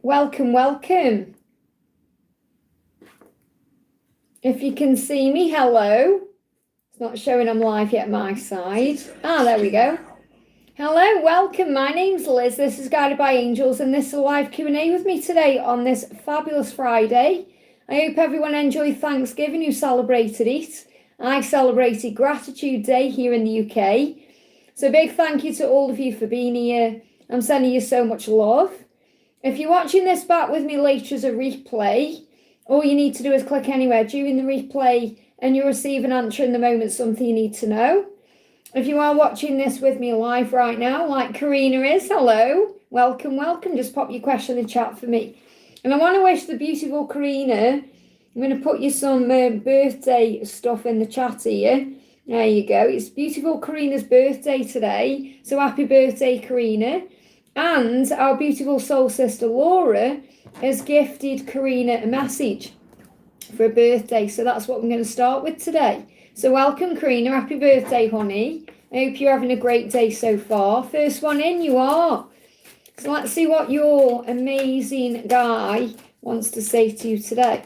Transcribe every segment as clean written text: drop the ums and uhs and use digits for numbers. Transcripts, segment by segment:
Welcome, welcome. If you can see me, hello. It's not showing I'm live yet my side. There we go. Hello, welcome. My name's Liz. This is Guided by Angels, and this is a live Q&A with me today on this fabulous Friday. I hope everyone enjoyed Thanksgiving who celebrated it. I celebrated Gratitude Day here in the UK. So big thank you to all of you for being here. I'm sending you so much love. If you're watching this back with me later as a replay, all you need to do is click anywhere during the replay and you'll receive an answer in the moment, something you need to know. If you are watching this with me live right now, like Karina is, hello, welcome, welcome. Just pop your question in the chat for me. And I want to wish the beautiful Karina, I'm going to put you some birthday stuff in the chat here. There you go. It's beautiful Karina's birthday today. So happy birthday, Karina. And our beautiful soul sister Laura has gifted Karina a message for a birthday. So that's what I'm going to start with today. So welcome, Karina. Happy birthday, honey. I hope you're having a great day so far. First one in, you are. So let's see what your amazing guy wants to say to you today.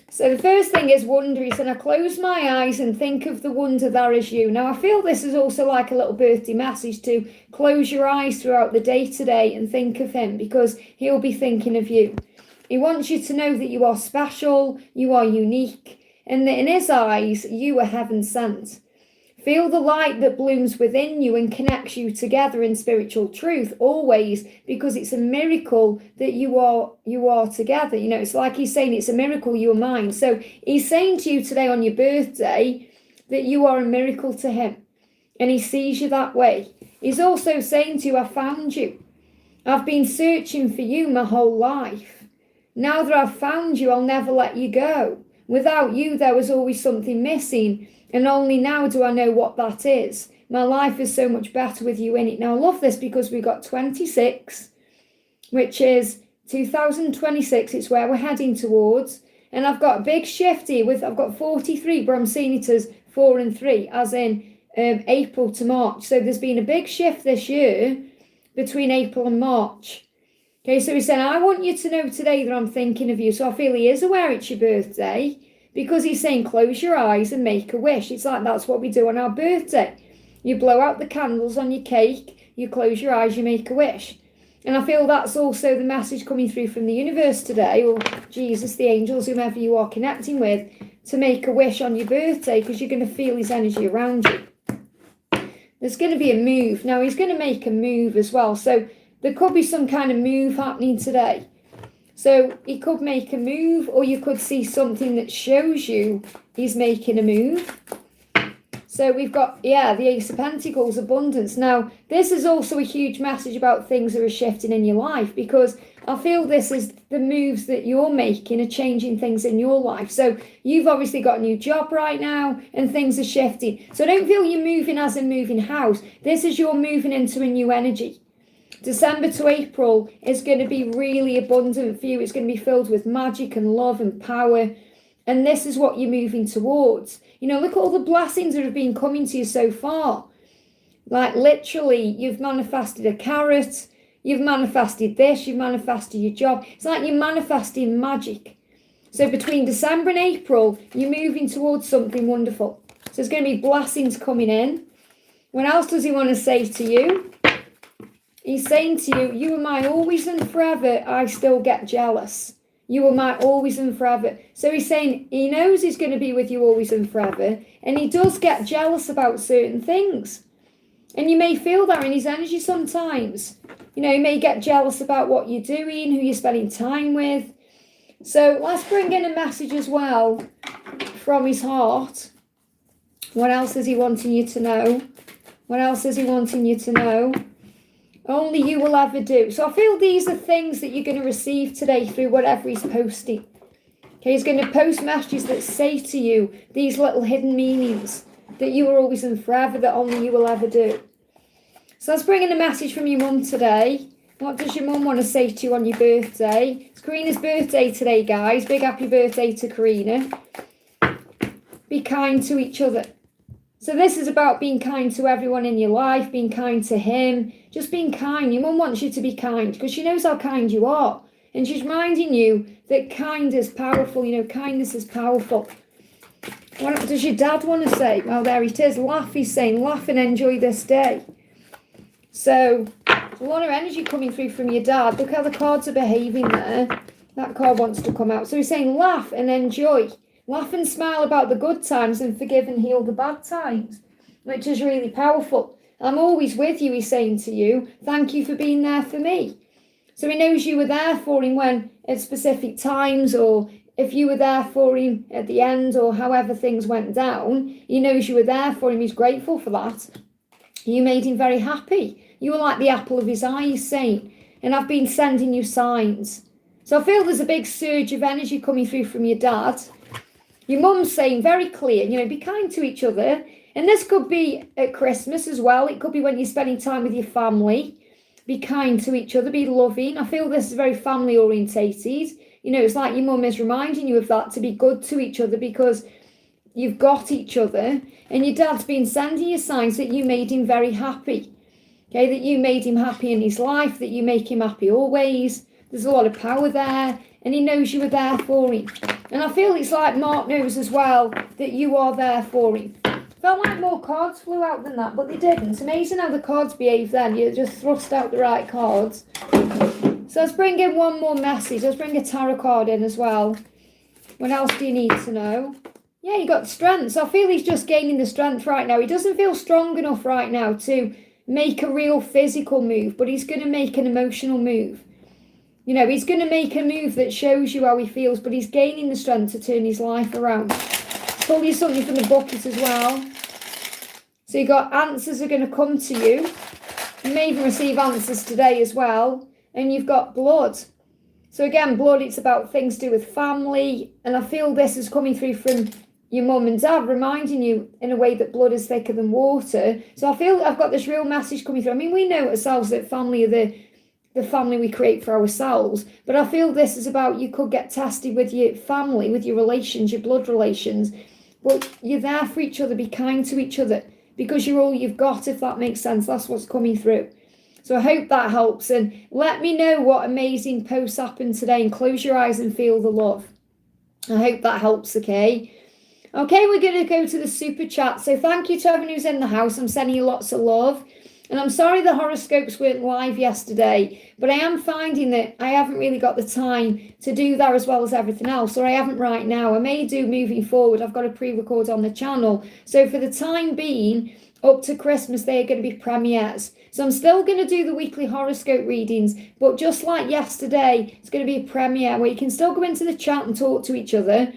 So the first thing is wonder. He said, I close my eyes and think of the wonder that is you. Now, I feel this is also like a little birthday message to close your eyes throughout the day today and think of him, because he'll be thinking of you. He wants you to know that you are special, you are unique, and that in his eyes, you are heaven sent. Feel the light that blooms within you and connects you together in spiritual truth always, because it's a miracle that you are together. You know, it's like he's saying it's a miracle you are mine. So he's saying to you today on your birthday that you are a miracle to him, and he sees you that way. He's also saying to you, I found you. I've been searching for you my whole life. Now that I've found you, I'll never let you go. Without you, there was always something missing. And only now do I know what that is. My life is so much better with you in it. Now, I love this because we've got 26, which is 2026. It's where we're heading towards. And I've got a big shift here I've got 43, but I'm seeing it as 4 and 3, as in April to March. So there's been a big shift this year between April and March. Okay, so he's saying, I want you to know today that I'm thinking of you. So I feel he is aware it's your birthday, because he's saying close your eyes and make a wish. It's like that's what we do on our birthday. You blow out the candles on your cake, you close your eyes, you make a wish. And I feel that's also the message coming through from the universe today, or Jesus, the angels, whomever you are connecting with, to make a wish on your birthday, because you're going to feel his energy around you. There's going to be a move. Now, he's going to make a move as well. So there could be some kind of move happening today. So he could make a move, or you could see something that shows you he's making a move. So we've got, the Ace of Pentacles, abundance. Now, this is also a huge message about things that are shifting in your life, because I feel this is the moves that you're making are changing things in your life. So you've obviously got a new job right now and things are shifting. So don't feel you're moving as in moving house. This is you're moving into a new energy. December to April is going to be really abundant for you. It's going to be filled with magic and love and power. And this is what you're moving towards. You know, look at all the blessings that have been coming to you so far. Like literally, you've manifested a carrot. You've manifested this. You've manifested your job. It's like you're manifesting magic. So between December and April, you're moving towards something wonderful. So there's going to be blessings coming in. What else does he want to say to you? He's saying to you, you are my always and forever, I still get jealous. You are my always and forever. So he's saying he knows he's going to be with you always and forever, and he does get jealous about certain things. And you may feel that in his energy sometimes. You know, he may get jealous about what you're doing, who you're spending time with. So let's bring in a message as well from his heart. What else is he wanting you to know? What else is he wanting you to know? Only you will ever do. So I feel these are things that you're going to receive today through whatever he's posting. Okay, he's going to post messages that say to you these little hidden meanings that you are always and forever, that only you will ever do. So let's bring in a message from your mum today. What does your mum want to say to you on your birthday? It's Karina's birthday today, guys. Big happy birthday to Karina. Be kind to each other. So this is about being kind to everyone in your life, being kind to him, just being kind. Your mum wants you to be kind because she knows how kind you are. And she's reminding you that kind is powerful, kindness is powerful. What does your dad want to say? Well, there it is. Laugh, he's saying, laugh and enjoy this day. So, a lot of energy coming through from your dad. Look how the cards are behaving there. That card wants to come out. So he's saying, laugh and enjoy. Laugh and smile about the good times and forgive and heal the bad times, which is really powerful. I'm always with you, he's saying to you. Thank you for being there for me. So he knows you were there for him when at specific times, or if you were there for him at the end, or however things went down. He knows you were there for him. He's grateful for that. You made him very happy. You were like the apple of his eye, he's saying. And I've been sending you signs. So I feel there's a big surge of energy coming through from your dad. Your mum's saying very clear, be kind to each other. And this could be at Christmas as well. It could be when you're spending time with your family. Be kind to each other, be loving. I feel this is very family orientated. It's like your mum is reminding you of that, to be good to each other because you've got each other. And your dad's been sending you signs that you made him very happy. Okay, that you made him happy in his life, that you make him happy always. There's a lot of power there. And he knows you were there for him. And I feel it's like Mark knows as well that you are there for him. Felt like more cards flew out than that, but they didn't. It's amazing how the cards behave then. You just thrust out the right cards. So let's bring in one more message. Let's bring a tarot card in as well. What else do you need to know? Yeah, you got strength. So I feel he's just gaining the strength right now. He doesn't feel strong enough right now to make a real physical move, but he's going to make an emotional move. He's going to make a move that shows you how he feels, but he's gaining the strength to turn his life around. Pull you something from the bucket as well. So you got answers are going to come to you. You may even receive answers today as well. And you've got blood. So again, blood, it's about things to do with family. And I feel this is coming through from your mum and dad, reminding you in a way that blood is thicker than water. So I feel I've got this real message coming through. I mean, we know ourselves that family are the family we create for ourselves. But I feel this is about you could get tested with your family, with your relations, your blood relations. But you're there for each other. Be kind to each other because you're all you've got, if that makes sense. That's what's coming through. So I hope that helps. And let me know what amazing posts happened today. And close your eyes and feel the love. I hope that helps, okay? Okay, we're going to go to the super chat. So thank you to everyone who's in the house. I'm sending you lots of love. And I'm sorry the horoscopes weren't live yesterday, but I am finding that I haven't really got the time to do that as well as everything else, or I haven't right now. I may do moving forward. I've got a pre-record on the channel. So for the time being, up to Christmas, they're going to be premieres. So I'm still going to do the weekly horoscope readings, but just like yesterday, it's going to be a premiere where you can still go into the chat and talk to each other,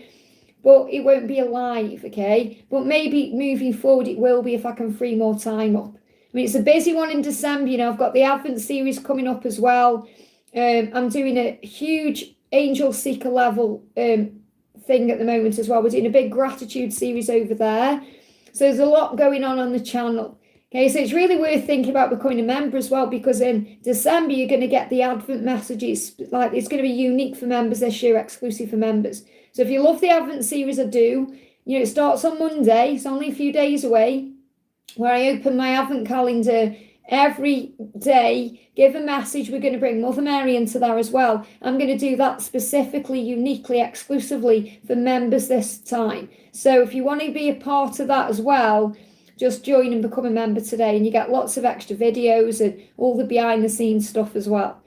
but it won't be a live, okay? But maybe moving forward, it will be if I can free more time up. I mean, it's a busy one in December. I've got the Advent series coming up as well. I'm doing a huge Angel Seeker level thing at the moment as well. We're doing a big gratitude series over there. So there's a lot going on the channel. Okay, so it's really worth thinking about becoming a member as well, because in December, you're going to get the Advent messages. Like, it's going to be unique for members this year, exclusive for members. So if you love the Advent series, I do. It starts on Monday. It's only a few days away, where I open my Advent calendar every day, give a message. We're going to bring Mother Mary into there as well. I'm going to do that specifically, uniquely, exclusively for members this time. So if you want to be a part of that as well, just join and become a member today, and you get lots of extra videos and all the behind the scenes stuff as well.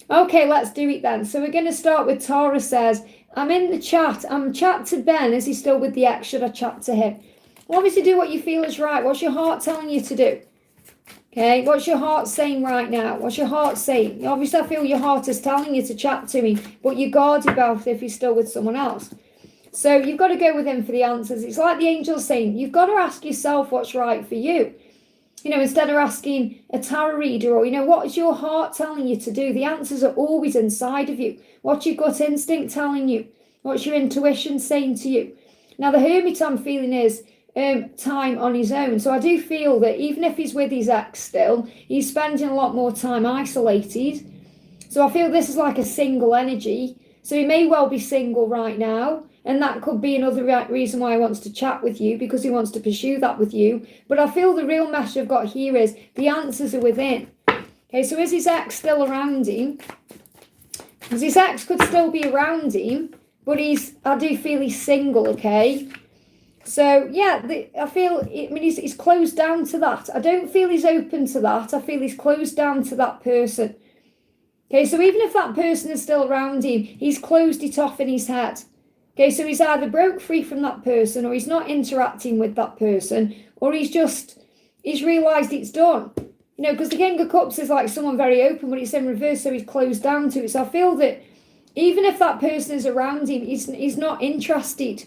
Okay, let's do it then. So we're going to start with Tara says, I'm in the chat. I'm chat to Ben. Is he still with the ex? Should I chat to him? Well, obviously do what you feel is right. What's your heart telling you to do? Okay, what's your heart saying right now? What's your heart saying? Obviously, I feel your heart is telling you to chat to me, but you're guarded about it if he's still with someone else. So you've got to go with him for the answers. It's like the angels saying, you've got to ask yourself what's right for you. Instead of asking a tarot reader or, what is your heart telling you to do? The answers are always inside of you. What's your gut instinct telling you? What's your intuition saying to you? Now, the hermit I'm feeling is time on his own. So I do feel that even if he's with his ex still, he's spending a lot more time isolated. So I feel this is like a single energy. So he may well be single right now, And that could be another reason why he wants to chat with you, because he wants to pursue that with you. But I feel the real message I've got here is the answers are within. Okay, so is his ex still around him? Because his ex could still be around him, but I do feel he's single, okay? So, yeah, I feel, he's closed down to that. I don't feel he's open to that. I feel he's closed down to that person. Okay, so even if that person is still around him, he's closed it off in his head. Okay, so he's either broke free from that person, or he's not interacting with that person, or he's realised it's done. You know, because the King of Cups is like someone very open, but it's in reverse, so he's closed down to it. So I feel that even if that person is around him, he's not interested,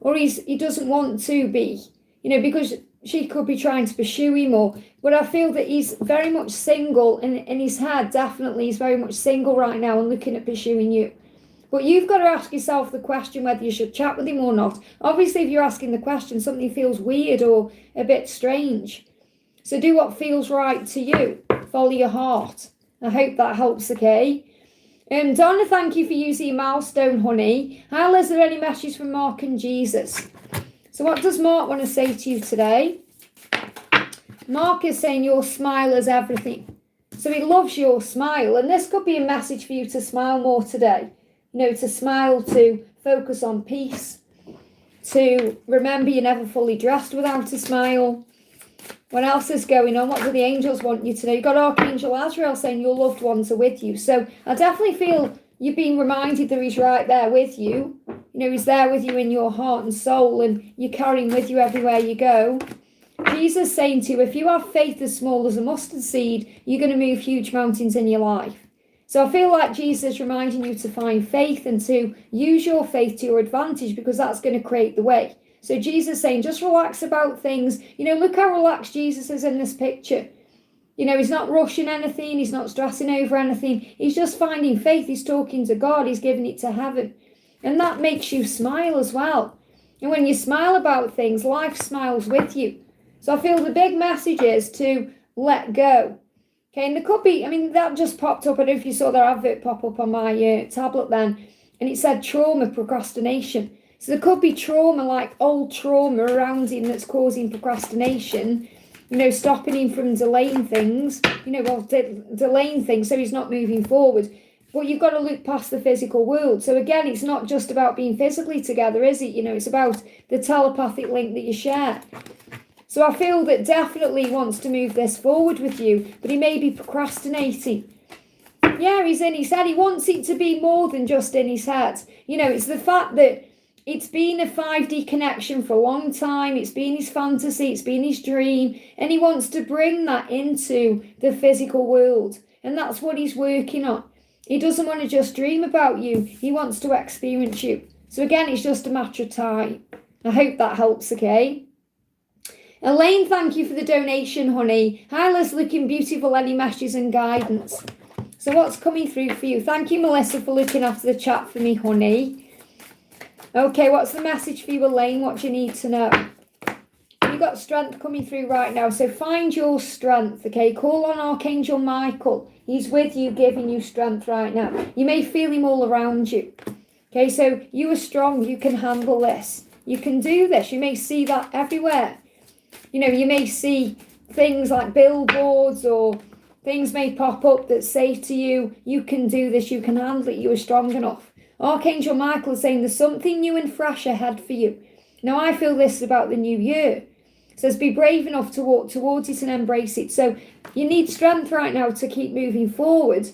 or he doesn't want to be, you know, because she could be trying to pursue him, but I feel that he's very much single, and in his head, definitely, he's very much single right now and looking at pursuing you. But you've got to ask yourself the question whether you should chat with him or not. Obviously, if you're asking the question, something feels weird or a bit strange. So do what feels right to you. Follow your heart. I hope that helps, okay? Donna, thank you for using your milestone, honey. Hal, is there any message from Mark and Jesus? So what does Mark want to say to you today? Mark is saying your smile is everything. So he loves your smile. And this could be a message for you to smile more today. You know, to smile, to focus on peace, to remember you're never fully dressed without a smile. What else is going on? What do the angels want you to know? You've got Archangel Azrael saying your loved ones are with you. So I definitely feel you're being reminded that he's right there with you. You know, he's there with you in your heart and soul, and you carry him with you everywhere you go. Jesus saying to you, if you have faith as small as a mustard seed, you're going to move huge mountains in your life. So I feel like Jesus is reminding you to find faith and to use your faith to your advantage, because that's going to create the way. So Jesus saying, just relax about things. You know, look how relaxed Jesus is in this picture. You know, he's not rushing anything. He's not stressing over anything. He's just finding faith. He's talking to God. He's giving it to heaven. And that makes you smile as well. And when you smile about things, life smiles with you. So I feel the big message is to let go. Okay, and there could be, that just popped up. I don't know if you saw that advert pop up on my tablet then. And it said trauma, procrastination. So there could be trauma, like old trauma around him that's causing procrastination. You know, stopping him from delaying things. You know, delaying things so he's not moving forward. But you've got to look past the physical world. So again, it's not just about being physically together, is it? You know, it's about the telepathic link that you share. So I feel that definitely he wants to move this forward with you, but he may be procrastinating. Yeah, he's in his head. He wants it to be more than just in his head. You know, it's the fact that it's been a 5D connection for a long time. It's been his fantasy. It's been his dream. And he wants to bring that into the physical world. And that's what he's working on. He doesn't want to just dream about you. He wants to experience you. So again, it's just a matter of time. I hope that helps, okay? Elaine, thank you for the donation, honey. Hi, Liz, looking beautiful. Any messages and guidance? So what's coming through for you? Thank you, Melissa, for looking after the chat for me, honey. Okay, what's the message for you, Elaine? What do you need to know? You've got strength coming through right now. So find your strength, okay? Call on Archangel Michael. He's with you, giving you strength right now. You may feel him all around you. Okay, so you are strong. You can handle this. You can do this. You may see that everywhere. You know, you may see things like billboards, or things may pop up that say to you, you can do this, you can handle it, you are strong enough. Archangel Michael is saying there's something new and fresh ahead for you. Now, I feel this about the new year. It says be brave enough to walk towards it and embrace it. So you need strength right now to keep moving forward,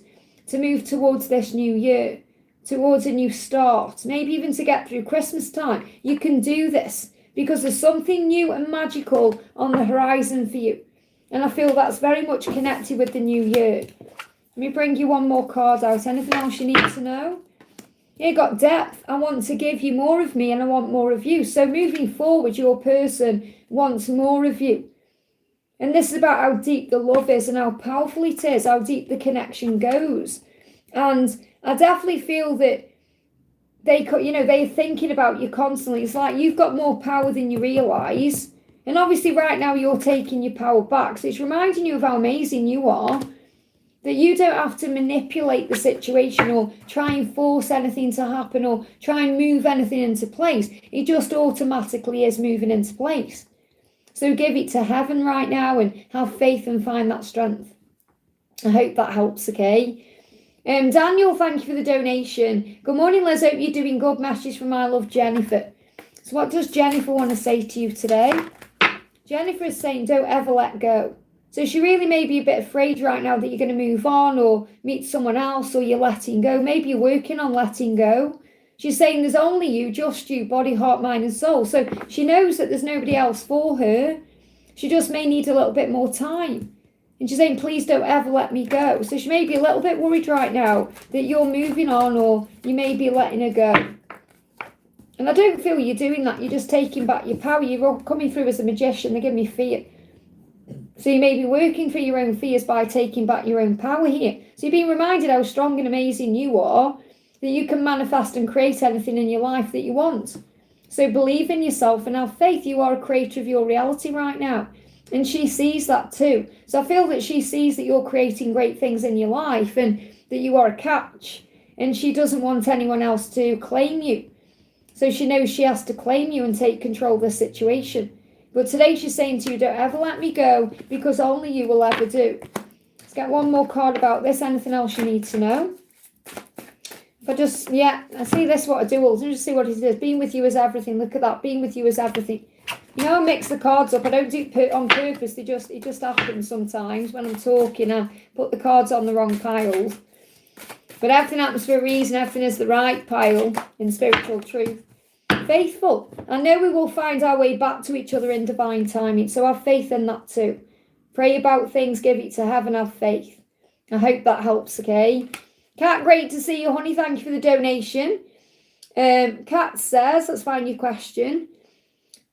to move towards this new year, towards a new start, maybe even to get through Christmas time. You can do this, because there's something new and magical on the horizon for you. And I feel that's very much connected with the new year. Let me bring you one more card out. Anything else you need to know? You got depth. I want to give you more of me, and I want more of you. So moving forward, your person wants more of you. And this is about how deep the love is and how powerful it is, how deep the connection goes. And I definitely feel that they're thinking about you constantly. It's like you've got more power than you realise. And obviously right now you're taking your power back. So it's reminding you of how amazing you are. that you don't have to manipulate the situation or try and force anything to happen or try and move anything into place. It just automatically is moving into place. So give it to heaven right now and have faith and find that strength. I hope that helps, okay? Daniel, thank you for the donation. Good morning, Liz. Hope you're doing good. Message from my love, Jennifer. So what does Jennifer want to say to you today? Jennifer is saying, don't ever let go. So she really may be a bit afraid right now that you're going to move on or meet someone else or you're letting go. Maybe you're working on letting go. She's saying there's only you, just you, body, heart, mind and soul. So she knows that there's nobody else for her. She just may need a little bit more time. And she's saying, please don't ever let me go. So she may be a little bit worried right now that you're moving on or you may be letting her go. And I don't feel you're doing that. You're just taking back your power. You're coming through as a magician. They give me fear. So you may be working for your own fears by taking back your own power here. So you're being reminded how strong and amazing you are, that you can manifest and create anything in your life that you want. So believe in yourself and have faith. You are a creator of your reality right now. And she sees that too. So I feel that she sees that you're creating great things in your life and that you are a catch. And she doesn't want anyone else to claim you. So she knows she has to claim you and take control of the situation. But today she's saying to you, don't ever let me go because only you will ever do. Let's get one more card about this. Anything else you need to know? If I just, I see this, what I do. I'll just see what it is. Being with you is everything. Look at that. Being with you is everything. You know, I mix the cards up. I don't do it on purpose. It just happens sometimes when I'm talking. I put the cards on the wrong piles. But everything happens for a reason. Everything is the right pile in spiritual truth. Faithful. I know we will find our way back to each other in divine timing. So have faith in that too. Pray about things. Give it to heaven. Have faith. I hope that helps, okay? Kat, great to see you, honey. Thank you for the donation. Kat says, let's find your question.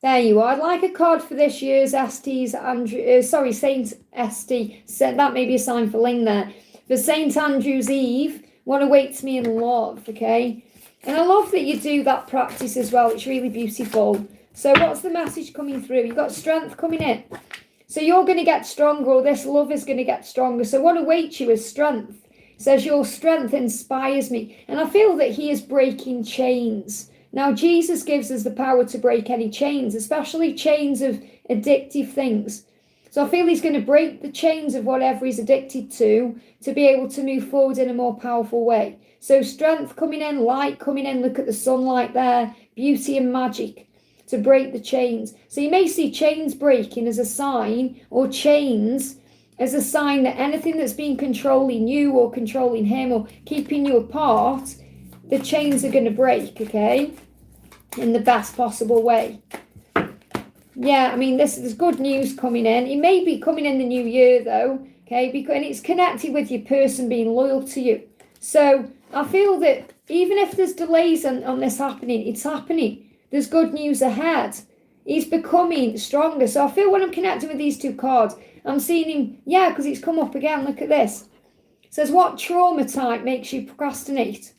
There you are. I'd like a card for this year's Saint St. That may be a sign for Ling there. For St. Andrew's Eve, what awaits me in love, okay? And I love that you do that practice as well. It's really beautiful. So what's the message coming through? You've got strength coming in. So you're going to get stronger, or this love is going to get stronger. So what awaits you is strength. It says your strength inspires me. And I feel that he is breaking chains. Now, Jesus gives us the power to break any chains, especially chains of addictive things. So I feel he's going to break the chains of whatever he's addicted to be able to move forward in a more powerful way. So strength coming in, light coming in. Look at the sunlight there, beauty and magic to break the chains. So you may see chains breaking as a sign, or chains as a sign that anything that's been controlling you or controlling him or keeping you apart, the chains are going to break, okay? In the best possible way. Yeah, I mean, there's good news coming in. It may be coming in the new year, though, okay? And it's connected with your person being loyal to you. So I feel that even if there's delays on this happening, it's happening. There's good news ahead. He's becoming stronger. So I feel when I'm connecting with these two cards, I'm seeing him, because it's come up again. Look at this. It says, what trauma type makes you procrastinate?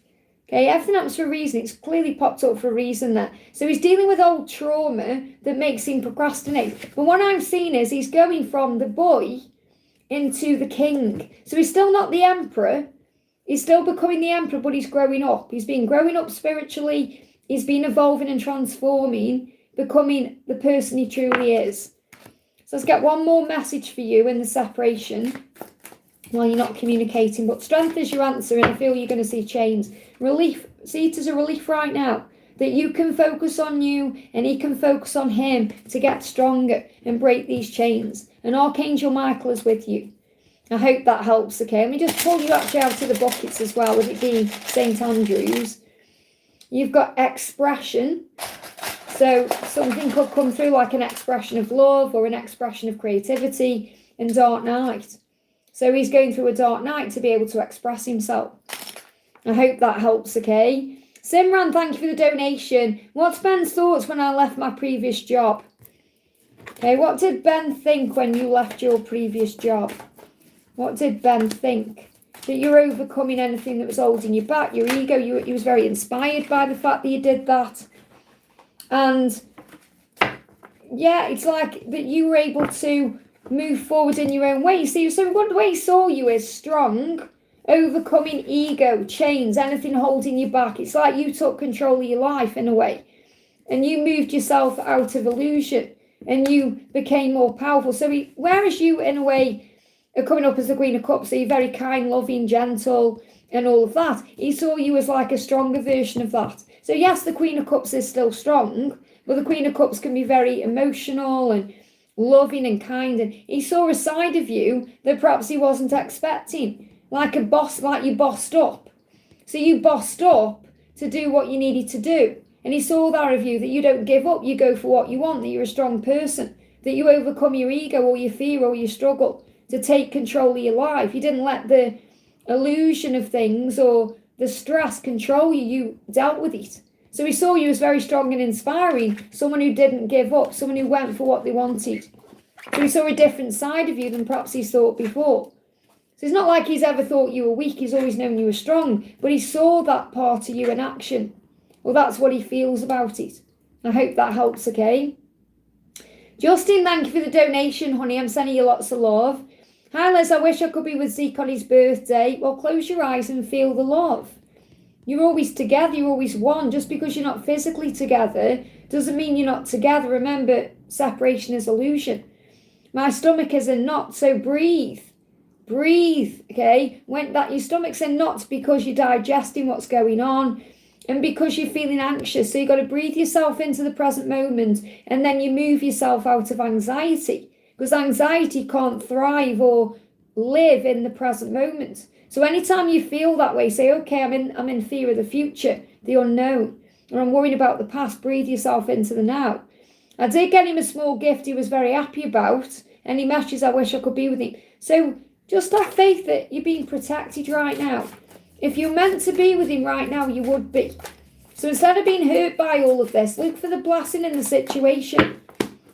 Okay, everything happens for a reason. It's clearly popped up for a reason there. So he's dealing with old trauma that makes him procrastinate. But what I'm seeing is he's going from the boy into the king. So he's still not the emperor. He's still becoming the emperor, but he's growing up. He's been growing up spiritually. He's been evolving and transforming, becoming the person he truly is. So let's get one more message for you in the separation. Well, you're not communicating, but strength is your answer, and I feel you're going to see change. Relief, see it as a relief right now, that you can focus on you and he can focus on him to get stronger and break these chains. And Archangel Michael is with you. I hope that helps, okay? Let me just pull you actually out of the buckets as well, with it being St. Andrew's. You've got expression. So something could come through like an expression of love or an expression of creativity, and dark night. So he's going through a dark night to be able to express himself. I hope that helps, okay? Simran, thank you for the donation. What's Ben's thoughts when I left my previous job? Okay, what did Ben think when you left your previous job? What did Ben think? That you're overcoming anything that was holding you back, your ego. He was very inspired by the fact that you did that. And yeah, it's like that you were able to move forward in your own way. See, so one way he saw you is strong, overcoming ego, chains, anything holding you back. It's like you took control of your life in a way, and you moved yourself out of illusion, and you became more powerful. So whereas you, in a way, are coming up as the Queen of Cups, so you're very kind, loving, gentle, and all of that, he saw you as like a stronger version of that. So yes, the Queen of Cups is still strong, but the Queen of Cups can be very emotional and loving and kind, and he saw a side of you that perhaps he wasn't expecting, like a boss, like you bossed up. So you bossed up to do what you needed to do, and he saw that of you, that you don't give up, you go for what you want, that you're a strong person, that you overcome your ego or your fear or your struggle to take control of your life. You didn't let the illusion of things or the stress control you. You dealt with it. So he saw you as very strong and inspiring, someone who didn't give up, someone who went for what they wanted. So he saw a different side of you than perhaps he thought before. So it's not like he's ever thought you were weak, he's always known you were strong, but he saw that part of you in action. Well, that's what he feels about it. I hope that helps, okay? Justin, thank you for the donation, honey. I'm sending you lots of love. Hi, Liz, I wish I could be with Zeke on his birthday. Well, close your eyes and feel the love. You're always together, you're always one. Just because you're not physically together doesn't mean you're not together. Remember, separation is illusion. My stomach is a knot, so breathe. Breathe, okay? When that your stomach's in knots because you're digesting what's going on and because you're feeling anxious. So you've got to breathe yourself into the present moment, and then you move yourself out of anxiety, because anxiety can't thrive or live in the present moment. So anytime you feel that way, say, okay, I'm in fear of the future, the unknown, or I'm worrying about the past. Breathe yourself into the now. I did get him a small gift he was very happy about, and he messages, I wish I could be with him. So just have faith that you're being protected right now. If you're meant to be with him right now, you would be. So instead of being hurt by all of this, look for the blessing in the situation.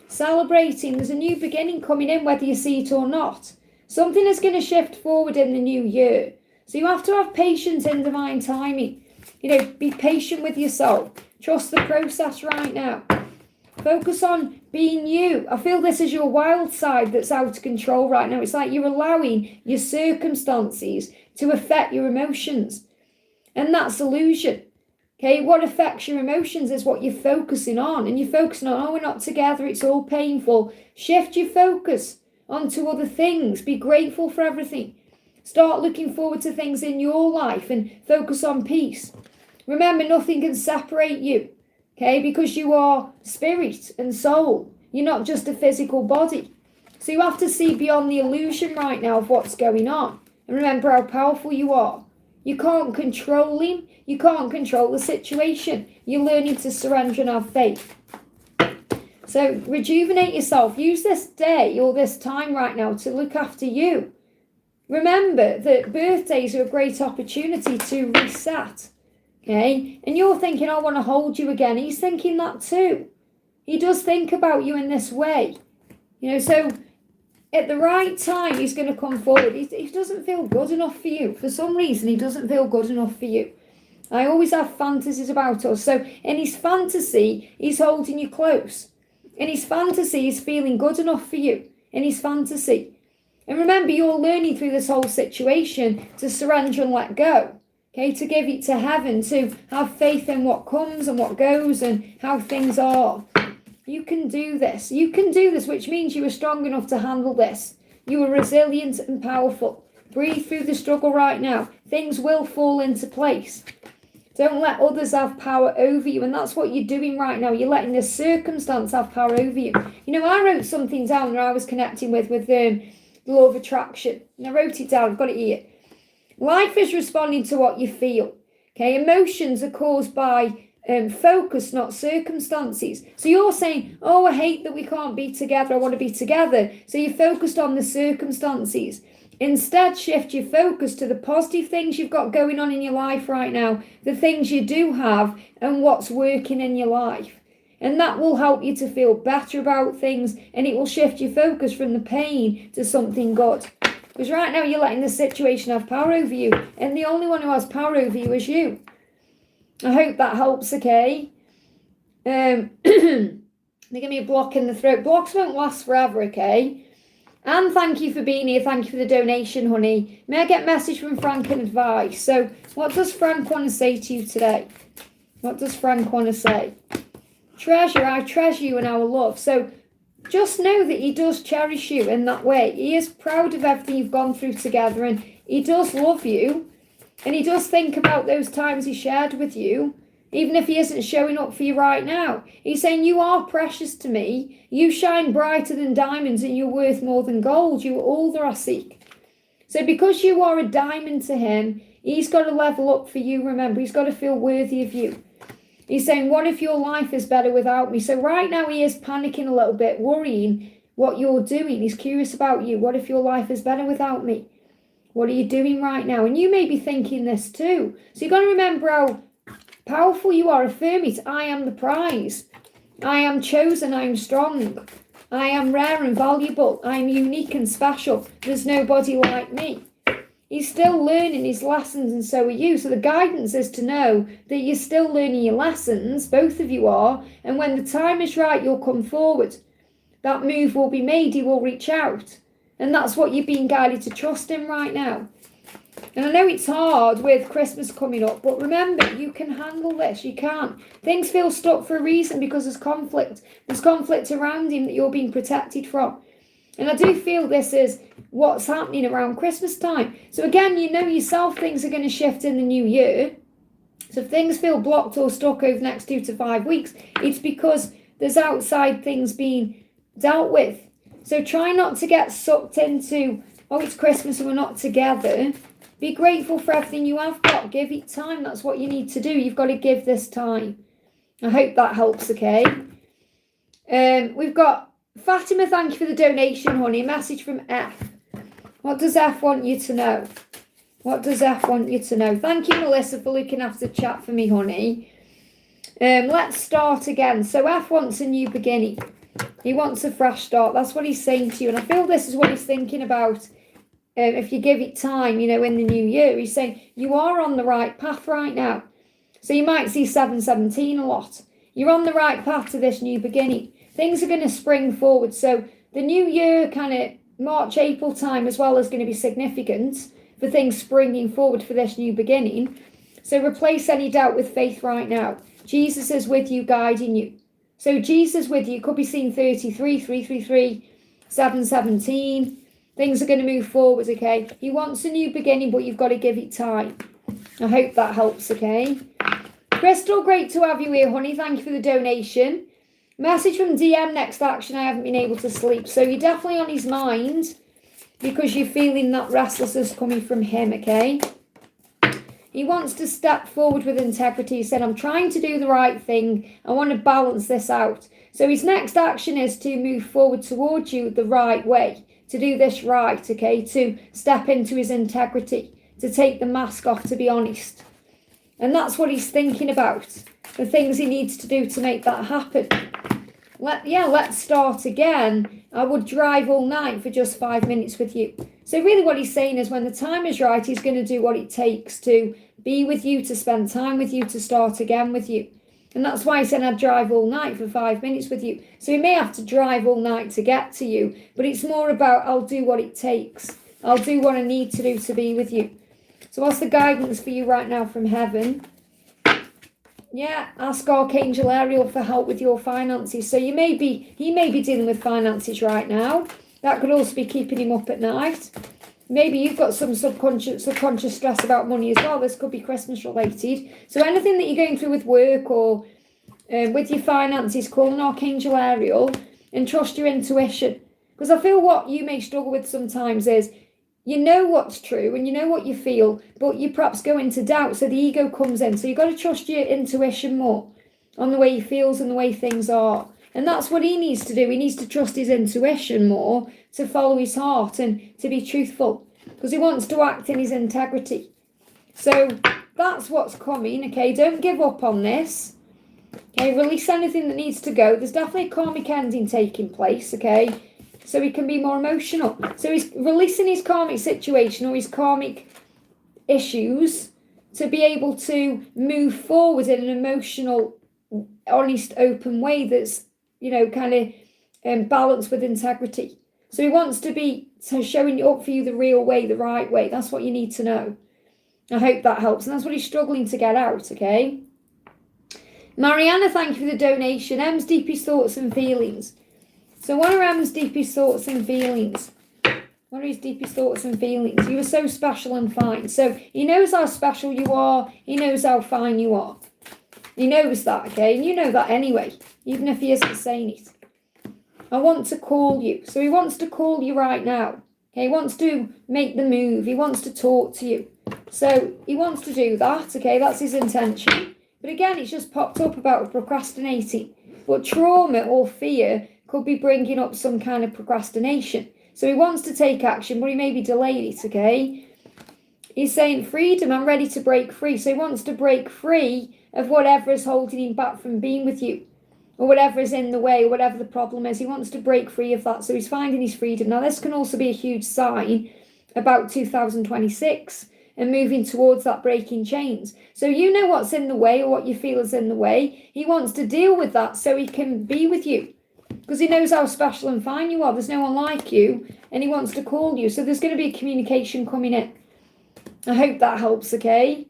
Celebrating, there's a new beginning coming in, whether you see it or not. Something is going to shift forward in the new year. So you have to have patience in divine timing. You know, be patient with yourself. Trust the process right now. Focus on being you. I feel this is your wild side that's out of control right now. It's like you're allowing your circumstances to affect your emotions. And that's illusion. Okay, what affects your emotions is what you're focusing on. And you're focusing on, oh, we're not together, it's all painful. Shift your focus onto other things. Be grateful for everything. Start looking forward to things in your life and focus on peace. Remember, nothing can separate you, okay, because you are spirit and soul. You're not just a physical body. So you have to see beyond the illusion right now of what's going on. And remember how powerful you are. You can't control him. You can't control the situation. You're learning to surrender and have faith. So rejuvenate yourself. Use this day or this time right now to look after you. Remember that birthdays are a great opportunity to reset. Okay? And you're thinking, I want to hold you again. He's thinking that too. He does think about you in this way. You know, so at the right time, he's going to come forward. He doesn't feel good enough for you. For some reason, he doesn't feel good enough for you. I always have fantasies about us. So in his fantasy, he's holding you close. In his fantasy, he's feeling good enough for you. In his fantasy. And remember, you're learning through this whole situation to surrender and let go. Okay, to give it to heaven, to have faith in what comes and what goes and how things are. You can do this. You can do this, which means you are strong enough to handle this. You are resilient and powerful. Breathe through the struggle right now. Things will fall into place. Don't let others have power over you. And that's what you're doing right now. You're letting the circumstance have power over you. You know, I wrote something down where I was connecting with the law of attraction. And I wrote it down. I've got it here. Life is responding to what you feel. Okay, emotions are caused by focus, not circumstances. So you're saying, oh, I hate that we can't be together. I want to be together. So you're focused on the circumstances. Instead, shift your focus to the positive things you've got going on in your life right now, the things you do have and what's working in your life. And that will help you to feel better about things, and it will shift your focus from the pain to something good. Because right now you're letting the situation have power over you, and the only one who has power over you is you. I hope that helps, okay? They give me a block in the throat. Blocks won't last forever, okay? And thank you for being here. Thank you for the donation, honey. May I get a message from Frank and advice? So what does Frank want to say to you today? What does Frank want to say? Treasure, I treasure you in our love. So just know that he does cherish you in that way. He is proud of everything you've gone through together, and he does love you. And he does think about those times he shared with you, even if he isn't showing up for you right now. He's saying, you are precious to me. You shine brighter than diamonds, and you're worth more than gold. You are all that I seek. So because you are a diamond to him, he's got to level up for you. Remember, he's got to feel worthy of you. He's saying, what if your life is better without me? So right now he is panicking a little bit, worrying what you're doing. He's curious about you. What if your life is better without me? What are you doing right now? And you may be thinking this too. So you've got to remember how powerful you are. Affirm it. I am the prize. I am chosen. I am strong. I am rare and valuable. I am unique and special. There's nobody like me. He's still learning his lessons, and so are you. So the guidance is to know that you're still learning your lessons. Both of you are. And when the time is right, you'll come forward. That move will be made. He will reach out. And that's what you're being guided to trust in right now. And I know it's hard with Christmas coming up, but remember, you can handle this. You can. Things feel stuck for a reason because there's conflict. There's conflict around him that you're being protected from. And I do feel this is what's happening around Christmas time. So again, you know yourself, things are going to shift in the new year. So if things feel blocked or stuck over the next 2 to 5 weeks, it's because there's outside things being dealt with. So try not to get sucked into, oh, it's Christmas and we're not together. Be grateful for everything you have got. Give it time. That's what you need to do. You've got to give this time. I hope that helps, okay? We've got Fatima, thank you for the donation, honey. A message from F. What does F want you to know? What does F want you to know? Thank you, Melissa, for looking after chat for me, honey. Let's start again. So F wants a new beginning. He wants a fresh start. That's what he's saying to you. And I feel this is what he's thinking about. If you give it time, you know, in the new year, he's saying you are on the right path right now. So you might see 717 a lot. You're on the right path to this new beginning. Things are going to spring forward. So the new year, kind of March, April time as well, is going to be significant for things springing forward for this new beginning. So replace any doubt with faith right now. Jesus is with you, guiding you. So Jesus with you. Could be seeing 33, 333, 717. Things are going to move forward, okay? He wants a new beginning, but you've got to give it time. I hope that helps, okay? Crystal, great to have you here, honey. Thank you for the donation. Message from DM, next action. I haven't been able to sleep. So you're definitely on his mind because you're feeling that restlessness coming from him, okay? He wants to step forward with integrity. He said, I'm trying to do the right thing. I want to balance this out. So his next action is to move forward towards you the right way. To do this right, okay? To step into his integrity. To take the mask off, to be honest. And that's what he's thinking about. The things he needs to do to make that happen. Let's start again. I would drive all night for just 5 minutes with you. So really what he's saying is when the time is right, he's going to do what it takes to be with you, to spend time with you, to start again with you. And that's why he said I'd drive all night for 5 minutes with you. So he may have to drive all night to get to you, but it's more about I'll do what it takes. I'll do what I need to do to be with you. So what's the guidance for you right now from heaven? Yeah, ask Archangel Ariel for help with your finances. So he may be dealing with finances right now. That could also be keeping him up at night. Maybe you've got some subconscious stress about money as well. This could be Christmas related. So anything that you're going through with work or with your finances, call an Archangel Ariel and trust your intuition. Because I feel what you may struggle with sometimes is you know what's true and you know what you feel, but you perhaps go into doubt, so the ego comes in. So you've got to trust your intuition more on the way he feels and the way things are. And that's what he needs to do. He needs to trust his intuition more, to follow his heart and to be truthful, because he wants to act in his integrity. So that's what's coming, okay? Don't give up on this. Okay, release anything that needs to go. There's definitely a karmic ending taking place, okay? So he can be more emotional. So he's releasing his karmic situation or his karmic issues to be able to move forward in an emotional, honest, open way that's, you know, kind of balanced with integrity. So he wants to be showing up for you the real way, the right way. That's what you need to know. I hope that helps. And that's what he's struggling to get out, okay? Mariana, thank you for the donation. M's deepest thoughts and feelings. So what are M's deepest thoughts and feelings? What are his deepest thoughts and feelings? You are so special and fine. So he knows how special you are. He knows how fine you are. He knows that, okay? And you know that anyway, even if he isn't saying it. I want to call you. So he wants to call you right now. Okay, he wants to make the move. He wants to talk to you. So he wants to do that, okay? That's his intention. But again, it's just popped up about procrastinating. But trauma or fear could be bringing up some kind of procrastination. So he wants to take action, but he may be delayed it, okay? He's saying, freedom, I'm ready to break free. So he wants to break free of whatever is holding him back from being with you, or whatever is in the way, or whatever the problem is. He wants to break free of that. So he's finding his freedom. Now, this can also be a huge sign about 2026 and moving towards that breaking chains. So you know what's in the way, or what you feel is in the way. He wants to deal with that so he can be with you, because he knows how special and fine you are. There's no one like you, and he wants to call you. So there's going to be a communication coming in. I hope that helps, okay?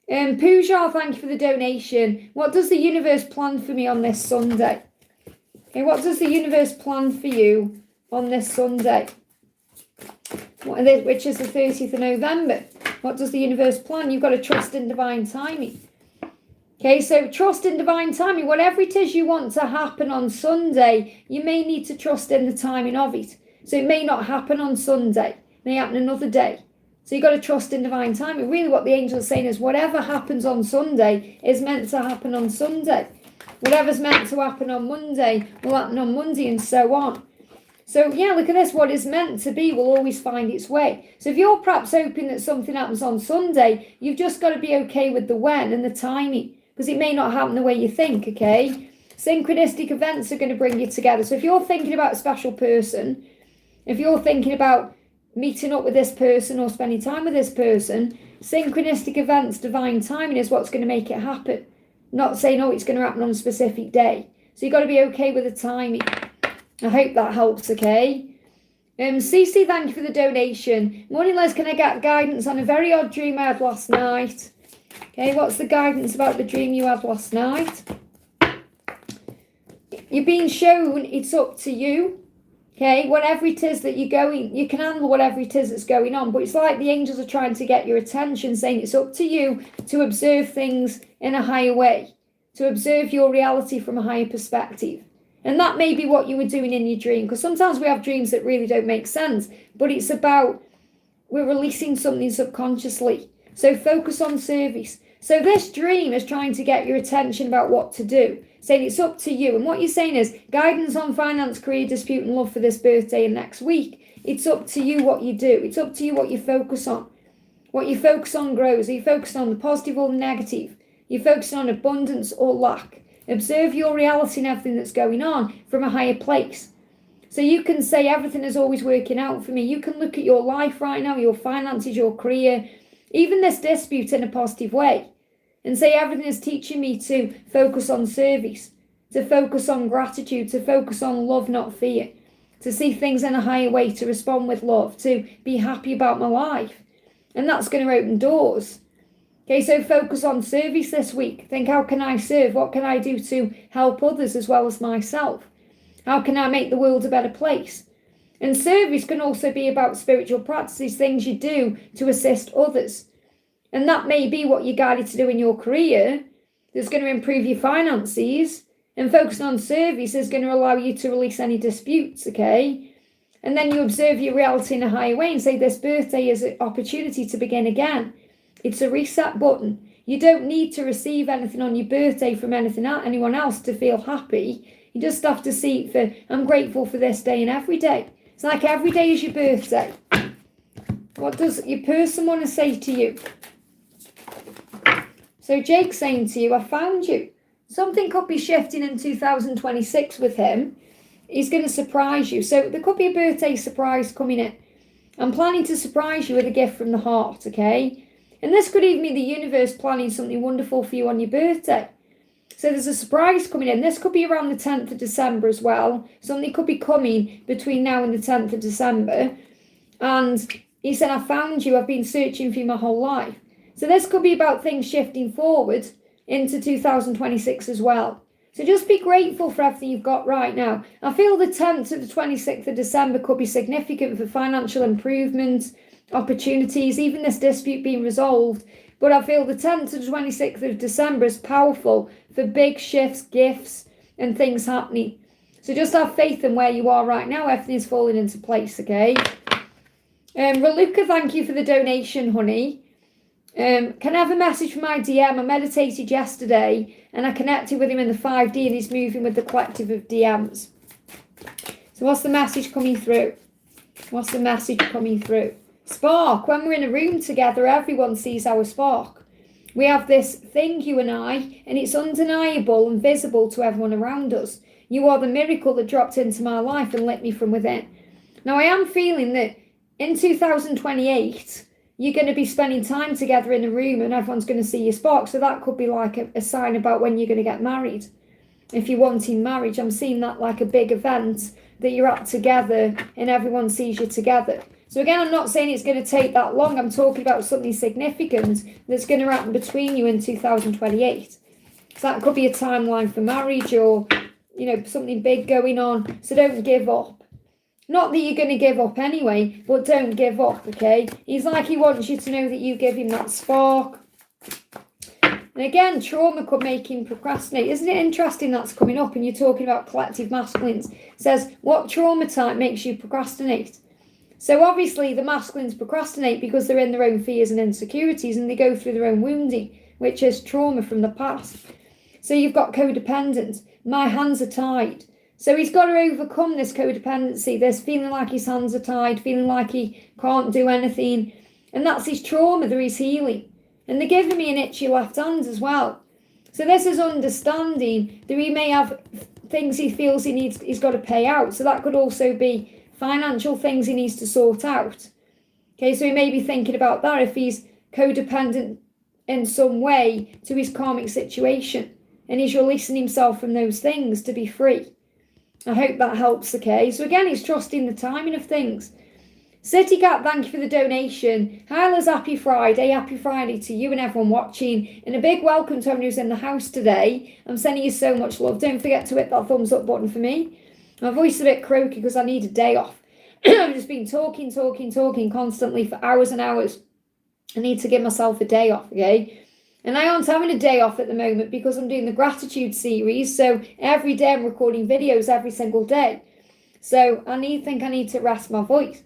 Pooja, thank you for the donation. What does the universe plan for me on this Sunday? Okay, what does the universe plan for you on this Sunday? Which is the 30th of November. What does the universe plan? You've got to trust in divine timing. Okay, so trust in divine timing. Whatever it is you want to happen on Sunday, you may need to trust in the timing of it. So it may not happen on Sunday. It may happen another day. So you've got to trust in divine timing. Really what the angel is saying is whatever happens on Sunday is meant to happen on Sunday. Whatever's meant to happen on Monday will happen on Monday, and so on. So yeah, look at this. What is meant to be will always find its way. So if you're perhaps hoping that something happens on Sunday, you've just got to be okay with the when and the timing, because it may not happen the way you think, okay? Synchronistic events are going to bring you together. So if you're thinking about a special person, if you're thinking about meeting up with this person or spending time with this person, synchronistic events, divine timing is what's going to make it happen. Not saying, oh, it's going to happen on a specific day. So you've got to be okay with the timing. I hope that helps, okay? Cece, thank you for the donation. Morning, Les, can I get guidance on a very odd dream I had last night? Okay, what's the guidance about the dream you had last night? You're being shown it's up to you. Okay, whatever it is that you're going, you can handle whatever it is that's going on. But it's like the angels are trying to get your attention, saying it's up to you to observe things in a higher way, to observe your reality from a higher perspective. And that may be what you were doing in your dream, because sometimes we have dreams that really don't make sense, but it's about we're releasing something subconsciously. So focus on service. So this dream is trying to get your attention about what to do, saying it's up to you. And what you're saying is guidance on finance, career, dispute and love for this birthday and next week. It's up to you what you do. It's up to you what you focus on. What you focus on grows. Are you focusing on the positive or the negative? You're focusing on abundance or lack. Observe your reality and everything that's going on from a higher place. So you can say everything is always working out for me. You can look at your life right now, your finances, your career, even this dispute in a positive way, and say everything is teaching me to focus on service, to focus on gratitude, to focus on love, not fear, to see things in a higher way, to respond with love, to be happy about my life. And that's going to open doors. Okay, so focus on service this week. Think, how can I serve? What can I do to help others as well as myself? How can I make the world a better place? And service can also be about spiritual practices, things you do to assist others. And that may be what you're guided to do in your career that's going to improve your finances. And focusing on service is going to allow you to release any disputes, okay? And then you observe your reality in a higher way and say this birthday is an opportunity to begin again. It's a reset button. You don't need to receive anything on your birthday from anyone else to feel happy. You just have to see it for, I'm grateful for this day and every day. It's like every day is your birthday. What does your person want to say to you? So Jake's saying to you, I found you. Something could be shifting in 2026 with him. He's going to surprise you. So there could be a birthday surprise coming in. I'm planning to surprise you with a gift from the heart, okay? And this could even be the universe planning something wonderful for you on your birthday. So there's a surprise coming in. This could be around the 10th of December as well. Something could be coming between now and the 10th of December. And he said, I found you. I've been searching for you my whole life. So this could be about things shifting forward into 2026 as well. So just be grateful for everything you've got right now. I feel the 10th to the 26th of December could be significant for financial improvement, opportunities, even this dispute being resolved. But I feel the 10th to the 26th of December is powerful for big shifts, gifts, and things happening. So just have faith in where you are right now. Everything's falling into place, okay? Raluca, thank you for the donation, honey. Can I have a message from my DM? I meditated yesterday and I connected with him in the 5D and he's moving with the collective of DMs. So what's the message coming through? What's the message coming through? Spark. When we're in a room together, everyone sees our spark. We have this thing, you and I, and it's undeniable and visible to everyone around us. You are the miracle that dropped into my life and lit me from within. Now, I am feeling that in 2028, you're going to be spending time together in a room and everyone's going to see your spark. So that could be like a sign about when you're going to get married. If you're wanting marriage, I'm seeing that like a big event that you're at together and everyone sees you together. So again, I'm not saying it's going to take that long. I'm talking about something significant that's going to happen between you in 2028. So that could be a timeline for marriage or, something big going on. So don't give up. Not that you're going to give up anyway, but don't give up, okay? He's like he wants you to know that you give him that spark. And again, trauma could make him procrastinate. Isn't it interesting that's coming up and you're talking about collective masculines? It says, what trauma type makes you procrastinate? So obviously the masculines procrastinate because they're in their own fears and insecurities and they go through their own wounding, which is trauma from the past. So you've got codependent. My hands are tied. So he's got to overcome this codependency, this feeling like his hands are tied, feeling like he can't do anything. And that's his trauma that he's healing. And they're giving me an itchy left hand as well. So this is understanding that he may have things he feels he's got to pay out. So that could also be financial things he needs to sort out. Okay, so he may be thinking about that if he's codependent in some way to his karmic situation and he's releasing himself from those things to be free. I hope that helps, okay? So again, he's trusting the timing of things. City Cat, thank you for the donation. Hi Liz, happy Friday. Happy Friday to you and everyone watching. And a big welcome to everyone who's in the house today. I'm sending you so much love. Don't forget to hit that thumbs up button for me. My voice is a bit croaky because I need a day off. I've just been talking constantly for hours and hours. I need to give myself a day off, okay? And I aren't having a day off at the moment because I'm doing the gratitude series. So every day I'm recording videos every single day. So I think I need to rest my voice.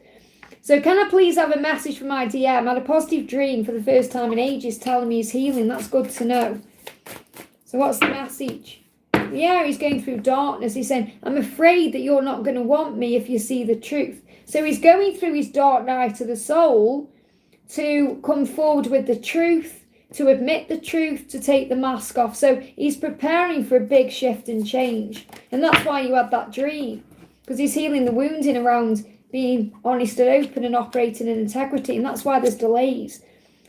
So can I please have a message from my DM? I had a positive dream for the first time in ages telling me he's healing. That's good to know. So what's the message? Yeah, he's going through darkness. He's saying, I'm afraid that you're not going to want me if you see the truth. So he's going through his dark night of the soul to come forward with the truth, to admit the truth, to take the mask off. So he's preparing for a big shift and change. And that's why you had that dream. Because he's healing the wounding around being honest and open and operating in integrity. And that's why there's delays.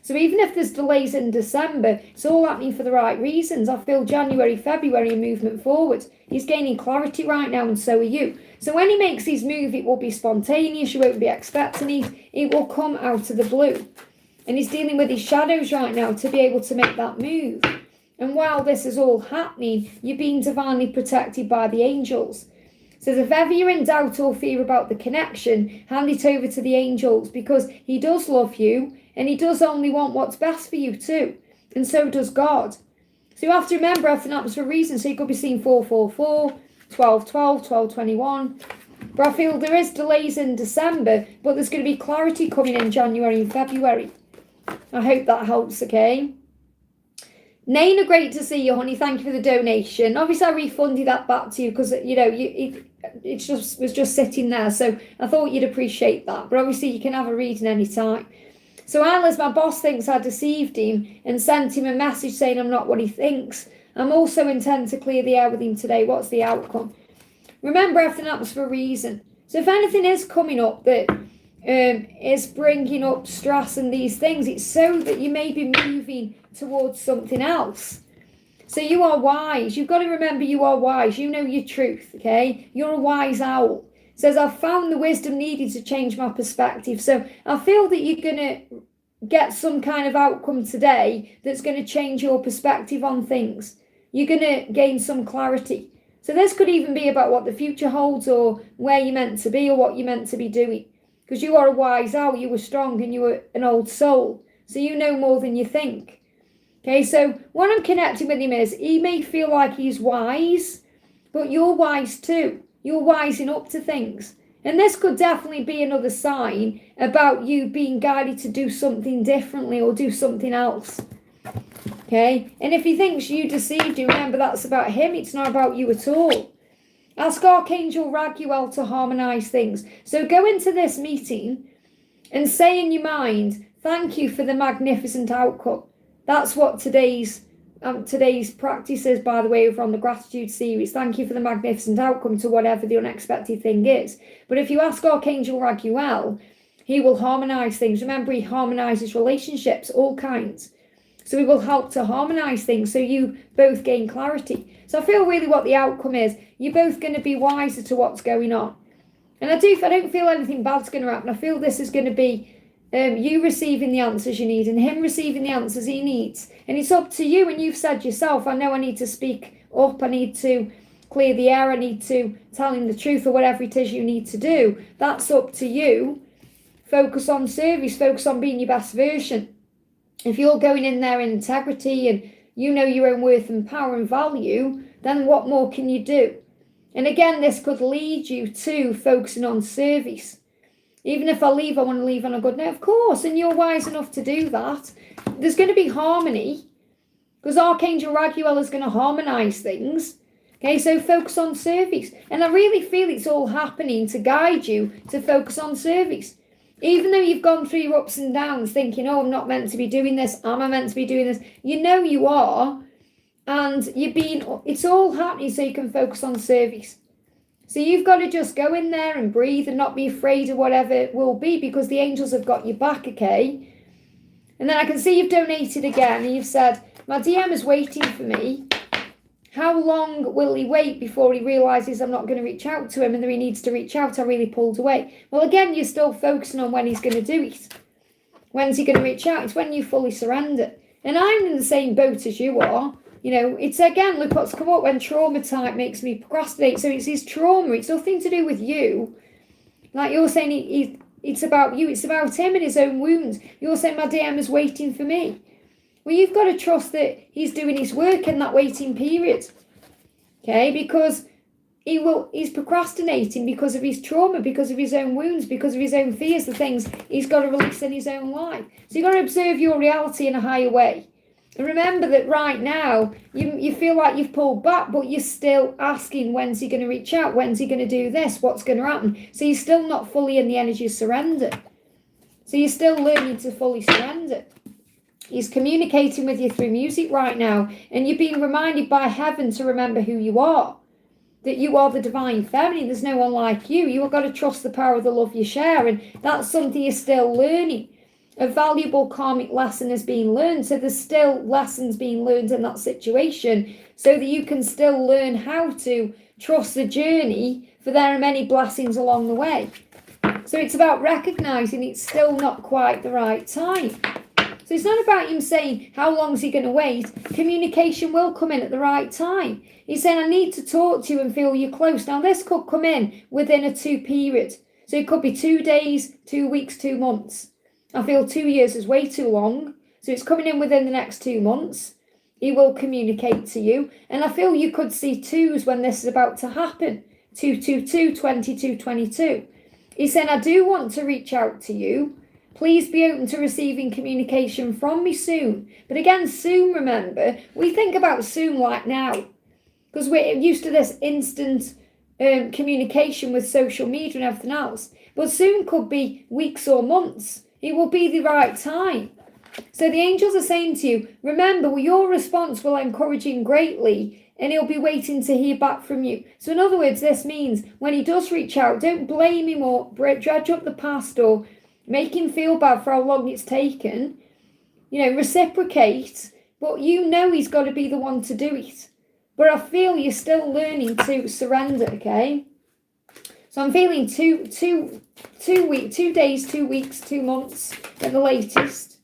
So even if there's delays in December, it's all happening for the right reasons. I feel January, February, movement forward. He's gaining clarity right now and so are you. So when he makes his move, it will be spontaneous. You won't be expecting it. It will come out of the blue. And he's dealing with his shadows right now to be able to make that move. And while this is all happening, you're being divinely protected by the angels. So if ever you're in doubt or fear about the connection, hand it over to the angels because he does love you and he does only want what's best for you too. And so does God. So you have to remember everything happens for a reason. So you could be seeing 444, 1212, 1221. But I feel there is delays in December, but there's going to be clarity coming in January and February. I hope that helps, okay? Naina, great to see you, honey. Thank you for the donation. Obviously, I refunded that back to you because, it just was just sitting there. So I thought you'd appreciate that. But obviously, you can have a reading any time. So Alice, my boss thinks I deceived him and sent him a message saying I'm not what he thinks. I'm also intent to clear the air with him today. What's the outcome? Remember, everything happens for a reason. So if anything is coming up that is bringing up stress and these things, it's so that you may be moving towards something else. So you are wise. You've got to remember you are wise. You know your truth, okay? You're a wise owl. It says, I've found the wisdom needed to change my perspective. So I feel that you're going to get some kind of outcome today that's going to change your perspective on things. You're going to gain some clarity. So this could even be about what the future holds or where you're meant to be or what you're meant to be doing. Because you are a wise owl, you were strong and you were an old soul. So you know more than you think. Okay, so when I'm connecting with him is, he may feel like he's wise, but you're wise too. You're wising up to things. And this could definitely be another sign about you being guided to do something differently or do something else. Okay, and if he thinks you deceived you, remember that's about him. It's not about you at all. Ask Archangel Raguel to harmonize things. So go into this meeting and say in your mind, thank you for the magnificent outcome. That's what today's practice is, by the way, over on the gratitude series. Thank you for the magnificent outcome to whatever the unexpected thing is. But if you ask Archangel Raguel, he will harmonize things. Remember, he harmonizes relationships, all kinds. So he will help to harmonize things so you both gain clarity. So I feel really what the outcome is. You're both going to be wiser to what's going on. And I don't feel anything bad's going to happen. I feel this is going to be you receiving the answers you need and him receiving the answers he needs. And it's up to you. And you've said yourself, I know I need to speak up. I need to clear the air. I need to tell him the truth or whatever it is you need to do. That's up to you. Focus on service. Focus on being your best version. If you're going in there in integrity and you know your own worth and power and value, then what more can you do? And again, this could lead you to focusing on service. Even if I leave, I want to leave on a good note, of course, and you're wise enough to do that. There's going to be harmony because Archangel Raguel is going to harmonize things. Okay, so focus on service. And I really feel it's all happening to guide you to focus on service. Even though you've gone through your ups and downs thinking, oh, I'm not meant to be doing this. Am I meant to be doing this? You know you are. And it's all happening so you can focus on service. So you've got to just go in there and breathe and not be afraid of whatever it will be because the angels have got your back, okay? And then I can see you've donated again and you've said, my DM is waiting for me. How long will he wait before he realises I'm not going to reach out to him and that he needs to reach out? I really pulled away. Well, again, you're still focusing on when he's going to do it. When's he going to reach out? It's when you fully surrender. And I'm in the same boat as you are. You know, it's again, look what's come up when trauma type makes me procrastinate. So it's his trauma. It's nothing to do with you. Like you're saying, it's about you. It's about him and his own wounds. You're saying my DM is waiting for me. Well, you've got to trust that he's doing his work in that waiting period. Okay, because he's procrastinating because of his trauma, because of his own wounds, because of his own fears, the things he's got to release in his own life. So you've got to observe your reality in a higher way. And remember that right now, you feel like you've pulled back, but you're still asking, when's he going to reach out? When's he going to do this? What's going to happen? So you're still not fully in the energy of surrender. So you're still learning to fully surrender. He's communicating with you through music right now, and you're being reminded by heaven to remember who you are. That you are the divine feminine. There's no one like you. You've got to trust the power of the love you share, and that's something you're still learning. A valuable karmic lesson is being learned. So there's still lessons being learned in that situation so that you can still learn how to trust the journey, for there are many blessings along the way. So it's about recognizing it's still not quite the right time. So it's not about him saying, how long is he going to wait? Communication will come in at the right time. He's saying, I need to talk to you and feel you close. Now this could come in within a 2 period. So it could be 2 days, 2 weeks, 2 months. I feel 2 years is way too long. So it's coming in within the next 2 months. He will communicate to you. And I feel you could see 2s when this is about to happen. 222, 22, 22. He's saying, I do want to reach out to you. Please be open to receiving communication from me soon. But again, soon, remember, we think about soon like now. Because we're used to this instant communication with social media and everything else. But soon could be weeks or months. It will be the right time. So the angels are saying to you, remember, your response will encourage him greatly and he'll be waiting to hear back from you. So in other words, this means when he does reach out, don't blame him or dredge up the past or make him feel bad for how long it's taken. You know, reciprocate but you know he's got to be the one to do it. But I feel you're still learning to surrender, okay? So I'm feeling 2 days, 2 weeks, 2 months at the latest.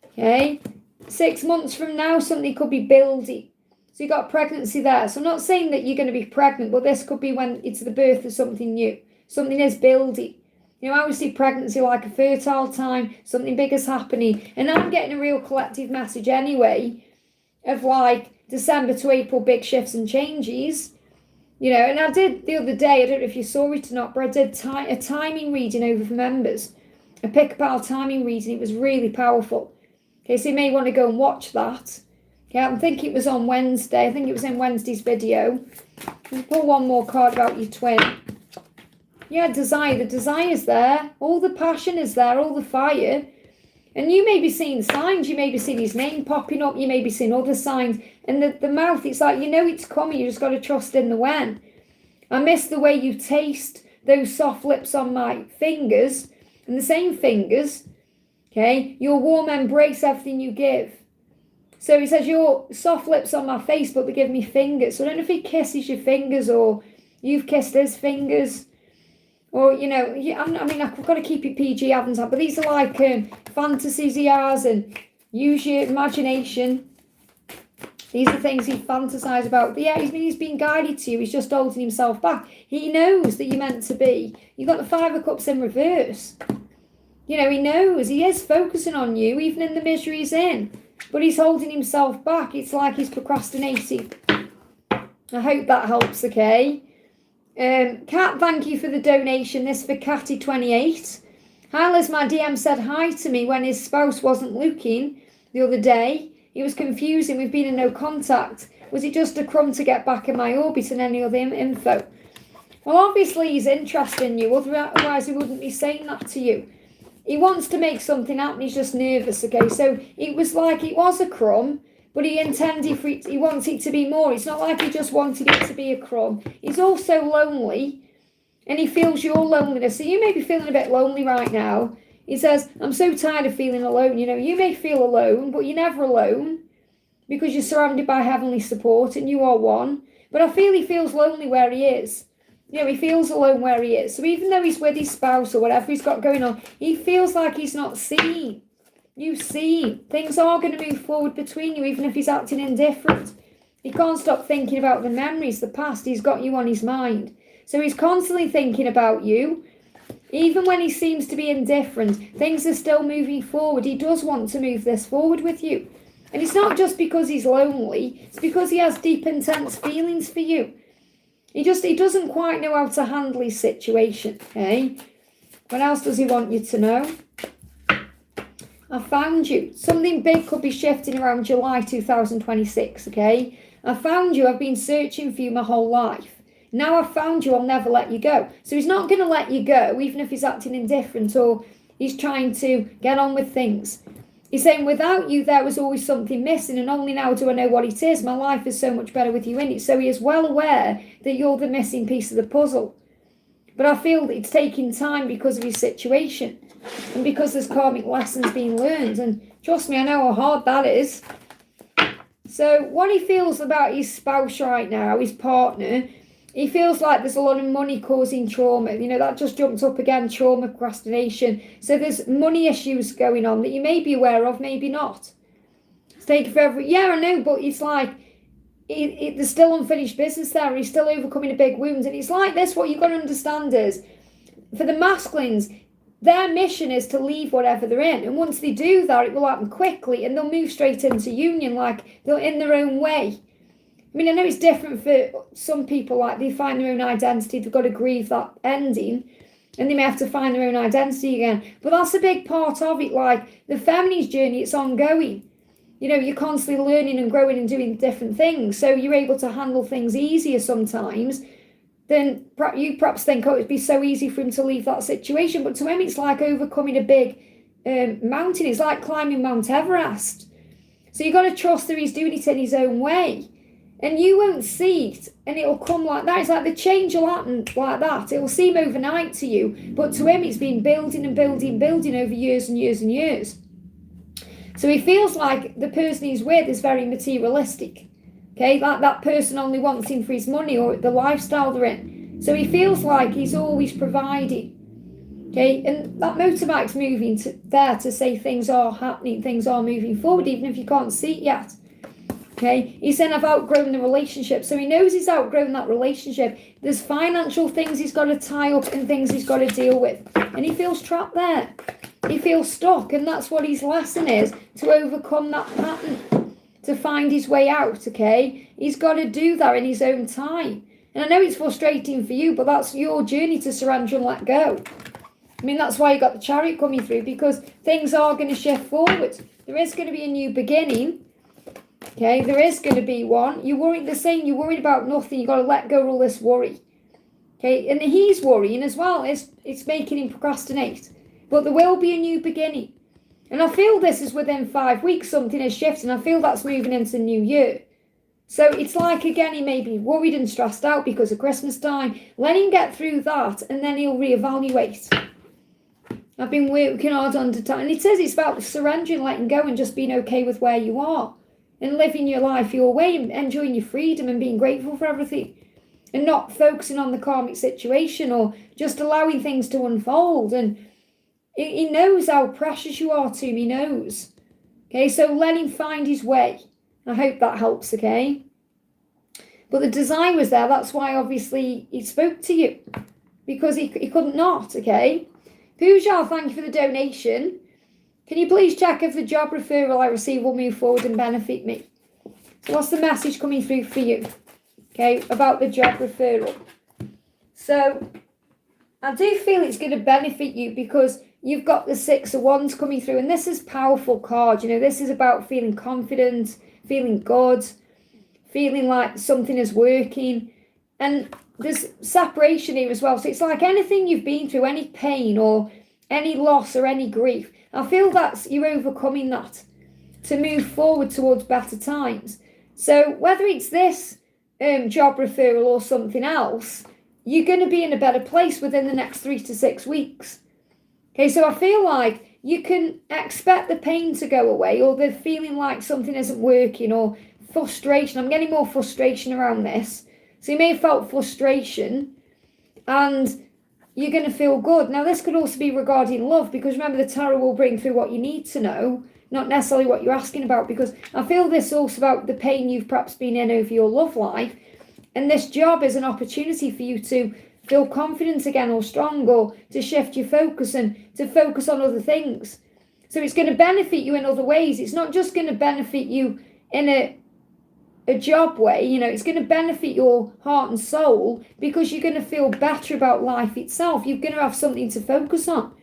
Okay? 6 months from now, something could be building. So you've got pregnancy there. So I'm not saying that you're going to be pregnant, but this could be when it's the birth of something new. Something is building. You know, I always see pregnancy like a fertile time. Something big is happening. And I'm getting a real collective message anyway of like December to April, big shifts and changes. You know, and I did the other day, I don't know if you saw it or not, but I did a timing reading over for members. A pick-a-pile timing reading. It was really powerful. Okay, so you may want to go and watch that. Okay, I think it was on Wednesday. I think it was in Wednesday's video. Let's pull one more card about your twin. Yeah, desire. The desire's there. All the passion is there. All the fire. And you may be seeing signs. You may be seeing his name popping up. You may be seeing other signs. And the mouth, it's like, you know it's coming. You just got to trust in the when. I miss the way you taste those soft lips on my fingers. And the same fingers. Okay. Your warm embrace, everything you give. So he says, your soft lips on my face, but they give me fingers. So I don't know if he kisses your fingers or you've kissed his fingers. Or, you know, I mean, I've got to keep it PG, haven't I? But these are like fantasies he has, and use your imagination. These are things he fantasises about. But yeah, he's being guided to you. He's just holding himself back. He knows that you're meant to be. You've got the 5 of Cups in reverse. You know, he knows. He is focusing on you, even in the misery he's in. But he's holding himself back. It's like he's procrastinating. I hope that helps, okay? Kat, thank you for the donation. This for Catty28. Hi Liz, my DM said hi to me when his spouse wasn't looking the other day. He was confusing. We've been in no contact. Was it just a crumb to get back in my orbit and any other info? Well, obviously he's interested in you. Otherwise he wouldn't be saying that to you. He wants to make something happen. He's just nervous, okay? So it was like it was a crumb, but he intended for it. He wants it to be more. It's not like he just wanted it to be a crumb. He's also lonely, and he feels your loneliness. So you may be feeling a bit lonely right now. He says, I'm so tired of feeling alone. You know, you may feel alone, but you're never alone because you're surrounded by heavenly support and you are one. But I feel he feels lonely where he is. You know, he feels alone where he is. So even though he's with his spouse or whatever he's got going on, he feels like he's not seen. You see, things are going to move forward between you, even if he's acting indifferent. He can't stop thinking about the memories, the past. He's got you on his mind. So he's constantly thinking about you. Even when he seems to be indifferent, things are still moving forward. He does want to move this forward with you. And it's not just because he's lonely. It's because he has deep, intense feelings for you. He doesn't quite know how to handle his situation, okay? What else does he want you to know? I found you. Something big could be shifting around July 2026, okay? I found you. I've been searching for you my whole life. Now I've found you. I'll never let you go. So he's not going to let you go, even if he's acting indifferent or he's trying to get on with things. He's saying, without you, there was always something missing, and only now do I know what it is. My life is so much better with you in it. So he is well aware that you're the missing piece of the puzzle. But I feel that it's taking time because of his situation and because there's karmic lessons being learned. And trust me, I know how hard that is. So what he feels about his spouse right now, his partner, he feels like there's a lot of money causing trauma. You know, that just jumped up again, trauma, procrastination. So there's money issues going on that you may be aware of, maybe not. It's taking forever. Yeah, I know, but it's like, there's still unfinished business there. He's still overcoming a big wound. And it's like this, what you've got to understand is, for the masculines, their mission is to leave whatever they're in. And once they do that, it will happen quickly and they'll move straight into union, like they're in their own way. I mean, I know it's different for some people, like they find their own identity, they've got to grieve that ending, and they may have to find their own identity again. But that's a big part of it, like the feminine's journey, it's ongoing. You know, you're constantly learning and growing and doing different things, so you're able to handle things easier sometimes than you perhaps think, oh, it'd be so easy for him to leave that situation. But to him, it's like overcoming a big mountain. It's like climbing Mount Everest. So you've got to trust that he's doing it in his own way. And you won't see it, and it'll come like that. It's like the change will happen like that. It will seem overnight to you, but to him it's been building and building, building over years and years and years. So he feels like the person he's with is very materialistic. Okay, like that person only wants him for his money or the lifestyle they're in. So he feels like he's always providing. Okay, and that motorbike's moving there to say things are happening, things are moving forward, even if you can't see it yet. Okay, he's saying I've outgrown the relationship. So he knows he's outgrown that relationship. There's financial things he's got to tie up and things he's got to deal with. And he feels trapped there. He feels stuck. And that's what his lesson is, to overcome that pattern, to find his way out, okay? He's got to do that in his own time. And I know it's frustrating for you, but that's your journey to surrender and let go. I mean, that's why you got the Chariot coming through, because things are going to shift forward. There is going to be a new beginning. Okay, there is going to be one. They're saying you're worried about nothing. You've got to let go of all this worry. Okay, and he's worrying as well. It's making him procrastinate. But there will be a new beginning. And I feel this is within 5 weeks, something has shifted. And I feel that's moving into the new year. So it's like, again, he may be worried and stressed out because of Christmas time. Let him get through that and then he'll reevaluate. I've been working hard on time. And it says it's about surrendering, letting go and just being okay with where you are. And living your life your way and enjoying your freedom and being grateful for everything. And not focusing on the karmic situation or just allowing things to unfold. And he knows how precious you are to him. He knows. Okay, so let him find his way. I hope that helps, okay? But the design was there. That's why, obviously, he spoke to you. Because he couldn't not, okay? Pooja, thank you for the donation. Can you please check if the job referral I receive will move forward and benefit me? So what's the message coming through for you? Okay, about the job referral. So I do feel it's going to benefit you because you've got the 6 of Wands coming through. And this is a powerful card. You know, this is about feeling confident, feeling good, feeling like something is working. And there's separation here as well. So it's like anything you've been through, any pain or any loss or any grief, I feel that's you're overcoming that to move forward towards better times. So whether it's this job referral or something else, you're going to be in a better place within the next 3 to 6 weeks. Okay, so I feel like you can expect the pain to go away or the feeling like something isn't working or frustration. I'm getting more frustration around this. So you may have felt frustration and you're going to feel good. Now, this could also be regarding love because remember the tarot will bring through what you need to know, not necessarily what you're asking about, because I feel this is also about the pain you've perhaps been in over your love life. And this job is an opportunity for you to feel confident again or strong or to shift your focus and to focus on other things. So it's going to benefit you in other ways. It's not just going to benefit you in a job way, you know, it's going to benefit your heart and soul because you're going to feel better about life itself. You're going to have something to focus on.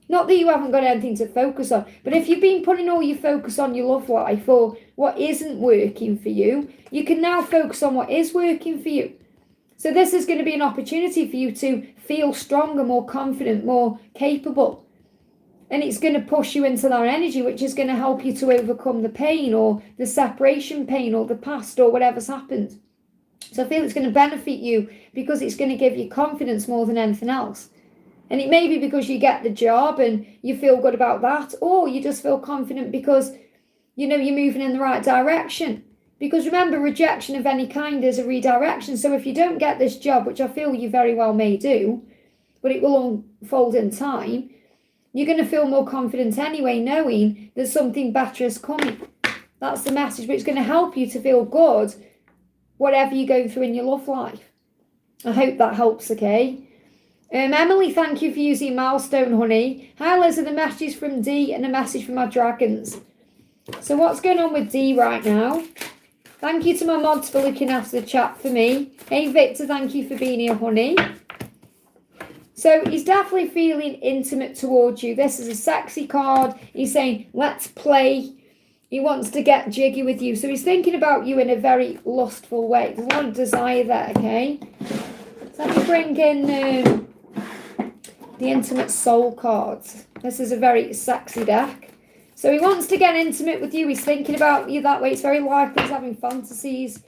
Not that you haven't got anything to focus on, but if you've been putting all your focus on your love life or what isn't working for you, you can now focus on what is working for you. So this is going to be an opportunity for you to feel stronger, more confident, more capable. And it's going to push you into that energy, which is going to help you to overcome the pain or the separation pain or the past or whatever's happened. So I feel it's going to benefit you because it's going to give you confidence more than anything else. And it may be because you get the job and you feel good about that, or you just feel confident because, you know, you're moving in the right direction. Because remember, rejection of any kind is a redirection. So if you don't get this job, which I feel you very well may do, but it will unfold in time, you're going to feel more confident anyway, knowing that something better is coming. That's the message, but it's going to help you to feel good, whatever you're going through in your love life. I hope that helps, okay? Emily, thank you for using Milestone, honey. Hi, Liz, the message from D and a message from my dragons. So what's going on with D right now? Thank you to my mods for looking after the chat for me. Hey, Victor, thank you for being here, honey. So he's definitely feeling intimate towards you. This is a sexy card. He's saying, let's play. He wants to get jiggy with you. So he's thinking about you in a very lustful way. There's a lot of desire there, okay? So let me bring in the Intimate Soul cards. This is a very sexy deck. So he wants to get intimate with you. He's thinking about you that way. It's very likely he's having fantasies.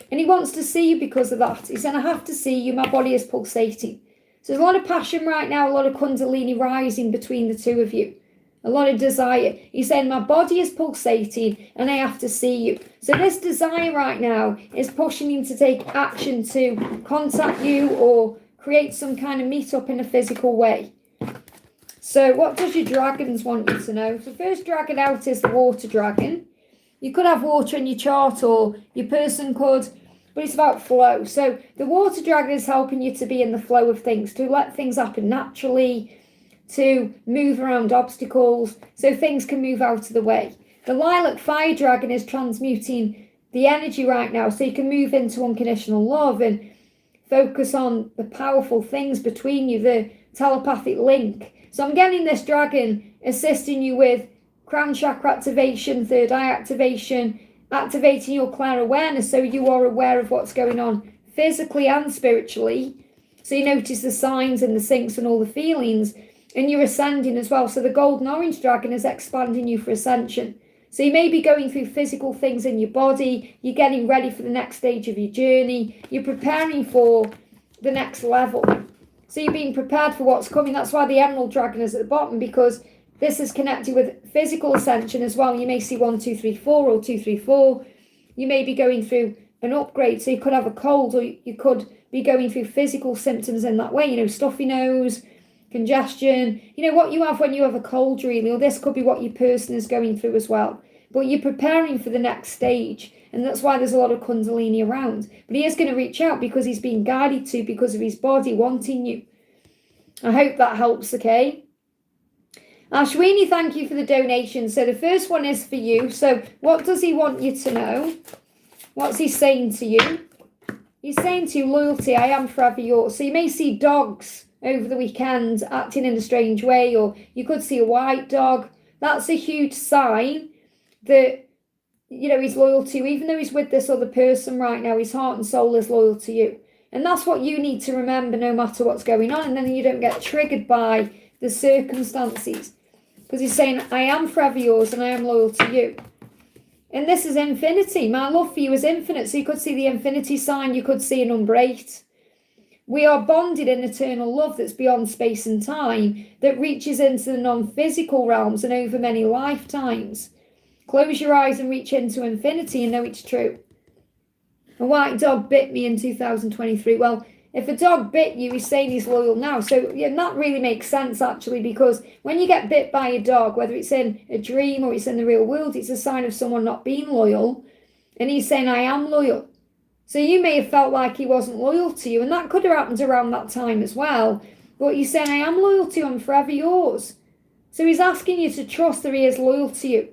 And he wants to see you because of that. He's saying, I have to see you. My body is pulsating. So there's a lot of passion right now, a lot of Kundalini rising between the two of you. a lot of desire. He's saying my body is pulsating and I have to see you. So this desire right now is pushing him to take action to contact you or create some kind of meet-up in a physical way. So what does your dragons want you to know? So first dragon out is the water dragon. You could have water in your chart or your person could, but it's about flow. So the water dragon is helping you to be in the flow of things, to let things happen naturally, to move around obstacles so things can move out of the way. The lilac fire dragon is transmuting the energy right now so you can move into unconditional love and focus on the powerful things between you, the telepathic link. So I'm getting this dragon assisting you with crown chakra activation, third eye activation, activating your clear awareness so you are aware of what's going on physically and spiritually. So you notice the signs and the syncs and all the feelings. And you're ascending as well. So the golden orange dragon is expanding you for ascension. So you may be going through physical things in your body. You're getting ready for the next stage of your journey. You're preparing for the next level. So you're being prepared for what's coming. That's why the emerald dragon is at the bottom, because this is connected with physical ascension as well. You may see 1, 2, 3, 4 or 2, 3, 4. You may be going through an upgrade. So you could have a cold or you could be going through physical symptoms in that way. You know, stuffy nose, congestion, you know, what you have when you have a cold really, or this could be what your person is going through as well. But you're preparing for the next stage, and that's why there's a lot of Kundalini around. But he is going to reach out because he's being guided to, because of his body wanting you. I hope that helps, okay? Ashwini, thank you for the donation. So the first one is for you. So what does he want you to know? What's he saying to you? He's saying to you, loyalty, I am forever yours. So you may see dogs over the weekend acting in a strange way, or you could see a white dog. That's a huge sign that, you know, he's loyal to you. Even though he's with this other person right now, his heart and soul is loyal to you. And that's what you need to remember no matter what's going on. And then you don't get triggered by the circumstances. Because he's saying, I am forever yours and I am loyal to you. And this is infinity. My love for you is infinite. So you could see the infinity sign. You could see a number 8. We are bonded in eternal love that's beyond space and time, that reaches into the non-physical realms and over many lifetimes. Close your eyes and reach into infinity and know it's true. A white dog bit me in 2023. Well, if a dog bit you, he's saying he's loyal now. So yeah, that really makes sense actually, because when you get bit by a dog, whether it's in a dream or it's in the real world, it's a sign of someone not being loyal. And he's saying, I am loyal. So you may have felt like he wasn't loyal to you, and that could have happened around that time as well. But he's saying, I am loyal to you, I'm forever yours. So he's asking you to trust that he is loyal to you.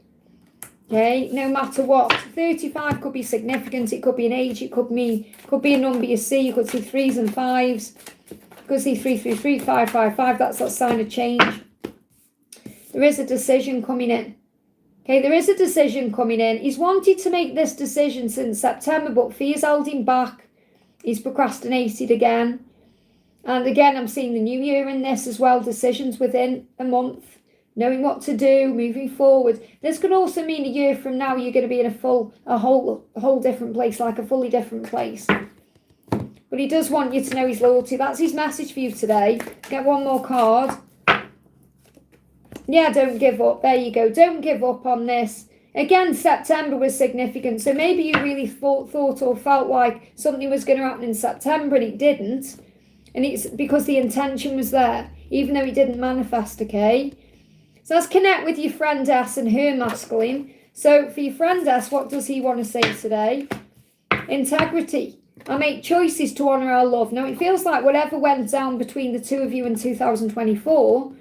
Okay, no matter what. 35 could be significant, it could be an age, it could be a number you see. You could see 3s and 5s. You could see 3, 3, 3, 5, 5, 5. That's that sign of change. There is a decision coming in. Okay, there is a decision coming in. He's wanted to make this decision since September, but fear's held him back. He's procrastinated again. And again, I'm seeing the new year in this as well. Decisions within a month. Knowing what to do, moving forward. This could also mean a year from now you're going to be in a whole different place, like a fully different place. But he does want you to know his loyalty. That's his message for you today. Get one more card. Yeah, don't give up. There you go. Don't give up on this. Again, September was significant. So maybe you really thought or felt like something was going to happen in September and it didn't. And it's because the intention was there, even though it didn't manifest, okay? So let's connect with your friend S and her masculine. So for your friend S, what does he want to say today? Integrity. I make choices to honour our love. Now, it feels like whatever went down between the two of you in 2024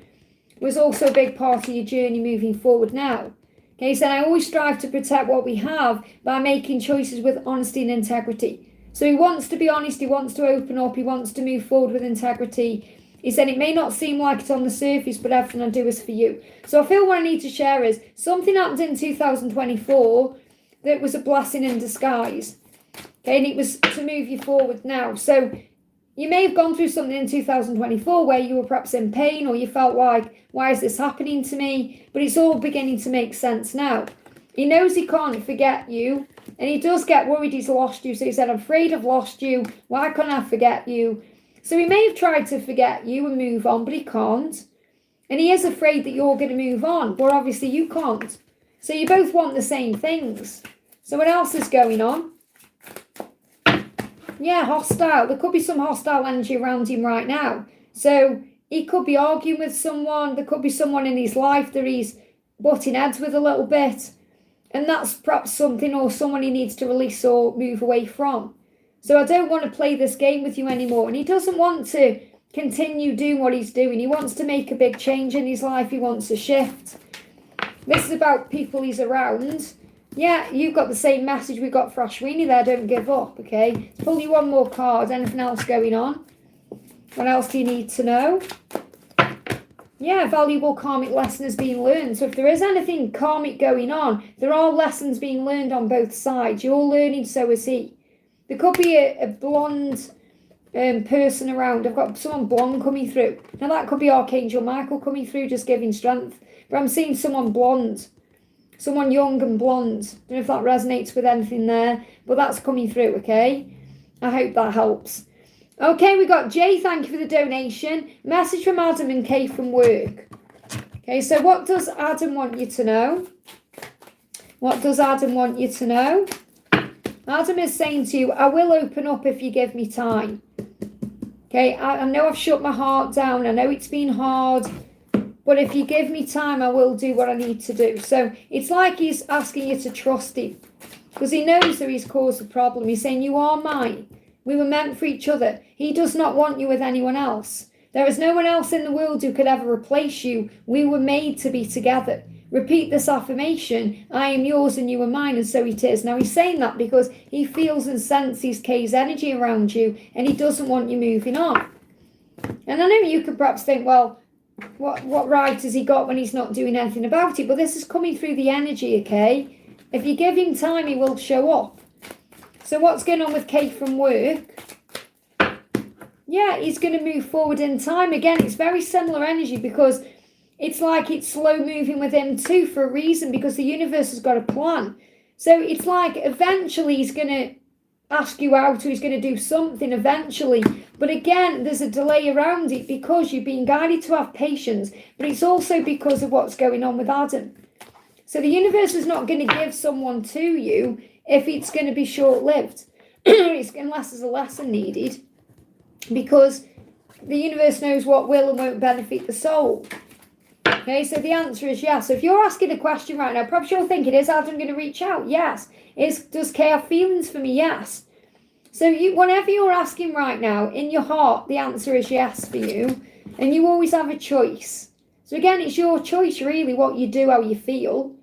was also a big part of your journey moving forward now. Okay, so I always strive to protect what we have by making choices with honesty and integrity. So he wants to be honest, he wants to open up, he wants to move forward with integrity. He said, it may not seem like it on the surface, but everything I do is for you. So I feel what I need to share is something happened in 2024 that was a blessing in disguise. Okay, and it was to move you forward now. So you may have gone through something in 2024 where you were perhaps in pain or you felt like, why is this happening to me? But it's all beginning to make sense now. He knows he can't forget you, and he does get worried he's lost you. So he said, I'm afraid I've lost you. Why can't I forget you? So he may have tried to forget you and move on, but he can't. And he is afraid that you're going to move on, but obviously you can't. So you both want the same things. So what else is going on? Yeah, hostile. There could be some hostile energy around him right now. So he could be arguing with someone. There could be someone in his life that he's butting heads with a little bit. And that's perhaps something or someone he needs to release or move away from. So I don't want to play this game with you anymore. And he doesn't want to continue doing what he's doing. He wants to make a big change in his life. He wants a shift. This is about people he's around. Yeah, you've got the same message we got for Ashwini there. Don't give up, okay? Let's pull you one more card. Anything else going on? What else do you need to know? Yeah, valuable karmic lesson is being learned. So if there is anything karmic going on, there are lessons being learned on both sides. You're learning, so is he. There could be a blonde person around. I've got someone blonde coming through. Now that could be Archangel Michael coming through, just giving strength. But I'm seeing someone blonde. Someone young and blonde. Don't know if that resonates with anything there. But that's coming through, okay? I hope that helps. Okay, we got Jay. Thank you for the donation. Message from Adam and Kay from work. Okay, so what does Adam want you to know? What does Adam want you to know? Adam is saying to you, I will open up if you give me time. Okay, I know I've shut my heart down. I know it's been hard. But if you give me time, I will do what I need to do. So it's like he's asking you to trust him. Because he knows that he's caused the problem. He's saying, you are mine. We were meant for each other. He does not want you with anyone else. There is no one else in the world who could ever replace you. We were made to be together. Repeat this affirmation. I am yours and you are mine, and so it is. Now he's saying that because he feels and senses Kay's energy around you, and he doesn't want you moving on. And I know you could perhaps think, well, what right has he got when he's not doing anything about it? But this is coming through the energy, okay? If you give him time, he will show up. So what's going on with Kay from work? Yeah, he's going to move forward in time. Again, it's very similar energy because it's like it's slow moving with him too for a reason, because the universe has got a plan. So it's like eventually he's going to ask you out, or he's going to do something eventually. But again, there's a delay around it because you're being guided to have patience, but it's also because of what's going on with Adam. So the universe is not going to give someone to you if it's going to be short-lived, unless there's a lesson needed, because the universe knows what will and won't benefit the soul. Okay, so the answer is yes. So if you're asking a question right now, perhaps you're thinking, is Adam going to reach out? Yes. Does Kay have feelings for me? Yes. So whatever you're asking right now, in your heart, the answer is yes for you. And you always have a choice. So again, it's your choice, really, what you do, how you feel.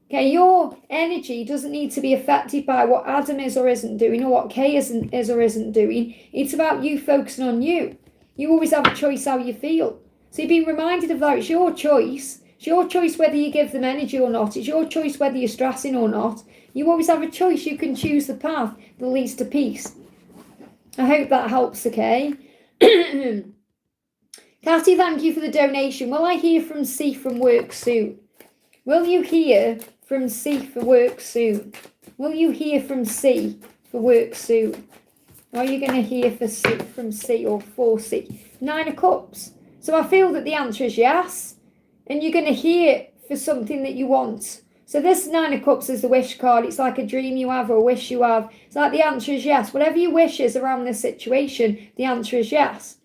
Okay, your energy doesn't need to be affected by what Adam is or isn't doing, or what Kay is or isn't doing. It's about you focusing on you. You always have a choice how you feel. So you're being reminded of that. It's your choice. It's your choice whether you give them energy or not. It's your choice whether you're stressing or not. You always have a choice. You can choose the path that leads to peace. I hope that helps, okay? Catty, thank you for the donation. Will I hear from C from work soon? Will you hear from C for work soon? Will you hear from C for work soon? Or are you going to hear from C or for C? 9 of Cups. So I feel that the answer is yes. And you're going to hear for something that you want. So this 9 of Cups is the wish card. It's like a dream you have or a wish you have. It's like the answer is yes. Whatever your wish is around this situation, the answer is yes.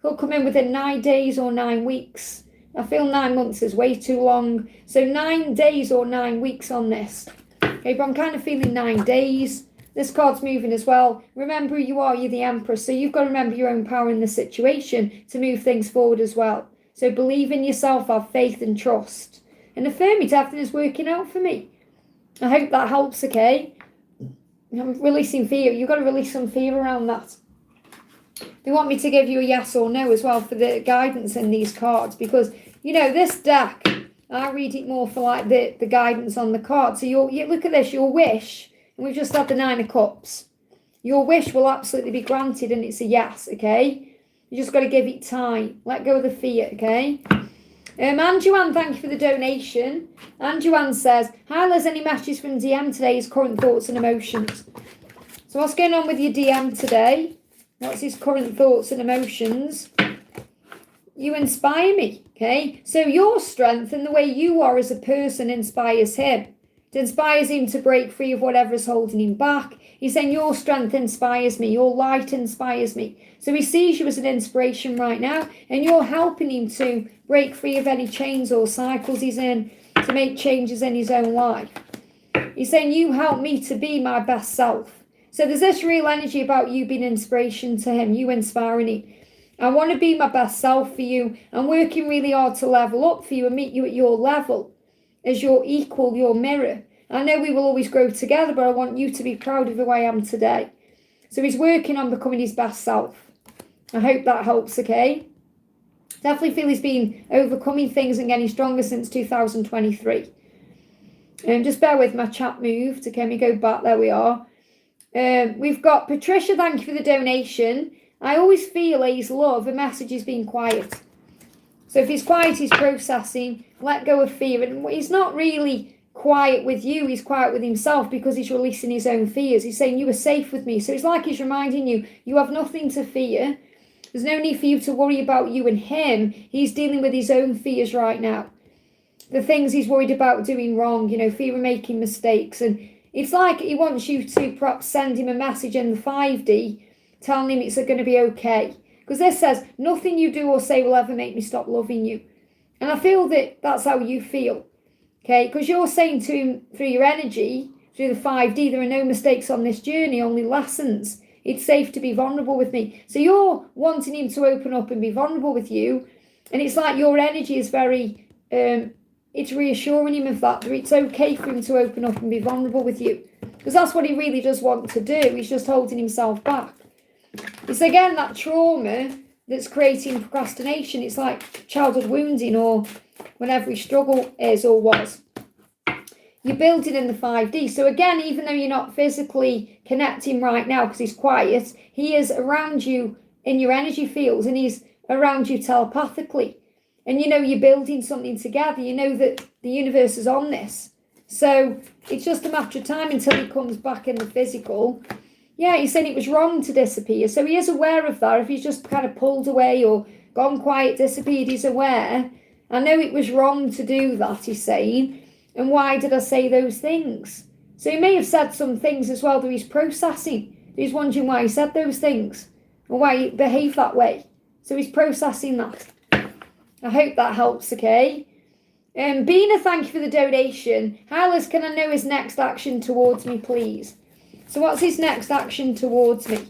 It'll come in within 9 days or 9 weeks. I feel 9 months is way too long. So 9 days or 9 weeks on this. Okay, but I'm kind of feeling 9 days. This card's moving as well. Remember who you are, you're the Empress. So you've got to remember your own power in this situation to move things forward as well. So believe in yourself, have faith and trust. And affirm it, everything is working out for me. I hope that helps, okay? I'm releasing fear. You've got to release some fear around that. They want me to give you a yes or no as well for the guidance in these cards. Because, you know, this deck, I read it more for like the guidance on the card. So you look at this, your wish. And we've just had the 9 of Cups. Your wish will absolutely be granted and it's a yes, okay? You just got to give it time. Let go of the fear, okay? Anjuan, thank you for the donation. Anjuan says, hi Liz, any messages from DM today? His current thoughts and emotions. So what's going on with your DM today? What's his current thoughts and emotions? you inspire me, okay? So your strength and the way you are as a person inspires him. It inspires him to break free of whatever is holding him back. He's saying your strength inspires me, your light inspires me. So he sees you as an inspiration right now, and you're helping him to break free of any chains or cycles he's in, to make changes in his own life. He's saying you help me to be my best self. So there's this real energy about you being inspiration to him, you inspiring him. I want to be my best self for you. I'm working really hard to level up for you and meet you at your level, as your equal, your mirror. I know we will always grow together, but I want you to be proud of who I am today. So he's working on becoming his best self. I hope that helps, okay? Definitely feel he's been overcoming things and getting stronger since 2023. Just bear with my chat moved. Okay, let me go back. There we are. We've got Patricia, thank you for the donation. I always feel his love, a message is being quiet. So if he's quiet, he's processing, let go of fear. And he's not really quiet with you, he's quiet with himself because he's releasing his own fears. He's saying, you are safe with me. So it's like he's reminding you, you have nothing to fear. There's no need for you to worry about you and him. He's dealing with his own fears right now. The things he's worried about doing wrong, fear of making mistakes. And it's like he wants you to perhaps send him a message in the 5D telling him it's going to be okay. Because this says, nothing you do or say will ever make me stop loving you. And I feel that that's how you feel. Okay, because you're saying to him through your energy, through the 5D, there are no mistakes on this journey, only lessons. It's safe to be vulnerable with me. So you're wanting him to open up and be vulnerable with you. And it's like your energy is very, it's reassuring him of that it's okay for him to open up and be vulnerable with you. Because that's what he really does want to do. He's just holding himself back. It's again that trauma that's creating procrastination. It's like childhood wounding or when every struggle is or was. You're building in the 5D. So again, even though you're not physically connecting right now because he's quiet, he is around you in your energy fields and he's around you telepathically. And you're building something together. You know that the universe is on this. So it's just a matter of time until he comes back in the physical. Yeah, he's saying it was wrong to disappear. So he is aware of that. If he's just kind of pulled away or gone quiet, disappeared, he's aware. I know it was wrong to do that, he's saying. And why did I say those things? So he may have said some things as well that he's processing. He's wondering why he said those things and why he behaved that way. So he's processing that. I hope that helps, okay? Bina, thank you for the donation. Hi, Liz, can I know his next action towards me, please? So what's his next action towards me?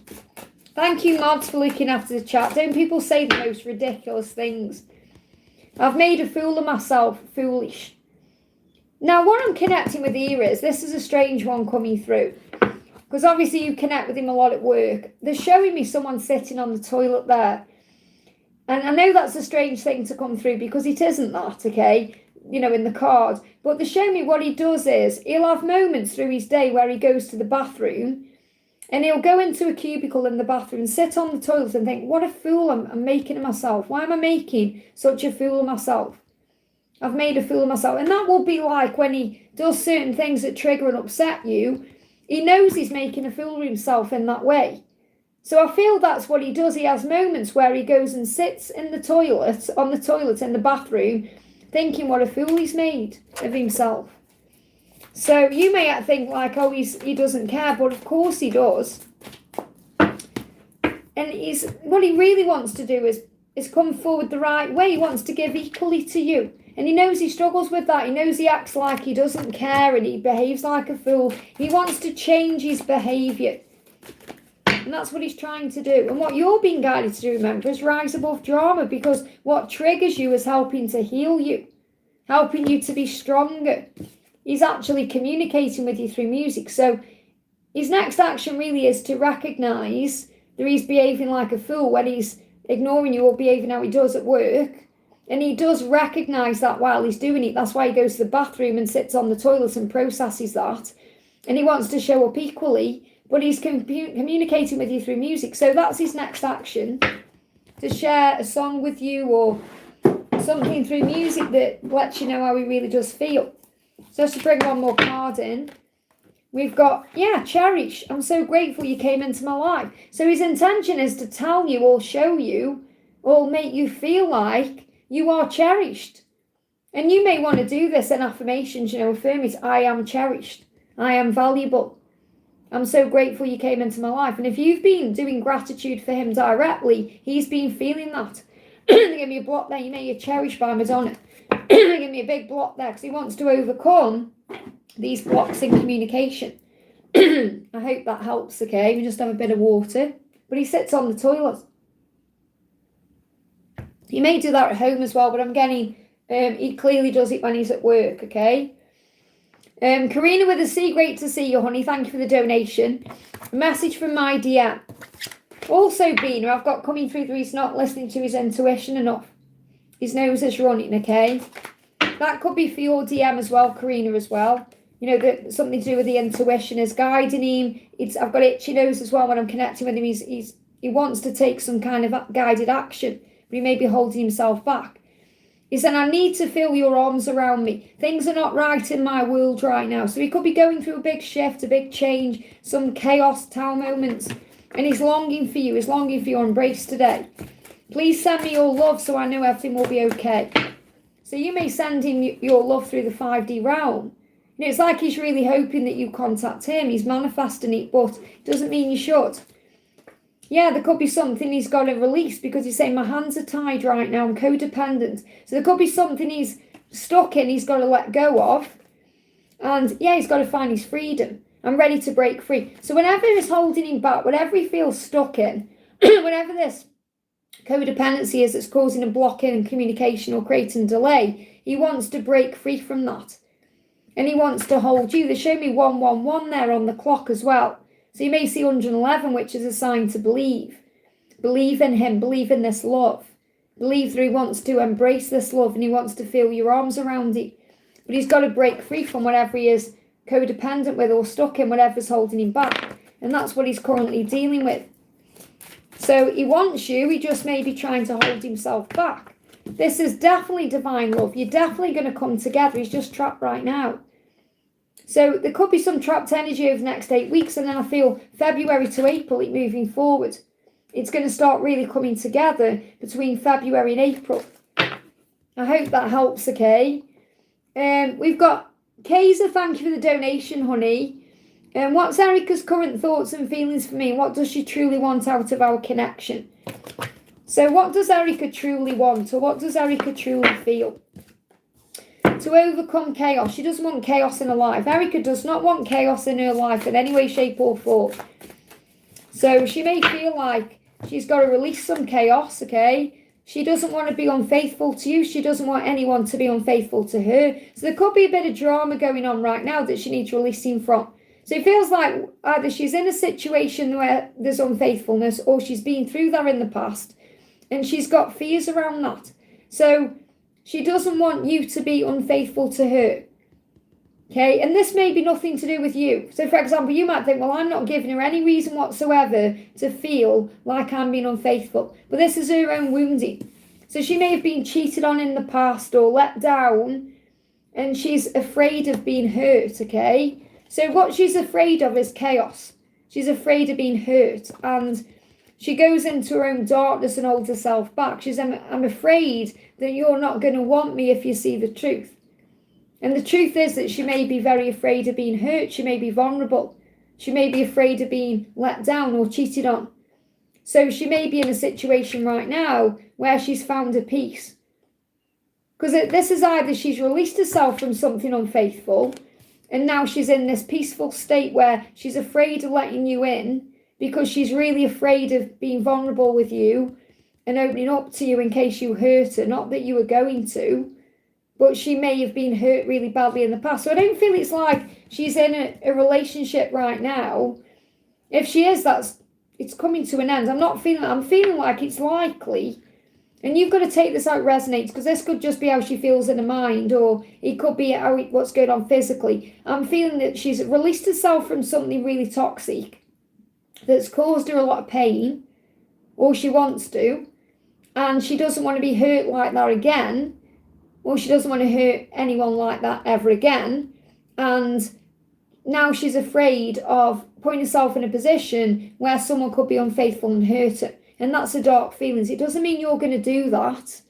Thank you, mods, for looking after the chat. Don't people say the most ridiculous things? I've made a fool of myself, foolish. Now, what I'm connecting with here is, this is a strange one coming through. Because obviously you connect with him a lot at work. They're showing me someone sitting on the toilet there. And I know that's a strange thing to come through because it isn't that, okay? In the card. But they show me what he does is, he'll have moments through his day where he goes to the bathroom and he'll go into a cubicle in the bathroom, sit on the toilet and think, what a fool I'm making of myself. Why am I making such a fool of myself? I've made a fool of myself. And that will be like when he does certain things that trigger and upset you. He knows he's making a fool of himself in that way. So I feel that's what he does. He has moments where he goes and sits in the toilet, on the toilet in the bathroom, thinking what a fool he's made of himself. So you may think like, oh, he doesn't care, but of course he does. And what he really wants to do is come forward the right way. He wants to give equally to you. And he knows he struggles with that. He knows he acts like he doesn't care and he behaves like a fool. He wants to change his behaviour. And that's what he's trying to do. And what you're being guided to do, remember, is rise above drama, because what triggers you is helping to heal you, helping you to be stronger. He's actually communicating with you through music. So his next action really is to recognise that he's behaving like a fool when he's ignoring you or behaving how he does at work. And he does recognise that while he's doing it. That's why he goes to the bathroom and sits on the toilet and processes that. And he wants to show up equally, but he's communicating with you through music. So that's his next action, to share a song with you or something through music that lets you know how he really does feel. So just to bring one more card in, we've got, cherish. I'm so grateful you came into my life. So his intention is to tell you or show you or make you feel like you are cherished. And you may want to do this in affirmations, affirm it. I am cherished. I am valuable. I'm so grateful you came into my life. And if you've been doing gratitude for him directly, he's been feeling that. They give me a block there. You know you're cherished by Madonna. They give me a big block there because he wants to overcome these blocks in communication. I hope that helps, okay? We just have a bit of water. But he sits on the toilet. You may do that at home as well, but I'm getting... he clearly does it when he's at work, okay? Karina with a C, great to see you, honey. Thank you for the donation. A message from my DM. Also, Bina, I've got coming through that he's not listening to his intuition enough. His nose is running, okay? That could be for your DM as well, Karina, as well. Something to do with the intuition is guiding him. I've got itchy nose as well when I'm connecting with him. He wants to take some kind of guided action, but he may be holding himself back. He said, I need to feel your arms around me. Things are not right in my world right now. So he could be going through a big shift, a big change, some chaos, tower moments. And he's longing for you. He's longing for your embrace today. Please send me your love so I know everything will be okay. So you may send him your love through the 5D realm. It's like he's really hoping that you contact him. He's manifesting it, but it doesn't mean you should. Yeah, there could be something he's got to release because he's saying, my hands are tied right now. I'm codependent. So there could be something he's stuck in, he's got to let go of. And yeah, he's got to find his freedom. I'm ready to break free. So whenever he's holding him back, whatever he feels stuck in, whatever this codependency is that's causing a block in communication or creating delay, he wants to break free from that. And he wants to hold you. They show me 111 there on the clock as well. So you may see 111, which is a sign to believe. Believe in him. Believe in this love. Believe that he wants to embrace this love and he wants to feel your arms around it. But he's got to break free from whatever he is codependent with or stuck in, whatever's holding him back. And that's what he's currently dealing with. So he wants you. He just may be trying to hold himself back. This is definitely divine love. You're definitely going to come together. He's just trapped right now. So there could be some trapped energy over the next 8 weeks. And then I feel February to April, it moving forward. It's going to start really coming together between February and April. I hope that helps, okay? We've got Kaiser, thank you for the donation, honey. What's Erica's current thoughts and feelings for me? What does she truly want out of our connection? So what does Erica truly want, or what does Erica truly feel? To overcome chaos. She doesn't want chaos in her life. Erica does not want chaos in her life in any way, shape or form. So she may feel like she's got to release some chaos, okay? She doesn't want to be unfaithful to you. She doesn't want anyone to be unfaithful to her. So there could be a bit of drama going on right now that she needs releasing from. So it feels like either she's in a situation where there's unfaithfulness or she's been through that in the past and she's got fears around that. So she doesn't want you to be unfaithful to her. Okay, and this may be nothing to do with you. So for example, you might think, well, I'm not giving her any reason whatsoever to feel like I'm being unfaithful. But this is her own wounding. So she may have been cheated on in the past or let down, and she's afraid of being hurt, okay? So what she's afraid of is chaos. She's afraid of being hurt, and she goes into her own darkness and holds herself back. She's, I'm afraid that you're not going to want me if you see the truth. And the truth is that she may be very afraid of being hurt. She may be vulnerable. She may be afraid of being let down or cheated on. So she may be in a situation right now where she's found a peace. Because this is either she's released herself from something unfaithful and now she's in this peaceful state where she's afraid of letting you in because she's really afraid of being vulnerable with you and opening up to you in case you hurt her. Not that you were going to, but she may have been hurt really badly in the past. So I don't feel it's like she's in a relationship right now. If she is, it's coming to an end. I'm feeling like it's likely. And you've got to take this how it resonates, because this could just be how she feels in her mind, or it could be what's going on physically. I'm feeling that she's released herself from something really toxic that's caused her a lot of pain, or she wants to, and she doesn't want to be hurt like that again, or she doesn't want to hurt anyone like that ever again. And now she's afraid of putting herself in a position where someone could be unfaithful and hurt her. And that's her dark feelings. It doesn't mean you're going to do that.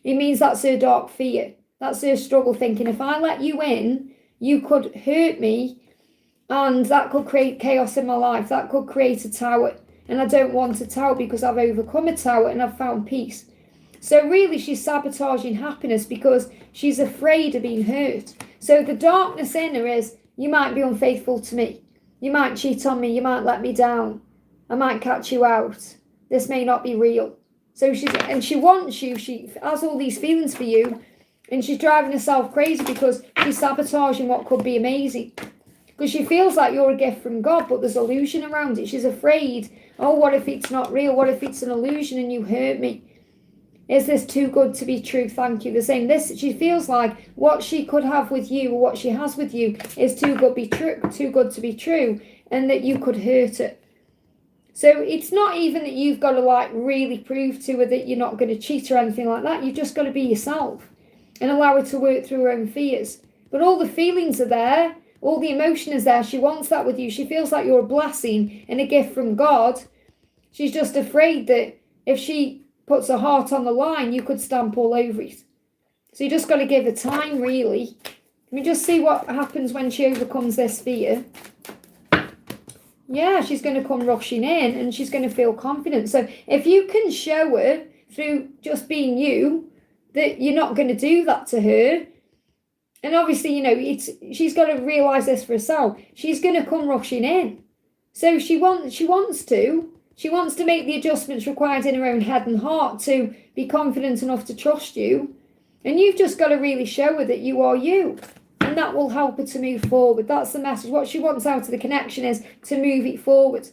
It means that's her dark fear. That's her struggle, thinking, if I let you in, you could hurt me, and that could create chaos in my life. That could create a tower. And I don't want a tower because I've overcome a tower and I've found peace. So really, she's sabotaging happiness because she's afraid of being hurt. So the darkness in her is, you might be unfaithful to me. You might cheat on me. You might let me down. I might catch you out. This may not be real. So she wants you. She has all these feelings for you. And she's driving herself crazy because she's sabotaging what could be amazing. Because she feels like you're a gift from God, but there's illusion around it. She's afraid, oh, what if it's not real? What if it's an illusion and you hurt me? Is this too good to be true? Thank you. The same. This, she feels like what she could have with you, or what she has with you, is too good to be true, and that you could hurt it. So it's not even that you've got to like really prove to her that you're not going to cheat or anything like that. You've just got to be yourself and allow her to work through her own fears. But all the feelings are there. All the emotion is there. She wants that with you. She feels like you're a blessing and a gift from God. She's just afraid that if she puts her heart on the line, you could stamp all over it. So you just got to give her time, really. Let me just see what happens when she overcomes this fear. Yeah, she's going to come rushing in and she's going to feel confident. So if you can show her through just being you that you're not going to do that to her, and obviously, you know, she's got to realise this for herself. She's going to come rushing in. So she wants to make the adjustments required in her own head and heart to be confident enough to trust you. And you've just got to really show her that you are you. And that will help her to move forward. That's the message. What she wants out of the connection is to move it forward.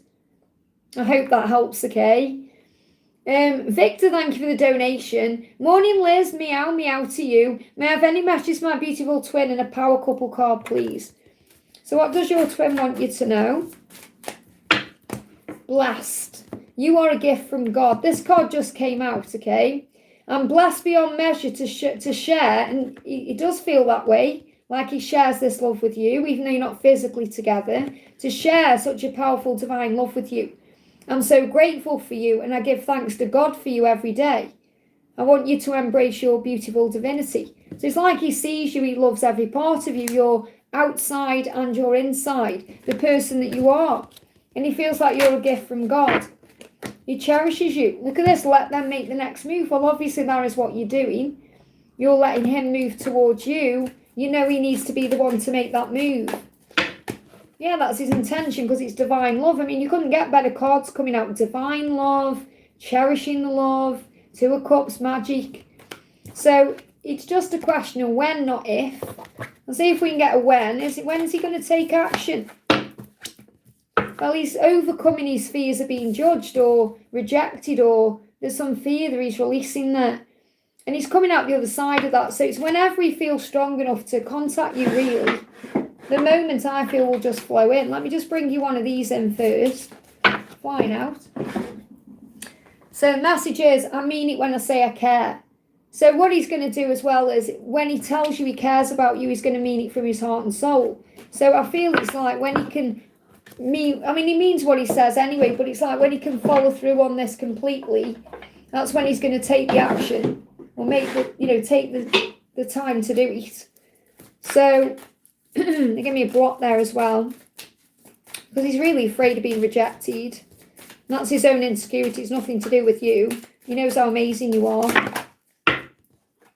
I hope that helps, okay? Victor, thank you for the donation. Morning, Liz. Meow, meow to you. May I have any messages for my beautiful twin and a power couple card, please? So what does your twin want you to know? Blessed. You are a gift from God. This card just came out, okay? I'm blessed beyond measure to share, and it does feel that way, like he shares this love with you, even though you're not physically together, to share such a powerful divine love with you. I'm so grateful for you, and I give thanks to God for you every day. I want you to embrace your beautiful divinity. So it's like he sees you, he loves every part of you, your outside and your inside, the person that you are. And he feels like you're a gift from God. He cherishes you. Look at this, let them make the next move. Well, obviously that is what you're doing. You're letting him move towards you. You know he needs to be the one to make that move. Yeah, that's his intention because it's divine love. I mean, you couldn't get better cards coming out. Divine love, cherishing the love, Two of Cups, magic. So it's just a question of when, not if. Let's see if we can get a when. When is he going to take action? Well, he's overcoming his fears of being judged or rejected, or there's some fear that he's releasing there. And he's coming out the other side of that. So it's whenever he feels strong enough to contact you, really. The moment I feel will just flow in. Let me just bring you one of these in first. Flying out. So the message is, I mean it when I say I care. So what he's going to do as well is, when he tells you he cares about you, he's going to mean it from his heart and soul. So I feel it's like when he can he means what he says anyway, but it's like when he can follow through on this completely, that's when he's going to take the action, or take the time to do it. So they give me a block there as well, because he's really afraid of being rejected. And that's his own insecurity. It's nothing to do with you. He knows how amazing you are.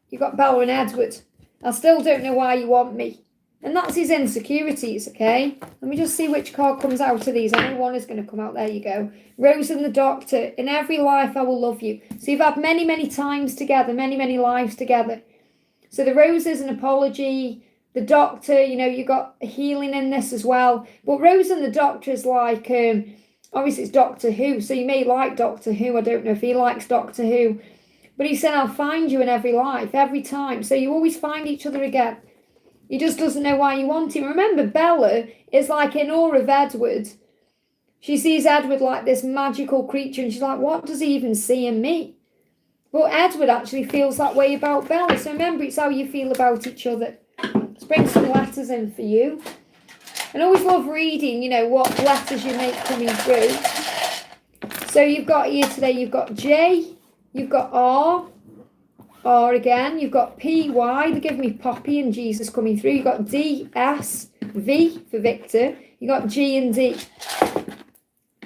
You've got Bella and Edward. I still don't know why you want me. And that's his insecurities, okay? Let me just see which card comes out of these. I know one is going to come out. There you go. Rose and the Doctor. In every life I will love you. So you've had many, many times together, many, many lives together. So the Rose is an apology. The Doctor, you got healing in this as well. But Rose and the Doctor is like, obviously it's Doctor Who. So you may like Doctor Who. I don't know if he likes Doctor Who. But he said, I'll find you in every life, every time. So you always find each other again. He just doesn't know why you want him. Remember, Bella is like in awe of Edward. She sees Edward like this magical creature, and she's like, what does he even see in me? But Edward actually feels that way about Bella. So remember, it's how you feel about each other. Let's bring some letters in for you. And I always love reading, what letters you make coming through. So you've got here today, you've got J, you've got R again, you've got P, Y, they give me Poppy and Jesus coming through. You've got D, S, V for Victor. You've got G and D.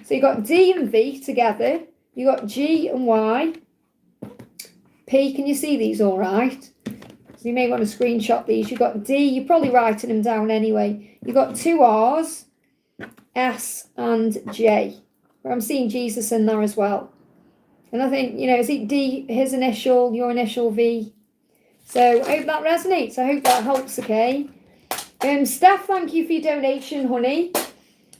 So you've got D and V together. You've got G and Y. P, can you see these all right? So you may want to screenshot these. You've got D, you're probably writing them down anyway. You've got 2 R's, S and J. But I'm seeing Jesus in there as well. And I think, is it D, his initial, your initial V? So I hope that resonates. I hope that helps, okay? Steph, thank you for your donation, honey.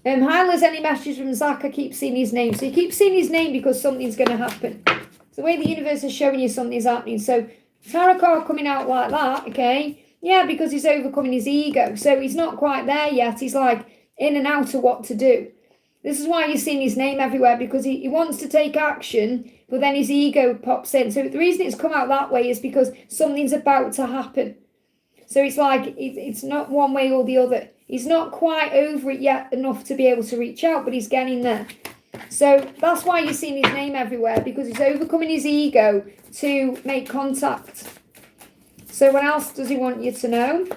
Hi, Liz, any messages from Zach? I keep seeing his name. So you keep seeing his name because something's going to happen. It's the way the universe is showing you something's happening. So tarot card coming out like that, okay? Yeah, because he's overcoming his ego. So he's not quite there yet. He's like in and out of what to do. This is why you're seeing his name everywhere, because he wants to take action, but then his ego pops in. So the reason it's come out that way is because something's about to happen. So it's like, it's not one way or the other. He's not quite over it yet enough to be able to reach out, but he's getting there. So that's why you're seeing his name everywhere, because he's overcoming his ego to make contact. So what else does he want you to know?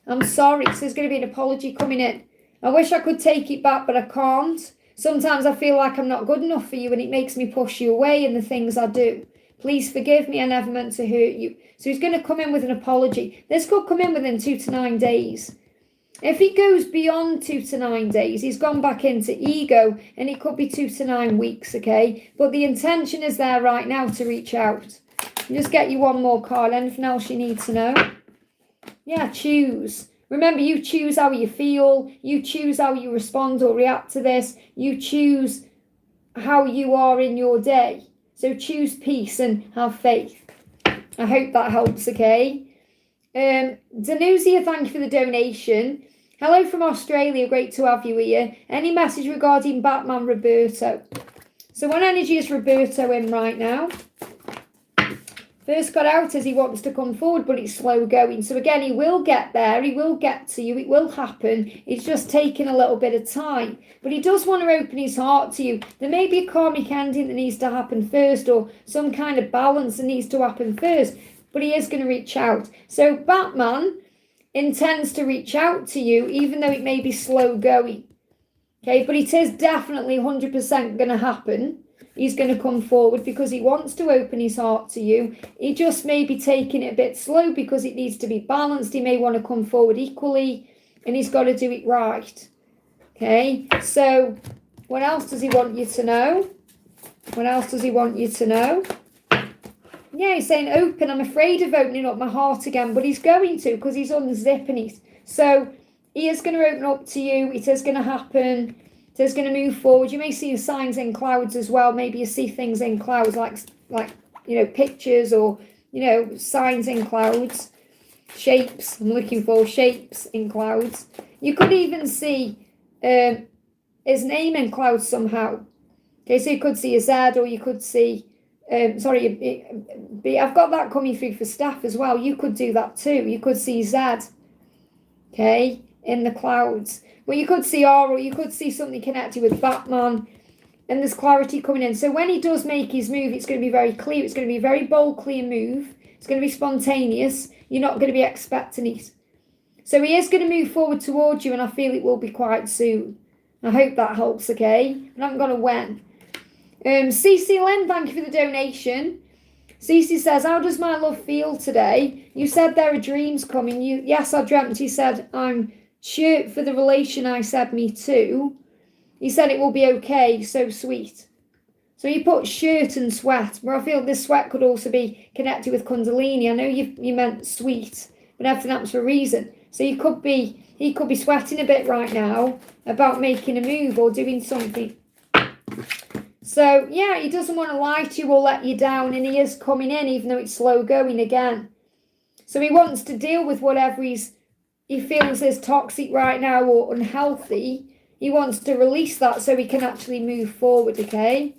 I'm sorry, so there's going to be an apology coming in. I wish I could take it back, but I can't. Sometimes I feel like I'm not good enough for you and it makes me push you away in the things I do. Please forgive me, I never meant to hurt you. So he's going to come in with an apology. This could come in within 2 to 9 days. If it goes beyond 2 to 9 days, he's gone back into ego and it could be 2 to 9 weeks, okay? But the intention is there right now to reach out. I'll just get you one more card. Anything else you need to know? Yeah, choose. Remember, you choose how you feel. You choose how you respond or react to this. You choose how you are in your day. So choose peace and have faith. I hope that helps, okay? Danuzia, thank you for the donation. Hello from Australia. Great to have you here. Any message regarding Batman Roberto? So what energy is Roberto in right now? First got out as he wants to come forward, but it's slow going. So again, he will get there. He will get to you. It will happen. It's just taking a little bit of time. But he does want to open his heart to you. There may be a karmic ending that needs to happen first, or some kind of balance that needs to happen first. But he is going to reach out. So Batman intends to reach out to you, even though it may be slow going. Okay, but it is definitely 100% going to happen. He's going to come forward because he wants to open his heart to you. He just may be taking it a bit slow because it needs to be balanced. He may want to come forward equally, and he's got to do it right. Okay, so what else does he want you to know? What else does he want you to know? Yeah, he's saying open. I'm afraid of opening up my heart again, but he's going to because he's unzipping it. So he is going to open up to you. It is going to happen. It is going to move forward. You may see signs in clouds as well. Maybe you see things in clouds like pictures or, signs in clouds. Shapes. I'm looking for shapes in clouds. You could even see his name in clouds somehow. Okay, so you could see a Z, or you could see... I've got that coming through for Steph as well. You could do that too. You could see Z, okay, in the clouds. Well, you could see R, or you could see something connected with Batman, and there's clarity coming in. So when he does make his move, it's going to be very clear. It's going to be a very bold, clear move. It's going to be spontaneous. You're not going to be expecting it. So he is going to move forward towards you, and I feel it will be quite soon. I hope that helps, okay? I haven't got a when. Cece Lynn, thank you for the donation. Cece says, how does my love feel today? You said there are dreams coming. Yes, I dreamt. He said, I'm sure for the relation. I said, me too. He said it will be okay. So sweet. So you put shirt and sweat, but I feel this sweat could also be connected with Kundalini. I know you meant sweet, but everything happens for a reason. So he could be sweating a bit right now about making a move or doing something. So, yeah, he doesn't want to lie to you or let you down, and he is coming in, even though it's slow going again. So he wants to deal with whatever he feels is toxic right now or unhealthy. He wants to release that so he can actually move forward, okay?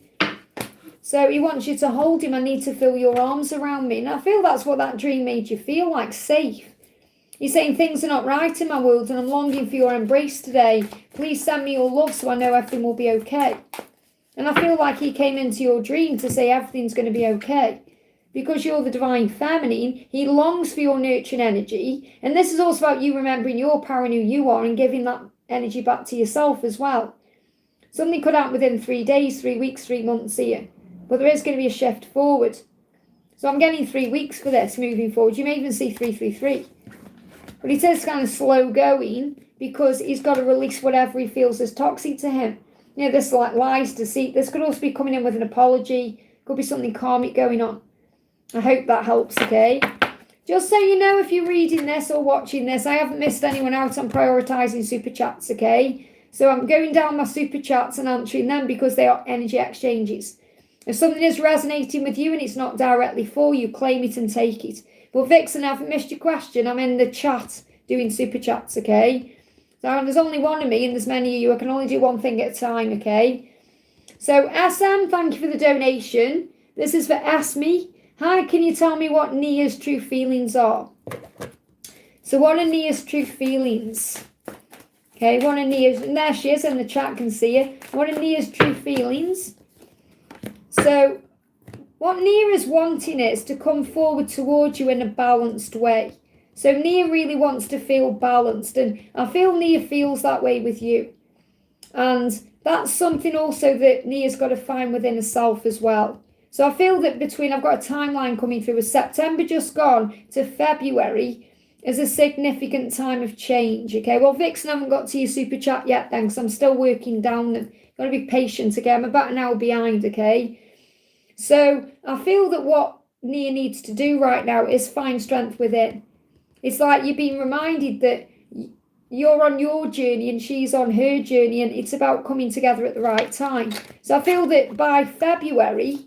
So he wants you to hold him. I need to feel your arms around me. And I feel that's what that dream made you feel like, safe. He's saying things are not right in my world, and I'm longing for your embrace today. Please send me your love so I know everything will be okay. And I feel like he came into your dream to say everything's going to be okay. Because you're the divine feminine, he longs for your nurturing energy. And this is also about you remembering your power and who you are and giving that energy back to yourself as well. Something could happen within 3 days, 3 weeks, 3 months here. But there is going to be a shift forward. So I'm getting 3 weeks for this moving forward. You may even see 333. But it is kind of slow going because he's got to release whatever he feels is toxic to him. You know, this like lies, deceit. This could also be coming in with an apology. Could be something karmic going on. I hope that helps, okay? Just so you know, if you're reading this or watching this, I haven't missed anyone out on prioritising super chats, okay? So I'm going down my super chats and answering them because they are energy exchanges. If something is resonating with you and it's not directly for you, claim it and take it. But Vixen, I haven't missed your question. I'm in the chat doing super chats, okay? So there's only one of me and there's many of you. I can only do one thing at a time, okay? So SM, thank you for the donation. This is for Esme. Hi, can you tell me what Nia's true feelings are? So what are Nia's true feelings? Okay, what are Nia's, and there she is in the chat, can see her. What are Nia's true feelings? So what Nia is wanting is to come forward towards you in a balanced way. So Nia really wants to feel balanced, and I feel Nia feels that way with you. And that's something also that Nia's got to find within herself as well. So I feel that I've got a timeline coming through with September just gone to February is a significant time of change, okay? Well, Vixen, I haven't got to your super chat yet then because I'm still working down them. Got to be patient again. I'm about an hour behind, okay? So I feel that what Nia needs to do right now is find strength within. It's like you're being reminded that you're on your journey and she's on her journey, and it's about coming together at the right time. So I feel that by February,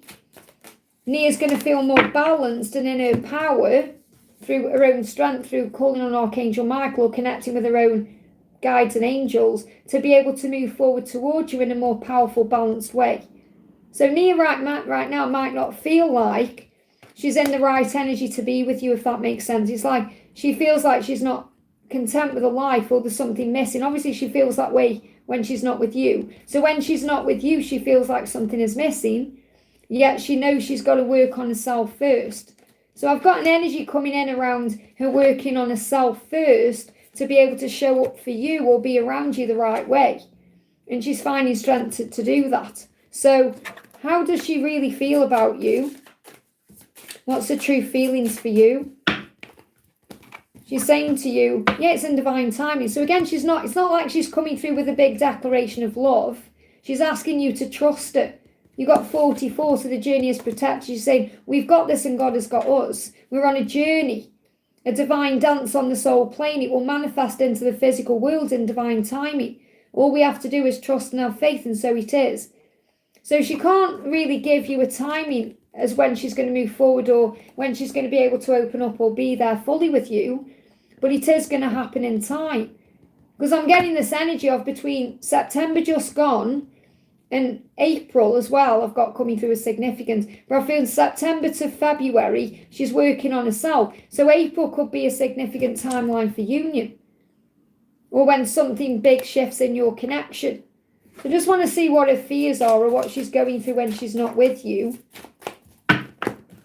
Nia's going to feel more balanced and in her power through her own strength, through calling on Archangel Michael or connecting with her own guides and angels to be able to move forward towards you in a more powerful, balanced way. So Nia right now might not feel like she's in the right energy to be with you, if that makes sense. It's like she feels like she's not content with her life or there's something missing. Obviously, she feels that way when she's not with you. So when she's not with you, she feels like something is missing. Yet she knows she's got to work on herself first. So I've got an energy coming in around her working on herself first to be able to show up for you or be around you the right way. And she's finding strength to do that. So how does she really feel about you? What's the true feelings for you? She's saying to you, yeah, it's in divine timing. So again, it's not like she's coming through with a big declaration of love. She's asking you to trust her. You got 44, so the journey is protected. She's saying, we've got this and God has got us. We're on a journey, a divine dance on the soul plane. It will manifest into the physical world in divine timing. All we have to do is trust and have faith, and so it is. So she can't really give you a timing as when she's going to move forward or when she's going to be able to open up or be there fully with you. But it is going to happen in time. Because I'm getting this energy of between September just gone and April as well, I've got coming through as significant. But I feel September to February, she's working on herself. So April could be a significant timeline for union. Or when something big shifts in your connection. So I just want to see what her fears are or what she's going through when she's not with you.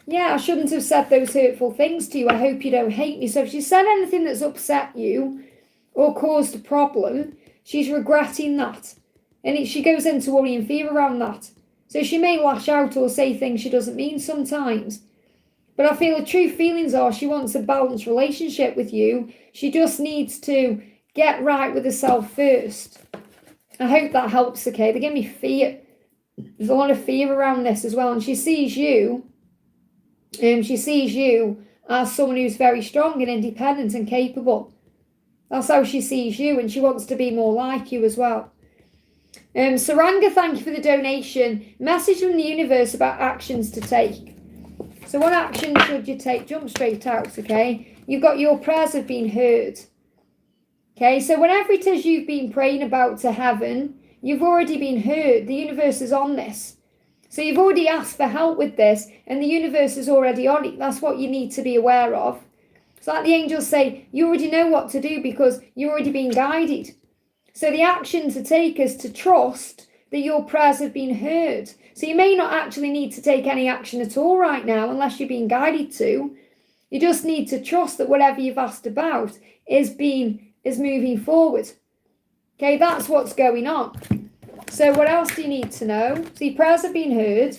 Yeah, I shouldn't have said those hurtful things to you. I hope you don't hate me. So if she said anything that's upset you or caused a problem, she's regretting that. And she goes into worry and fear around that. So she may lash out or say things she doesn't mean sometimes. But I feel her true feelings are she wants a balanced relationship with you. She just needs to get right with herself first. I hope that helps, okay? They give me fear. There's a lot of fear around this as well. And she sees you as someone who's very strong and independent and capable. That's how she sees you, and she wants to be more like you as well. Saranga, thank you for the donation. Message from the universe about actions to take. So what action should you take? Jump straight out, okay? You've got your prayers have been heard. Okay, so whatever it is you've been praying about to heaven, you've already been heard. The universe is on this. So you've already asked for help with this, and the universe is already on it. That's what you need to be aware of. It's like the angels say, you already know what to do because you're already being guided. So the action to take is to trust that your prayers have been heard. So you may not actually need to take any action at all right now unless you're being guided to. You just need to trust that whatever you've asked about is moving forward. Okay, that's what's going on. So what else do you need to know? So your prayers have been heard.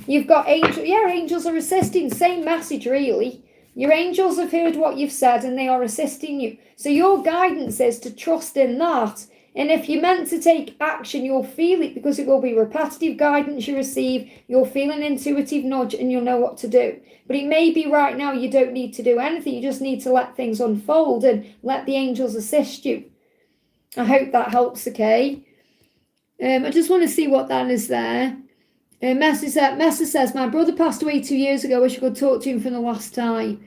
You've got angels. Yeah, angels are assisting. Same message, really. Your angels have heard what you've said and they are assisting you. So your guidance is to trust in that. And if you're meant to take action, you'll feel it because it will be repetitive guidance you receive. You'll feel an intuitive nudge and you'll know what to do. But it may be right now you don't need to do anything. You just need to let things unfold and let the angels assist you. I hope that helps, okay? I just want to see what that is there. Messer says, my brother passed away 2 years ago. Wish I could talk to him for the last time.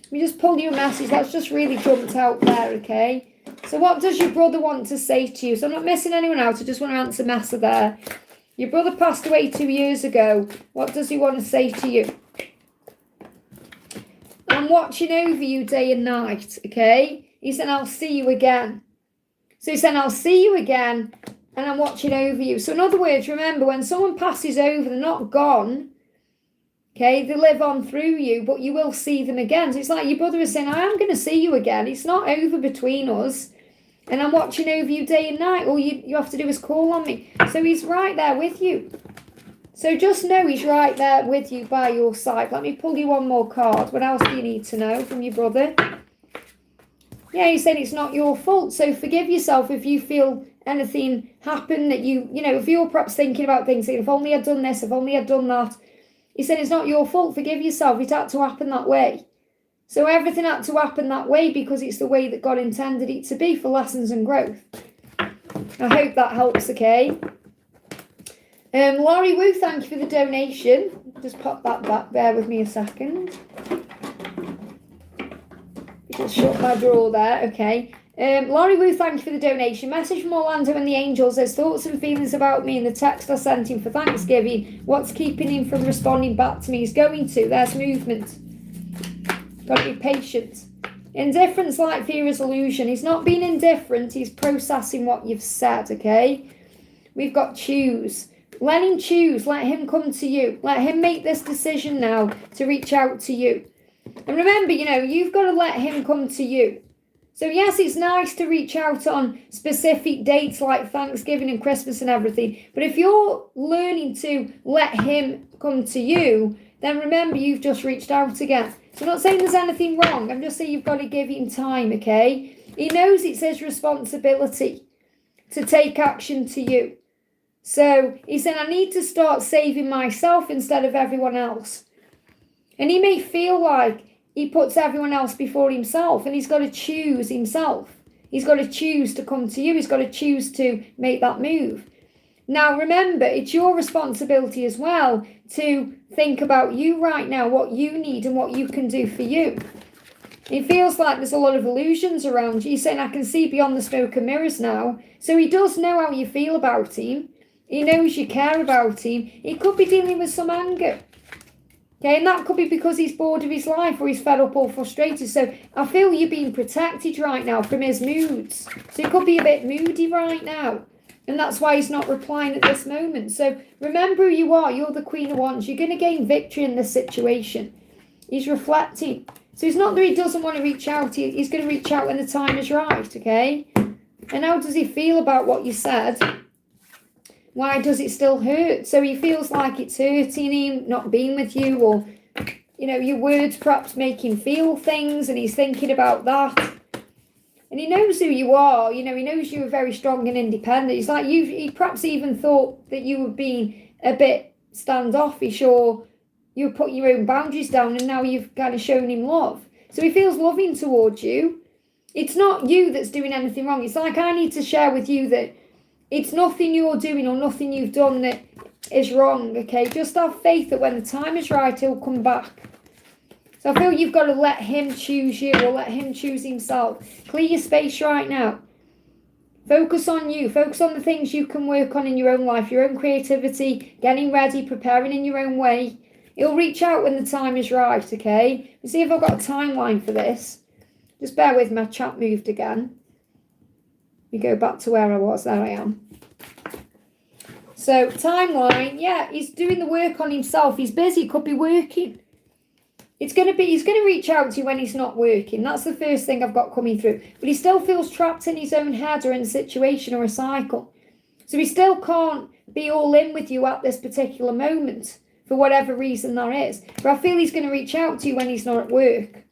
Let me just pull you a message. That's just really jumped out there, okay? So what does your brother want to say to you? So I'm not missing anyone out. I just want to answer Messer there. Your brother passed away 2 years ago. What does he want to say to you? I'm watching over you day and night, okay? He said, I'll see you again. So he said, I'll see you again, and I'm watching over you. So in other words, remember, when someone passes over, they're not gone, okay? They live on through you, but you will see them again. So it's like your brother is saying, I am going to see you again. It's not over between us, and I'm watching over you day and night. All you have to do is call on me. So he's right there with you. So just know he's right there with you by your side. Let me pull you one more card. What else do you need to know from your brother? Yeah, he's saying it's not your fault. So forgive yourself if you feel anything happen that if you're perhaps thinking about things, saying, if only I'd done this, if only I'd done that. He said it's not your fault. Forgive yourself. It had to happen that way. So everything had to happen that way because it's the way that God intended it to be for lessons and growth. I hope that helps, okay? Laurie Wu, thank you for the donation. Just pop that back. Bear with me a second. Just shut my drawer there, okay. Laurie Wu, thank you for the donation. Message from Orlando and the angels. There's thoughts and feelings about me in the text I sent him for Thanksgiving. What's keeping him from responding back to me? He's going to. There's movement. Got to be patient. Indifference, like fear, is illusion. He's not being indifferent. He's processing what you've said, okay? We've got choose. Let him choose. Let him come to you. Let him make this decision now to reach out to you. And remember, you've got to let him come to you. So yes, it's nice to reach out on specific dates like Thanksgiving and Christmas and everything. But if you're learning to let him come to you, then remember you've just reached out again. So I'm not saying there's anything wrong. I'm just saying you've got to give him time, okay? He knows it's his responsibility to take action to you. So he said, I need to start saving myself instead of everyone else. And he may feel like he puts everyone else before himself, and he's got to choose himself. He's got to choose to come to you. He's got to choose to make that move. Now, remember, it's your responsibility as well to think about you right now, what you need and what you can do for you. It feels like there's a lot of illusions around you. He's saying, I can see beyond the smoke and mirrors now. So he does know how you feel about him. He knows you care about him. He could be dealing with some anger. Okay, and that could be because he's bored of his life or he's fed up or frustrated. So I feel you're being protected right now from his moods. So he could be a bit moody right now. And that's why he's not replying at this moment. So remember who you are. You're the Queen of Wands. You're going to gain victory in this situation. He's reflecting. So it's not that he doesn't want to reach out. He's going to reach out when the time is right, okay? And how does he feel about what you said? Why does it still hurt? So he feels like it's hurting him, not being with you, or, your words perhaps make him feel things, and he's thinking about that. And he knows who you are. He knows you are very strong and independent. It's like he perhaps even thought that you were being a bit standoffish, or you were putting your own boundaries down, and now you've kind of shown him love. So he feels loving towards you. It's not you that's doing anything wrong. It's like I need to share with you that it's nothing you're doing or nothing you've done that is wrong, okay? Just have faith that when the time is right, he'll come back. So I feel you've got to let him choose you or let him choose himself. Clear your space right now. Focus on you. Focus on the things you can work on in your own life, your own creativity, getting ready, preparing in your own way. He'll reach out when the time is right, okay? Let's see if I've got a timeline for this. Just bear with me, my chat moved again. We go back to where I was. There I am. So timeline, yeah, he's doing the work on himself. He's busy, he could be working. He's going to reach out to you when he's not working. That's the first thing I've got coming through. But he still feels trapped in his own head or in a situation or a cycle. So he still can't be all in with you at this particular moment for whatever reason there is. But I feel he's going to reach out to you when he's not at work.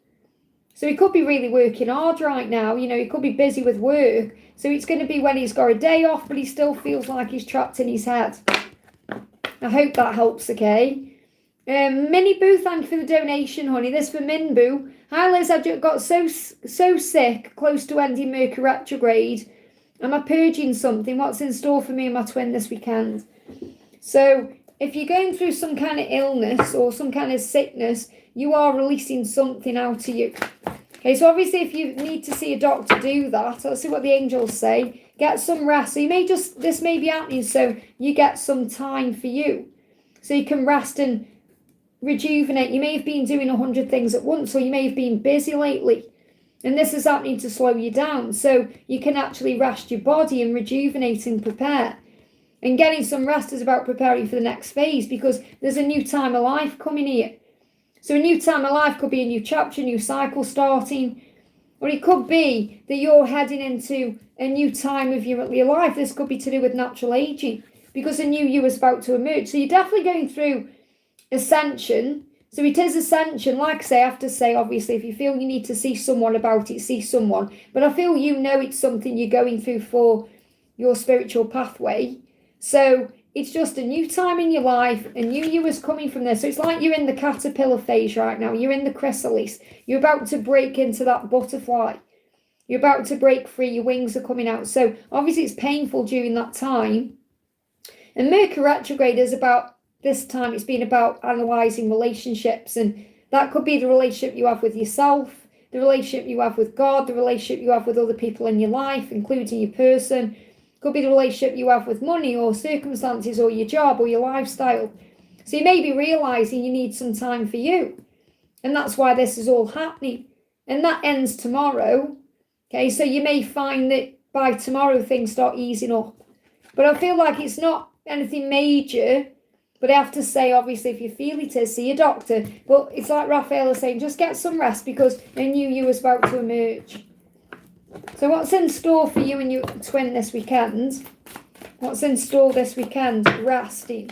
So he could be really working hard right now. You know, he could be busy with work. So it's going to be when he's got a day off, but he still feels like he's trapped in his head. I hope that helps, okay? Minnie Boo, thank you for the donation, honey. This for Min Boo. Hi, Liz. I just got so sick, close to ending Mercury retrograde. Am I purging something? What's in store for me and my twin this weekend? So, if you're going through some kind of illness or some kind of sickness, you are releasing something out of you. Okay, so obviously, if you need to see a doctor, do that. Let's see what the angels say. Get some rest. So this may be happening, so you get some time for you, so you can rest and rejuvenate. You may have been doing 100 things at once, or you may have been busy lately, and this is happening to slow you down, so you can actually rest your body and rejuvenate and prepare. And getting some rest is about preparing for the next phase, because there's a new time of life coming here. So a new time of life could be a new chapter, a new cycle starting, or it could be that you're heading into a new time of your life. This could be to do with natural aging, because a new you is about to emerge. So you're definitely going through ascension. So it is ascension. Like I say, I have to say, obviously, if you feel you need to see someone about it, see someone. But I feel you know it's something you're going through for your spiritual pathway. So it's just a new time in your life. A new you is coming from there. So it's like you're in the caterpillar phase right now. You're in the chrysalis. You're about to break into that butterfly. You're about to break free. Your wings are coming out. So obviously it's painful during that time. And Mercury retrograde is about, this time it's been about analysing relationships, and that could be the relationship you have with yourself, the relationship you have with God, the relationship you have with other people in your life, including your person. Could be the relationship you have with money or circumstances or your job or your lifestyle. So you may be realising you need some time for you, and that's why this is all happening. And that ends tomorrow. Okay, so you may find that by tomorrow things start easing up. But I feel like it's not anything major. But I have to say, obviously, if you feel it is, see a doctor. But it's like Raphael is saying, just get some rest, because a new you is about to emerge. So what's in store for you and your twin this weekend? What's in store this weekend? Resting.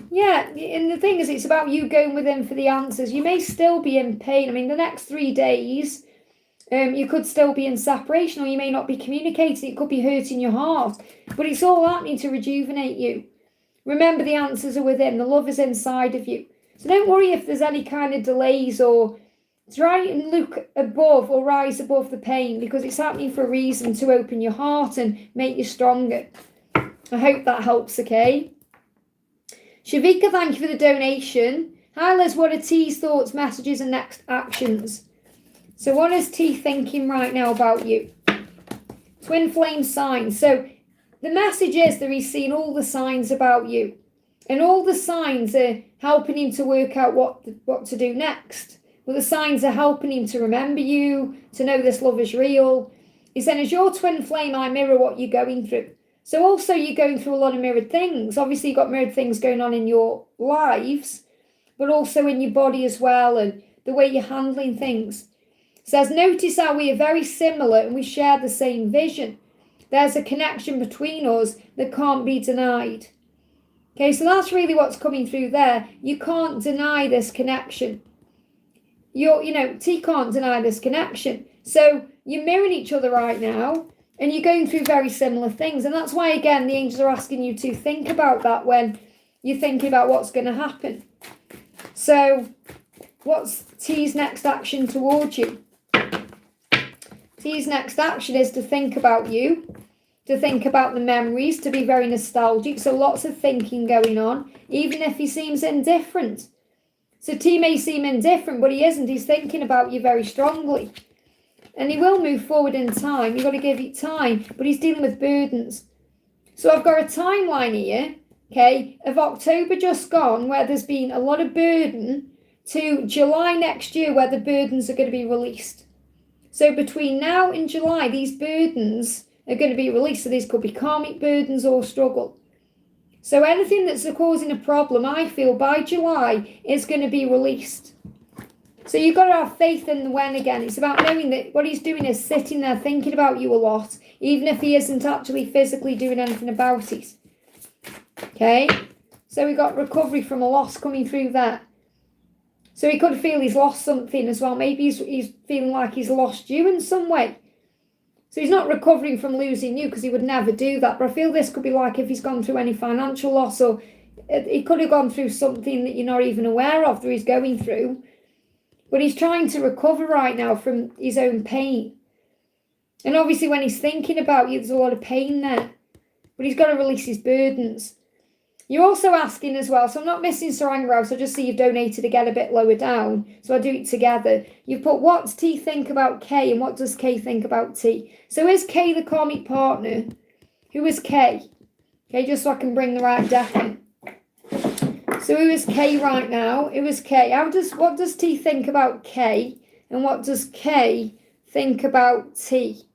Yeah, and the thing is, it's about you going with him for the answers. You may still be in pain. I mean, the next 3 days, you could still be in separation, or you may not be communicating. It could be hurting your heart. But it's all happening to rejuvenate you. Remember, the answers are within. The love is inside of you. So don't worry if there's any kind of delays, or try and look above or rise above the pain, because it's happening for a reason, to open your heart and make you stronger. I hope that helps, okay? Shavika, thank you for the donation. Hi, Liz. What are T's thoughts, messages, and next actions? So what is T thinking right now about you? Twin flame signs. So the message is that he's seen all the signs about you, and all the signs are helping him to work out what to do next. But the signs are helping him to remember you, to know this love is real. He's saying, as your twin flame, I mirror what you're going through. So also you're going through a lot of mirrored things. Obviously you've got mirrored things going on in your lives, but also in your body as well, and the way you're handling things. It says, notice how we are very similar and we share the same vision. There's a connection between us that can't be denied. Okay, so that's really what's coming through there. You can't deny this connection. T can't deny this connection. So you're mirroring each other right now, and you're going through very similar things. And that's why, again, the angels are asking you to think about that when you're thinking about what's going to happen. So what's T's next action towards you? T's next action is to think about you, to think about the memories, to be very nostalgic. So lots of thinking going on, even if he seems indifferent. So T may seem indifferent, but he isn't. He's thinking about you very strongly. And he will move forward in time. You've got to give it time. But he's dealing with burdens. So I've got a timeline here, okay, of October just gone, where there's been a lot of burden, to July next year, where the burdens are going to be released. So between now and July, these burdens are going to be released. So these could be karmic burdens or struggle. So anything that's causing a problem, I feel, by July is going to be released. So you've got to have faith in the when again. It's about knowing that what he's doing is sitting there thinking about you a lot, even if he isn't actually physically doing anything about it. Okay? So we got recovery from a loss coming through there. So he could feel he's lost something as well. Maybe he's feeling like he's lost you in some way. So he's not recovering from losing you, because he would never do that. But I feel this could be like if he's gone through any financial loss, or he could have gone through something that you're not even aware of that he's going through. But he's trying to recover right now from his own pain. And obviously when he's thinking about you, there's a lot of pain there. But he's got to release his burdens. You're also asking as well, so I'm not missing Saranga, so I just see you've donated again a bit lower down, so I do it together. You've put, what's T think about K, and what does K think about T? So is K the karmic partner? Who is K? Okay, just so I can bring the right deck in. So who is K right now? Who is K? What does T think about K, and what does K think about T?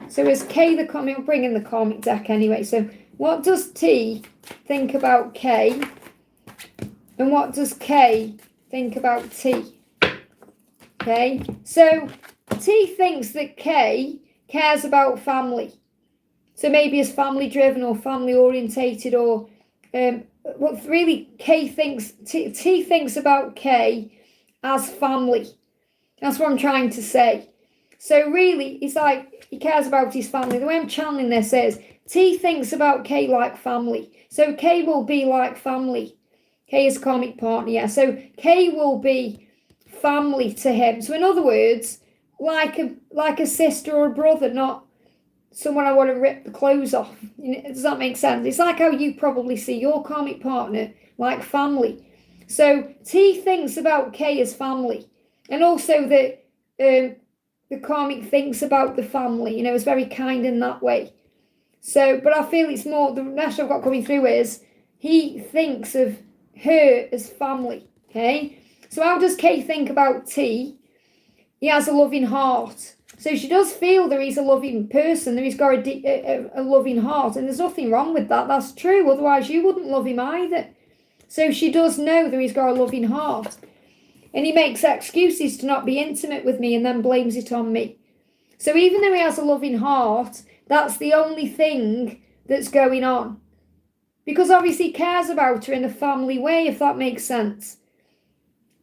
So is K the karmic? I'll bring in the karmic deck anyway. So what does T think about K, and what does K think about T? Okay, so T thinks that K cares about family. So maybe is family driven or family orientated, or what really K thinks, T thinks about K as family. That's what I'm trying to say. So really, it's like he cares about his family. The way I'm channeling this is T thinks about K like family. So K will be like family. K is karmic partner, yeah. So K will be family to him. So in other words, like a sister or a brother, not someone I want to rip the clothes off. Does that make sense? It's like how you probably see your karmic partner, like family. So T thinks about K as family. And also that the karmic thinks about the family, is very kind in that way. So, but I feel it's more, the message I've got coming through is he thinks of her as family, okay? So how does K think about T? He has a loving heart. So she does feel that he's a loving person, that he's got a loving heart, and there's nothing wrong with that. That's true, otherwise you wouldn't love him either. So she does know that he's got a loving heart. And he makes excuses to not be intimate with me and then blames it on me. So even though he has a loving heart, that's the only thing that's going on. Because obviously he cares about her in a family way, if that makes sense.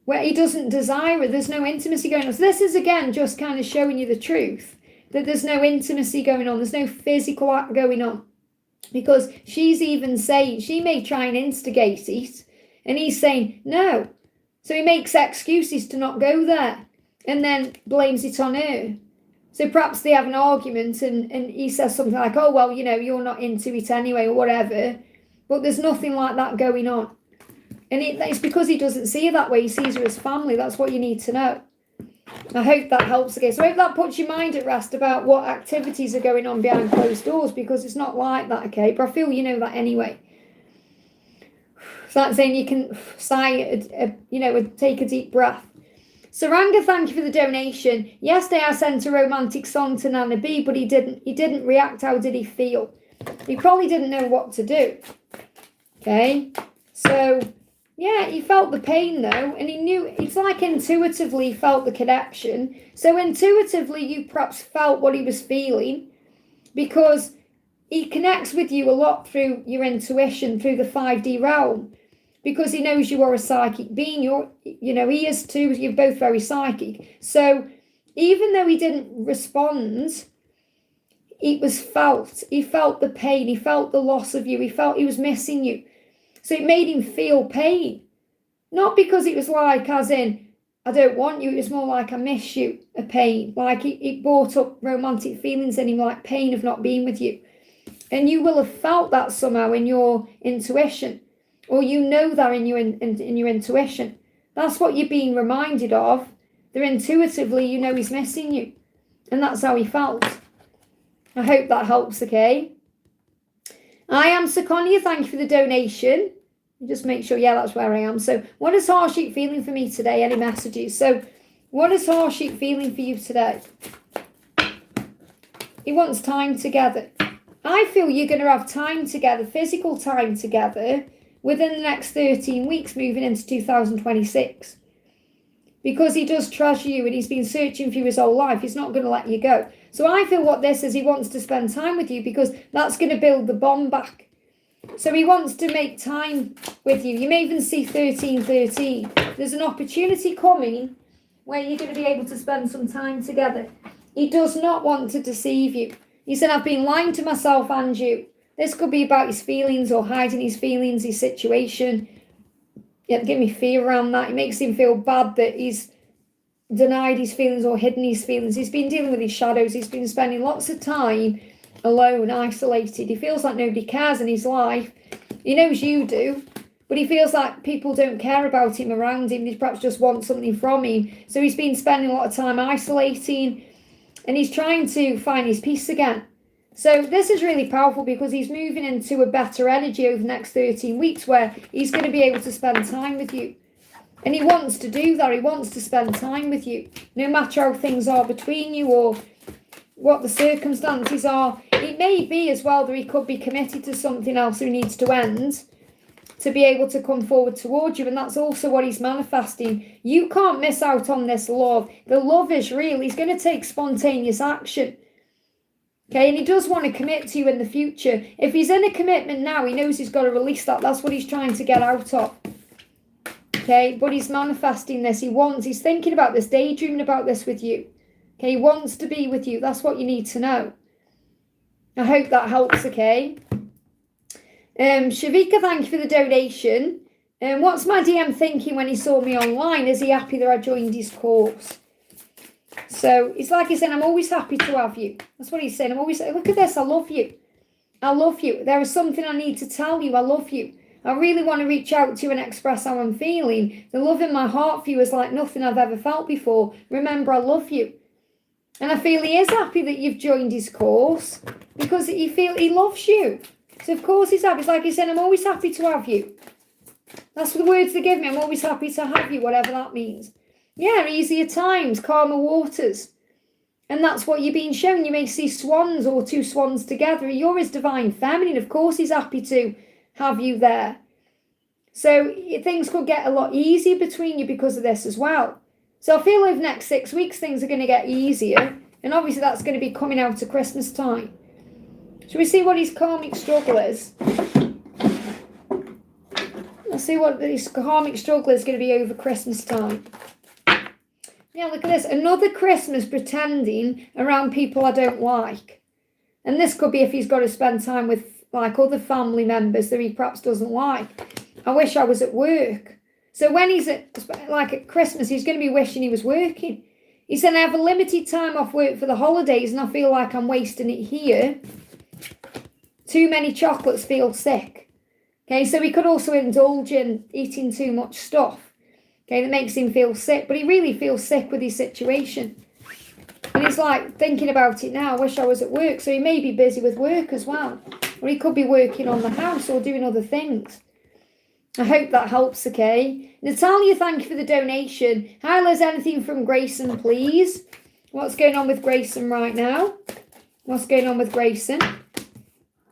Where he doesn't desire her, there's no intimacy going on. So this is again just kind of showing you the truth, that there's no intimacy going on, there's no physical act going on. Because she's even saying, she may try and instigate it, and he's saying, no. So he makes excuses to not go there, and then blames it on her. So perhaps they have an argument, and he says something like, oh, well, you're not into it anyway, or whatever. But there's nothing like that going on. And it's because he doesn't see her that way. He sees her as family. That's what you need to know. I hope that helps again. So I hope that puts your mind at rest about what activities are going on behind closed doors, because it's not like that, okay? But I feel you know that anyway. It's like saying you can sigh, take a deep breath. Saranga, thank you for the donation. Yesterday I sent a romantic song to Nana B, but he didn't react. How did he feel? He probably didn't know what to do. Okay, so yeah, he felt the pain though, and he knew, it's like intuitively he felt the connection. So intuitively you perhaps felt what he was feeling, because he connects with you a lot through your intuition, through the 5D realm. Because he knows you are a psychic being, he is too, you're both very psychic. So even though he didn't respond, it was felt. He felt the pain, he felt the loss of you, he felt he was missing you. So it made him feel pain. Not because it was like, as in, I don't want you, it was more like, I miss you, a pain. Like it brought up romantic feelings in him, like pain of not being with you. And you will have felt that somehow in your intuition. Or that in your intuition. That's what you're being reminded of. That intuitively he's missing you. And that's how he felt. I hope that helps, okay? I am Sakonia, thank you for the donation. Just make sure, yeah, that's where I am. So what is Harshit feeling for me today? Any messages? So what is Harshit feeling for you today? He wants time together. I feel you're going to have time together, physical time together, within the next 13 weeks moving into 2026. Because he does treasure you and he's been searching for you his whole life. He's not going to let you go. So I feel what this is, he wants to spend time with you because that's going to build the bond back. So he wants to make time with you. You may even see 1313. There's an opportunity coming where you're going to be able to spend some time together. He does not want to deceive you. He said, I've been lying to myself and you. This could be about his feelings or hiding his feelings, his situation. It give me fear around that. It makes him feel bad that he's denied his feelings or hidden his feelings. He's been dealing with his shadows. He's been spending lots of time alone, isolated. He feels like nobody cares in his life. He knows you do, but he feels like people don't care about him around him. They perhaps just want something from him. So he's been spending a lot of time isolating and he's trying to find his peace again. So this is really powerful because he's moving into a better energy over the next 13 weeks where he's going to be able to spend time with you. And he wants to do that. He wants to spend time with you, no matter how things are between you or what the circumstances are. It may be as well that he could be committed to something else who needs to end to be able to come forward towards you. And that's also what he's manifesting. You can't miss out on this love. The love is real. He's going to take spontaneous action. Okay, and he does want to commit to you in the future. If he's in a commitment now, he knows he's got to release that. That's what he's trying to get out of. Okay, but he's manifesting this. He's thinking about this, daydreaming about this with you. Okay, he wants to be with you. That's what you need to know. I hope that helps, okay? Shavika, thank you for the donation. What's my DM thinking when he saw me online? Is he happy that I joined his course? So it's like he's saying, I'm always happy to have you. That's what he's saying. I'm always saying, look at this, I love you. I love you. There is something I need to tell you. I love you. I really want to reach out to you and express how I'm feeling. The love in my heart for you is like nothing I've ever felt before. Remember, I love you. And I feel he is happy that you've joined his course because he loves you. So of course he's happy. It's like he's saying, I'm always happy to have you. That's the words they give me. I'm always happy to have you, whatever that means. Yeah, easier times, calmer waters. And that's what you're being shown. You may see swans or two swans together. You're his divine feminine. Of course he's happy to have you there. So things could get a lot easier between you because of this as well. So I feel over the next 6 weeks, things are going to get easier. And obviously that's going to be coming out to Christmas time. Shall we see what his karmic struggle is? Let's see what his karmic struggle is going to be over Christmas time. Yeah, look at this. Another Christmas pretending around people I don't like. And this could be if he's got to spend time with like other family members that he perhaps doesn't like. I wish I was at work. So when he's at Christmas, he's going to be wishing he was working. He said, I have a limited time off work for the holidays and I feel like I'm wasting it here. Too many chocolates, feel sick. Okay, so he could also indulge in eating too much stuff. Okay, that makes him feel sick, but he really feels sick with his situation. And he's like thinking about it now, I wish I was at work. So he may be busy with work as well. Or he could be working on the house or doing other things. I hope that helps, okay? Natalia, thank you for the donation. Hi, Liz, anything from Grayson, please? What's going on with Grayson right now? What's going on with Grayson?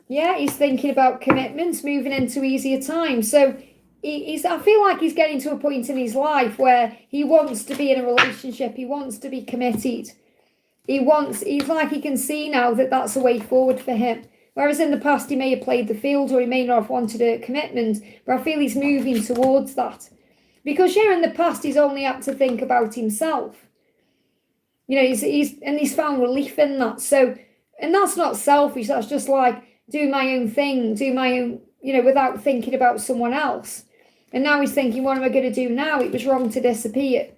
Yeah, he's thinking about commitments, moving into easier times. So I feel like he's getting to a point in his life where he wants to be in a relationship. He wants to be committed. He's like he can see now that that's a way forward for him. Whereas in the past, he may have played the field or he may not have wanted a commitment. But I feel he's moving towards that. Because, yeah, in the past, he's only had to think about himself. You know, he's found relief in that. So, and that's not selfish. That's just like, do my own thing, do my own, you know, without thinking about someone else. And now he's thinking, what am I going to do now? It was wrong to disappear.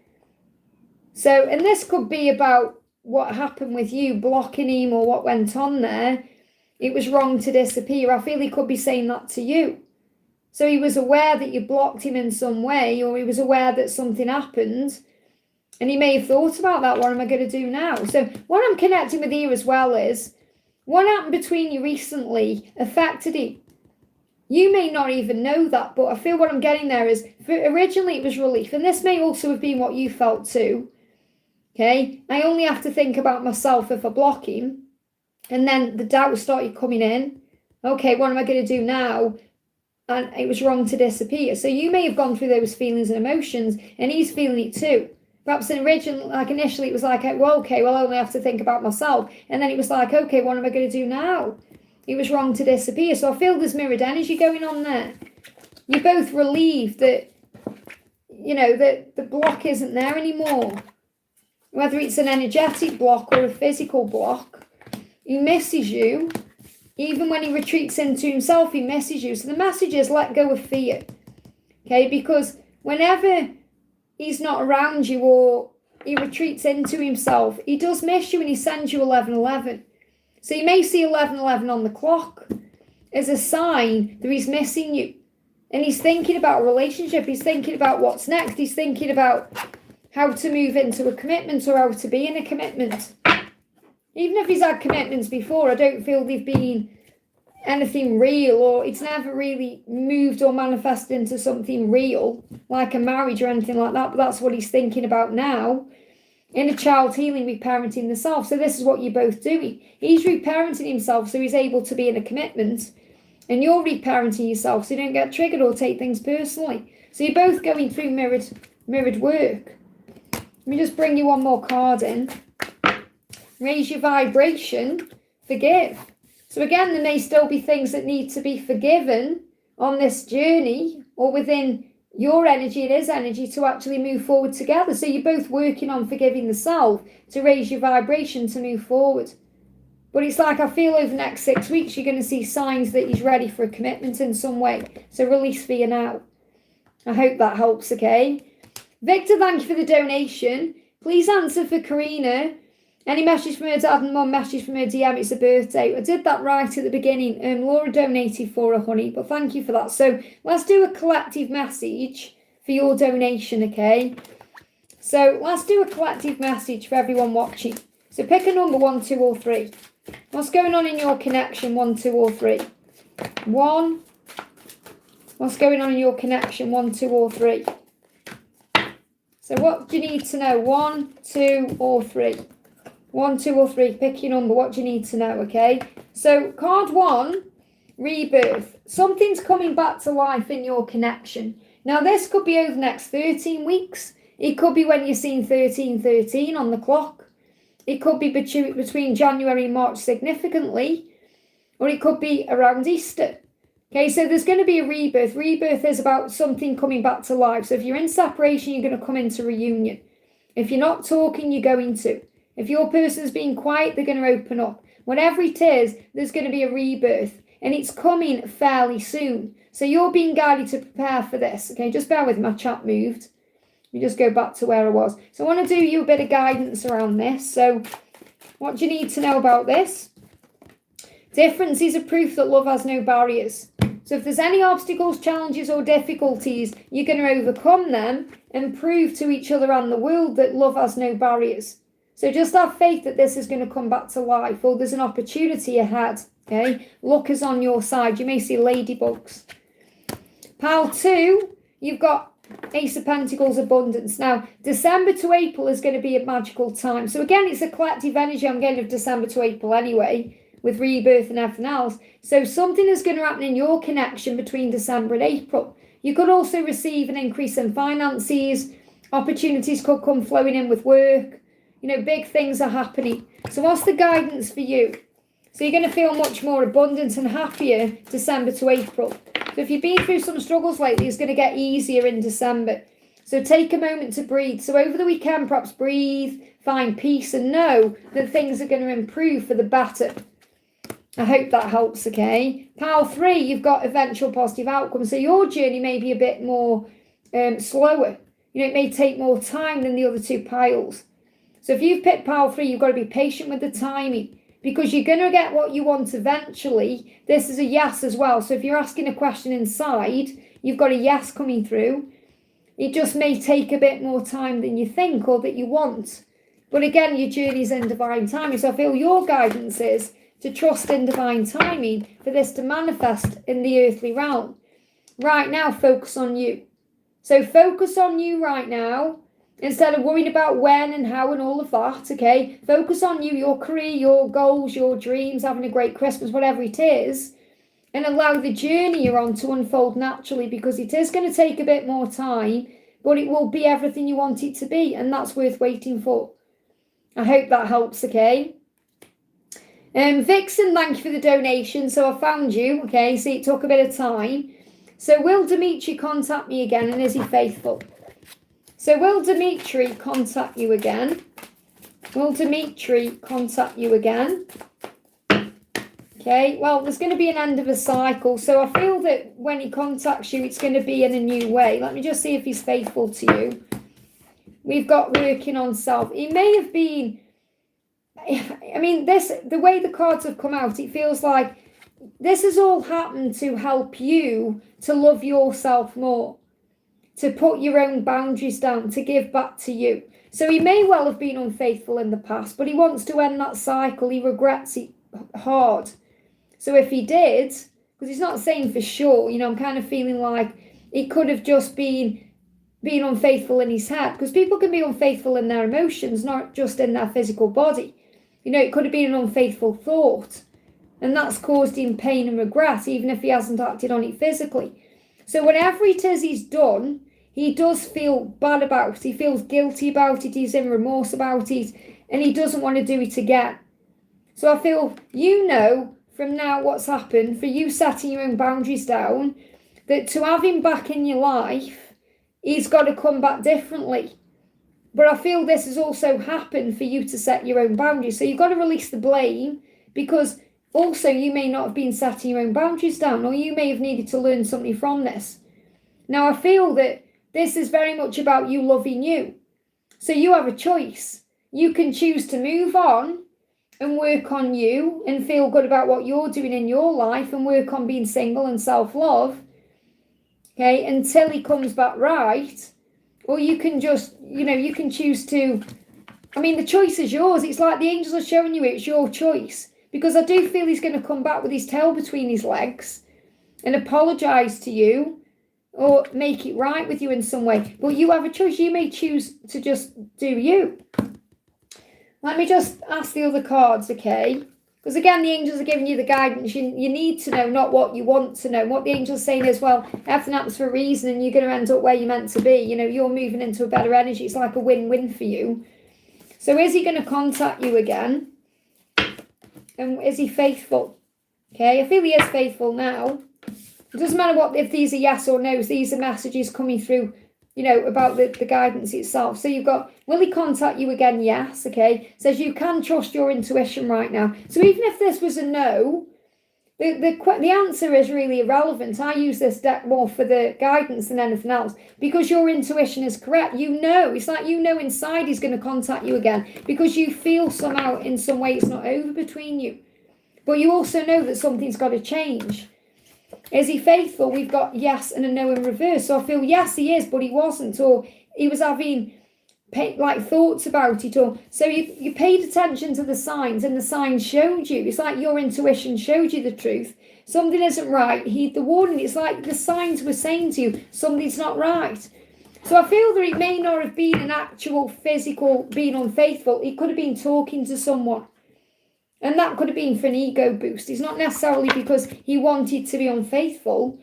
So, and this could be about what happened with you, blocking him or what went on there. It was wrong to disappear. I feel he could be saying that to you. So he was aware that you blocked him in some way, or he was aware that something happened. And he may have thought about that. What am I going to do now? So what I'm connecting with here as well is, what happened between you recently affected him. You may not even know that, but I feel what I'm getting there is, originally it was relief. And this may also have been what you felt too. Okay? I only have to think about myself if I block him. And then the doubt started coming in. Okay, what am I going to do now? And it was wrong to disappear. So you may have gone through those feelings and emotions, and he's feeling it too. Perhaps initially it was like, well, okay, well, I only have to think about myself. And then it was like, okay, what am I going to do now? It was wrong to disappear. So I feel there's mirrored energy going on there. You're both relieved that, that the block isn't there anymore. Whether it's an energetic block or a physical block, he misses you. Even when he retreats into himself, he misses you. So the message is let go of fear. Okay, because whenever he's not around you or he retreats into himself, he does miss you and he sends you 1111. So you may see 1111 on the clock as a sign that he's missing you. And he's thinking about a relationship. He's thinking about what's next. He's thinking about how to move into a commitment or how to be in a commitment. Even if he's had commitments before, I don't feel they've been anything real, or it's never really moved or manifested into something real, like a marriage or anything like that. But that's what he's thinking about now. In a child healing, reparenting the self. So this is what you're both doing. He's reparenting himself so he's able to be in a commitment. And you're reparenting yourself so you don't get triggered or take things personally. So you're both going through mirrored work. Let me just bring you one more card in. Raise your vibration, forgive. So again, there may still be things that need to be forgiven on this journey or within your energy, it is energy, to actually move forward together. So you're both working on forgiving the self to raise your vibration to move forward. But it's like I feel over the next 6 weeks, you're going to see signs that he's ready for a commitment in some way. So release for you now. I hope that helps, okay? Victor, thank you for the donation. Please answer for Karina. Any message from her dad and mum, message from her DM, it's a birthday. I did that right at the beginning. Laura donated for her, honey, but thank you for that. So let's do a collective message for your donation, okay? So let's do a collective message for everyone watching. So pick a number, 1, 2, or 3. What's going on in your connection, 1, 2, or 3? 1. What's going on in your connection, 1, 2, or 3? So what do you need to know, 1, 2, or 3? 1, 2, or 3, pick your number. What do you need to know, okay? So card 1, rebirth. Something's coming back to life in your connection. Now this could be over the next 13 weeks. It could be when you're seeing 1313 on the clock. It could be between January and March significantly. Or it could be around Easter. Okay, so there's going to be a rebirth. Rebirth is about something coming back to life. So if you're in separation, you're going to come into reunion. If you're not talking, you're going to. If your person's being quiet, they're going to open up. Whatever it is, there's going to be a rebirth. And it's coming fairly soon. So you're being guided to prepare for this. Okay, just bear with me. My chat moved. Let me just go back to where I was. So I want to do you a bit of guidance around this. So what do you need to know about this? Differences are proof that love has no barriers. So if there's any obstacles, challenges, or difficulties, you're going to overcome them and prove to each other and the world that love has no barriers. So just have faith that this is going to come back to life, or there's an opportunity ahead, okay? Luck is on your side. You may see ladybugs. Pile 2, you've got Ace of Pentacles, abundance. Now, December to April is going to be a magical time. So again, it's a collective energy I'm getting of December to April anyway, with rebirth and everything else. So something is going to happen in your connection between December and April. You could also receive an increase in finances. Opportunities could come flowing in with work. You know, big things are happening. So what's the guidance for you? So you're going to feel much more abundant and happier December to April. So if you've been through some struggles lately, it's going to get easier in December. So take a moment to breathe. So over the weekend, perhaps breathe, find peace, and know that things are going to improve for the better. I hope that helps, okay? Pile 3, you've got eventual positive outcomes. So your journey may be a bit more slower. You know, it may take more time than the other 2 piles. So if you've picked pile 3, you've got to be patient with the timing, because you're going to get what you want eventually. This is a yes as well. So if you're asking a question inside, you've got a yes coming through. It just may take a bit more time than you think or that you want. But again, your journey's in divine timing. So I feel your guidance is to trust in divine timing for this to manifest in the earthly realm. Right now, focus on you. So focus on you right now. Instead of worrying about when and how and all of that, okay? Focus on you, your career, your goals, your dreams, having a great Christmas, whatever it is, and allow the journey you're on to unfold naturally, because it is going to take a bit more time, but it will be everything you want it to be, and that's worth waiting for. I hope that helps, okay? Vixen, thank you for the donation. So I found you, okay? So it took a bit of time. So will Dimitri contact me again, and is he faithful? So will Dimitri contact you again? Will Dimitri contact you again? Okay, well, there's going to be an end of a cycle. So I feel that when he contacts you, it's going to be in a new way. Let me just see if he's faithful to you. We've got working on self. He may have been, I mean, the way the cards have come out, it feels like this has all happened to help you to love yourself more, to put your own boundaries down, to give back to you. So he may well have been unfaithful in the past, but he wants to end that cycle. He regrets it hard. So if he did, because he's not saying for sure, you know, I'm kind of feeling like it could have just been being unfaithful in his head, because people can be unfaithful in their emotions, not just in their physical body. You know, it could have been an unfaithful thought, and that's caused him pain and regret, even if he hasn't acted on it physically. So whatever it is he's done, he does feel bad about it. He feels guilty about it. He's in remorse about it, and he doesn't want to do it again. So I feel, you know, from now what's happened, for you setting your own boundaries down, that to have him back in your life, he's got to come back differently. But I feel this has also happened for you to set your own boundaries. So you've got to release the blame, because also you may not have been setting your own boundaries down, or you may have needed to learn something from this. Now I feel that this is very much about you loving you. So you have a choice. You can choose to move on and work on you and feel good about what you're doing in your life and work on being single and self-love, okay, until he comes back right. Or you can just, you know, you can choose to, I mean, the choice is yours. It's like the angels are showing you it's your choice. Because I do feel he's going to come back with his tail between his legs and apologise to you or make it right with you in some way. But you have a choice. You may choose to just do you. Let me just ask the other cards, okay? Because again, the angels are giving you the guidance. You need to know, not what you want to know. And what the angels are saying is, well, everything happens for a reason and you're going to end up where you're meant to be. You know, you're moving into a better energy. It's like a win-win for you. So is he going to contact you again? And is he faithful? Okay, I feel he is faithful now. It doesn't matter what, if these are yes or no's, these are messages coming through, you know, about the guidance itself. So you've got, will he contact you again? Yes, okay. Says you can trust your intuition right now. So even if this was a no, the answer is really irrelevant. I use this deck more for the guidance than anything else, because your intuition is correct. You know, it's like you know inside he's going to contact you again, because you feel somehow in some way it's not over between you. But you also know that something's got to change. Is he faithful? We've got yes and a no in reverse. So I feel yes, he is, but he wasn't, or he was having thoughts about it, or so you paid attention to the signs and the signs showed you. It's like your intuition showed you the truth. Something isn't right. Heed the warning. It's like the signs were saying to you, something's not right. So I feel that it may not have been an actual physical being unfaithful. It could have been talking to someone. And that could have been for an ego boost. It's not necessarily because he wanted to be unfaithful.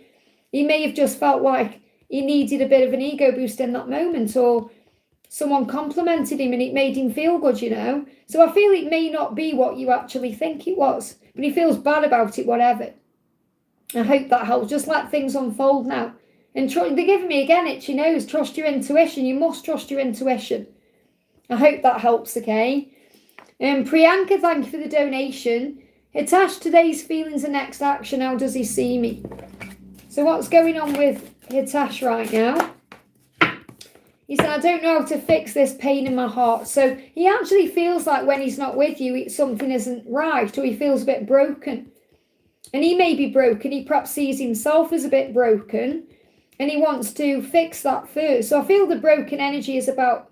He may have just felt like he needed a bit of an ego boost in that moment, or someone complimented him and it made him feel good, you know. So I feel it may not be what you actually think it was, but he feels bad about it, whatever. I hope that helps. Just let things unfold now. And they're giving me again itchy nose. Trust your intuition. You must trust your intuition. I hope that helps, okay? Priyanka, thank you for the donation. Hitesh, today's feelings and next action. How does he see me? So what's going on with Hitesh right now? He said, I don't know how to fix this pain in my heart. So he actually feels like when he's not with you, something isn't right, or he feels a bit broken. And he may be broken. He perhaps sees himself as a bit broken, and he wants to fix that first. So I feel the broken energy is about,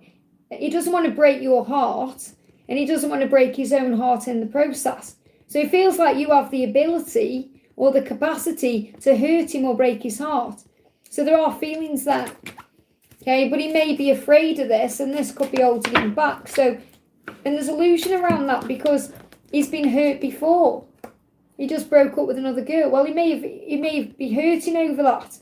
he doesn't want to break your heart, and he doesn't want to break his own heart in the process. So he feels like you have the ability or the capacity to hurt him or break his heart. So there are feelings there. Okay, but he may be afraid of this, and this could be holding him back. So, and there's illusion around that because he's been hurt before. He just broke up with another girl. Well, he may be hurting over that.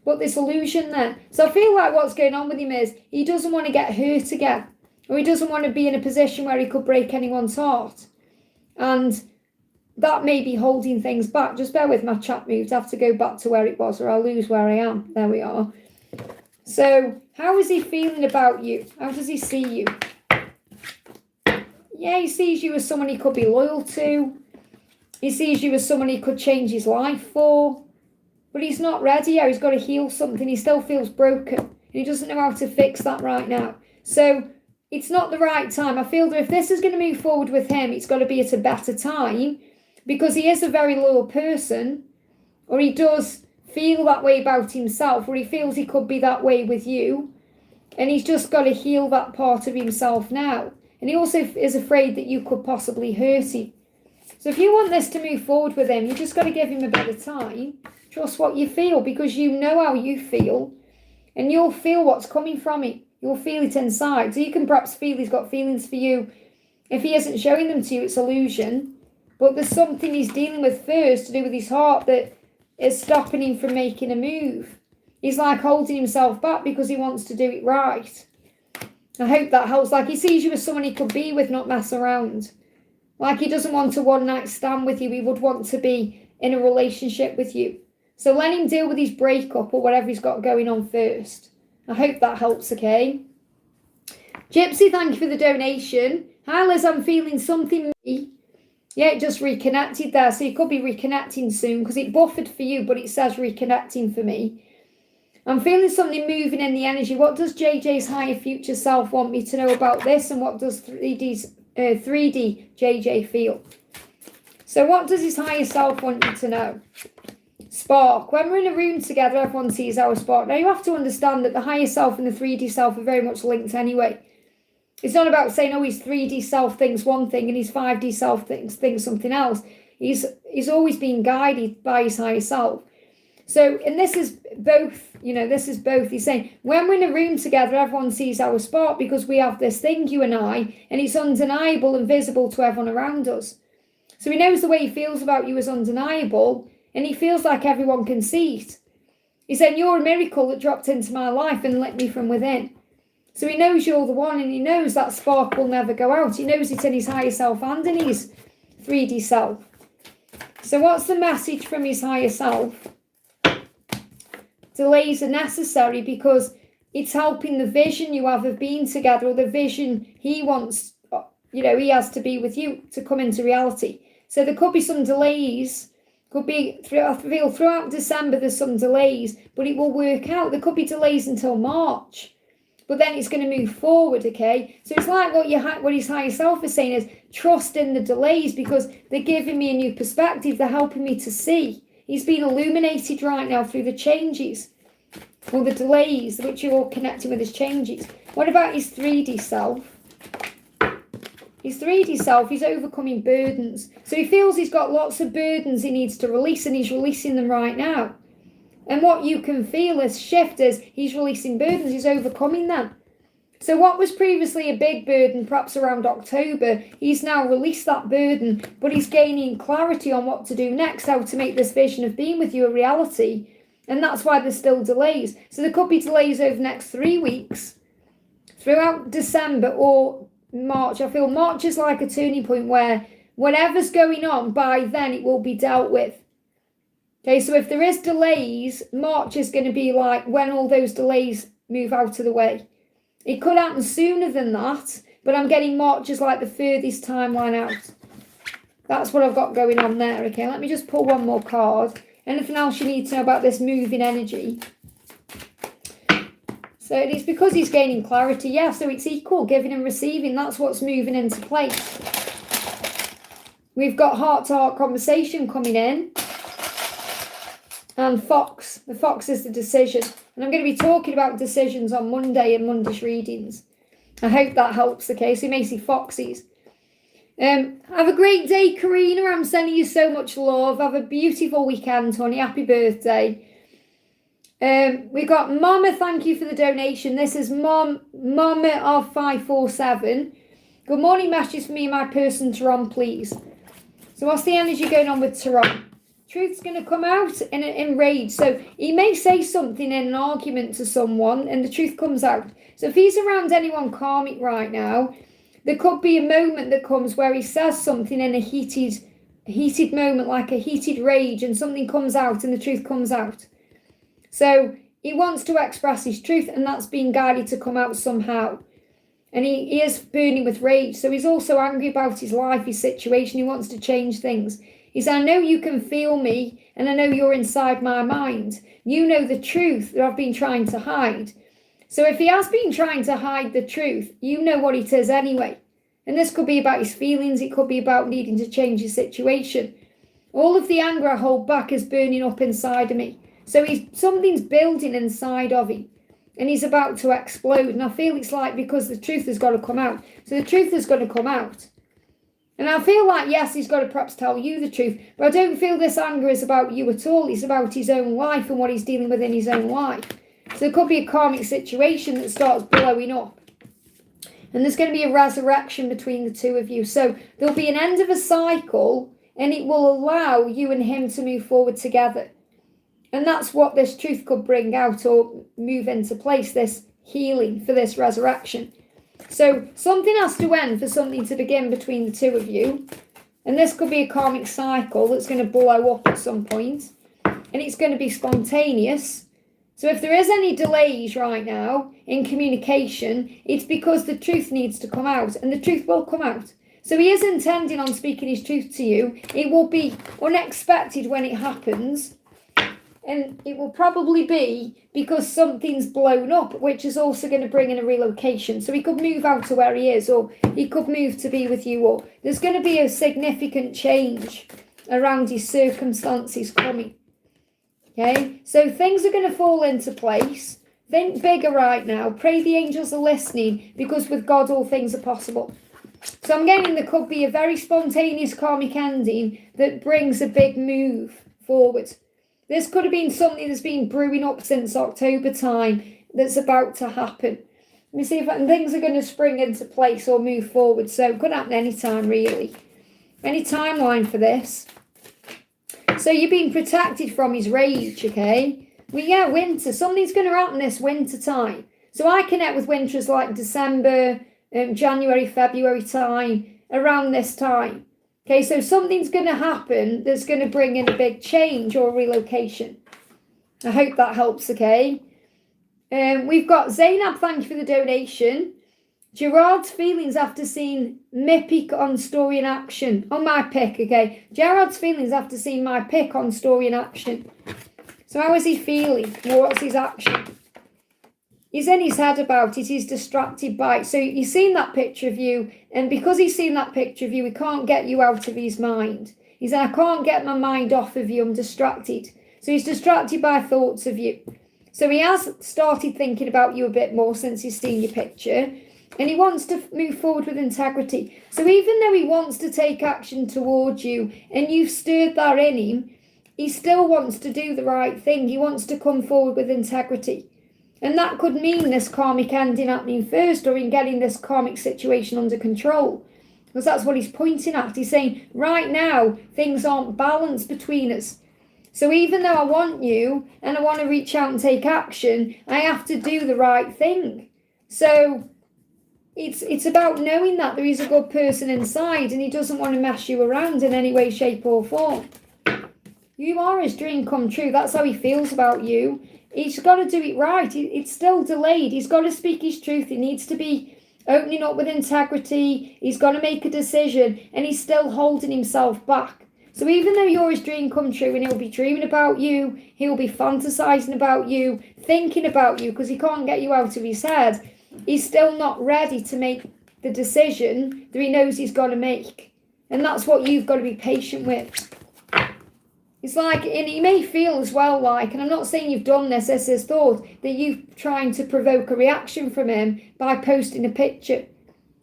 But this illusion there. So I feel like what's going on with him is he doesn't want to get hurt again. Or he doesn't want to be in a position where he could break anyone's heart. And that may be holding things back. Just bear with my chat moves. I have to go back to where it was or I'll lose where I am. There we are. So how is he feeling about you? How does he see you? Yeah, he sees you as someone he could be loyal to. He sees you as someone he could change his life for. But he's not ready yet. He's got to heal something. He still feels broken. And he doesn't know how to fix that right now. So it's not the right time. I feel that if this is going to move forward with him, it's got to be at a better time. Because he is a very loyal person. Or he does feel that way about himself. Or he feels he could be that way with you. And he's just got to heal that part of himself now. And he also is afraid that you could possibly hurt him. So if you want this to move forward with him, you just got to give him a bit of time. Trust what you feel, because you know how you feel. And you'll feel what's coming from it. You'll feel it inside. So you can perhaps feel he's got feelings for you. If he isn't showing them to you, it's illusion. But there's something he's dealing with first to do with his heart that is stopping him from making a move. He's like holding himself back because he wants to do it right. I hope that helps. Like he sees you as someone he could be with, not mess around. Like he doesn't want a one-night stand with you. He would want to be in a relationship with you. So let him deal with his breakup or whatever he's got going on first. I hope that helps, okay? Gypsy, thank you for the donation. Hi, Liz, I'm feeling something. Yeah, it just reconnected there. So you could be reconnecting soon because it buffered for you, but it says reconnecting for me. I'm feeling something moving in the energy. What does JJ's higher future self want me to know about this? And what does 3D JJ feel? So what does his higher self want you to know? Spark. When we're in a room together, everyone sees our spark. Now you have to understand that the higher self and the 3D self are very much linked anyway. It's not about saying, oh, his 3D self thinks one thing and his 5D self thinks something else. He's always been guided by his higher self. So, and this is both, this is both. He's saying, when we're in a room together, everyone sees our spark because we have this thing, you and I, and it's undeniable and visible to everyone around us. So he knows the way he feels about you is undeniable, and he feels like everyone can see it. He's saying, you're a miracle that dropped into my life and lit me from within. So he knows you're the one, and he knows that spark will never go out. He knows it in his higher self and in his 3D self. So what's the message from his higher self? Delays are necessary because it's helping the vision you have of being together, or the vision he wants, he has to be with you, to come into reality. So there could be some delays. Could be, I feel throughout December there's some delays, but it will work out. There could be delays until March, but then it's going to move forward, okay? So it's like what his higher self is saying is, trust in the delays because they're giving me a new perspective. They're helping me to see. He's being illuminated right now through the changes, or the delays, which you're all connecting with his changes. What about his 3D self? His 3D self, he's overcoming burdens. So he feels he's got lots of burdens he needs to release, and he's releasing them right now. And what you can feel as shift is he's releasing burdens, he's overcoming them. So what was previously a big burden, perhaps around October, he's now released that burden, but he's gaining clarity on what to do next, how to make this vision of being with you a reality. And that's why there's still delays. So there could be delays over the next 3 weeks, throughout December or March. I feel March is like a turning point where whatever's going on, by then it will be dealt with. Okay, so if there is delays, March is going to be like when all those delays move out of the way. It could happen sooner than that, but I'm getting March as like the furthest timeline out. That's what I've got going on there. Okay, let me just pull one more card. Anything else you need to know about this moving energy? So it is because he's gaining clarity. Yeah, so it's equal, giving and receiving. That's what's moving into place. We've got heart-to-heart conversation coming in. And Fox. The Fox is the decision. And I'm going to be talking about decisions on Monday and Monday's readings. I hope that helps, okay? So you may see Foxies. Have a great day, Karina. I'm sending you so much love. Have a beautiful weekend, honey. Happy birthday. We got Mama, thank you for the donation. This is Mama of 547. Good morning, messages for me and my person, Tehran, please. So what's the energy going on with Tehran? Truth's going to come out in rage. So he may say something in an argument to someone and the truth comes out. So if he's around anyone karmic right now, there could be a moment that comes where he says something in a heated moment, like a heated rage, and something comes out and the truth comes out. So he wants to express his truth and that's being guided to come out somehow. And he is burning with rage. So he's also angry about his life, his situation. He wants to change things. He said, I know you can feel me and I know you're inside my mind. You know the truth that I've been trying to hide. So if he has been trying to hide the truth, you know what it is anyway. And this could be about his feelings. It could be about needing to change his situation. All of the anger I hold back is burning up inside of me. So something's building inside of him. And he's about to explode. And I feel it's like because the truth has got to come out. So the truth has got to come out. And I feel like, yes, he's got to perhaps tell you the truth. But I don't feel this anger is about you at all. It's about his own life and what he's dealing with in his own life. So there could be a karmic situation that starts blowing up. And there's going to be a resurrection between the two of you. So there'll be an end of a cycle and it will allow you and him to move forward together. And that's what this truth could bring out or move into place, this healing for this resurrection. So something has to end for something to begin between the two of you. And this could be a karmic cycle that's going to blow up at some point. And it's going to be spontaneous. So if there is any delays right now in communication, it's because the truth needs to come out. And the truth will come out. So he is intending on speaking his truth to you. It will be unexpected when it happens. And it will probably be because something's blown up, which is also going to bring in a relocation. So he could move out to where he is, or he could move to be with you, or there's going to be a significant change around his circumstances coming. Okay, so things are going to fall into place. Think bigger right now. Pray the angels are listening, because with God all things are possible. So I'm getting there could be a very spontaneous karmic ending that brings a big move forward. This could have been something that's been brewing up since October time that's about to happen. Let me see if things are going to spring into place or move forward. So it could happen anytime, really. Any timeline for this. So you're being protected from his rage, okay? Well, yeah, winter. Something's going to happen this winter time. So I connect with winter as like December, January, February time, around this time. Okay, so something's going to happen that's going to bring in a big change or relocation. I hope that helps, okay? We've got Zainab, thank you for the donation. Gerard's feelings after seeing my pick on story in action. On my pick, okay? Gerard's feelings after seeing my pick on story in action. So how is he feeling? What's his action? He's in his head about it. He's distracted by it. So he's seen that picture of you. And because he's seen that picture of you, he can't get you out of his mind. He said, I can't get my mind off of you. I'm distracted. So he's distracted by thoughts of you. So he has started thinking about you a bit more since he's seen your picture. And he wants to move forward with integrity. So even though he wants to take action towards you and you've stirred that in him, he still wants to do the right thing. He wants to come forward with integrity. And that could mean this karmic ending happening first, or in getting this karmic situation under control. Because that's what he's pointing at. He's saying, right now, things aren't balanced between us. So even though I want you, and I want to reach out and take action, I have to do the right thing. So it's about knowing that there is a good person inside, and he doesn't want to mess you around in any way, shape, or form. You are his dream come true. That's how he feels about you. He's got to do it right. It's still delayed. He's got to speak his truth. He needs to be opening up with integrity. He's got to make a decision, and he's still holding himself back. So even though you're his dream come true, and he'll be dreaming about you, he'll be fantasizing about you, thinking about you, because he can't get you out of his head, he's still not ready to make the decision that he knows he's got to make. And that's what you've got to be patient with. It's like, and he may feel as well like, and I'm not saying you've done this, as his thought, that you're trying to provoke a reaction from him by posting a picture.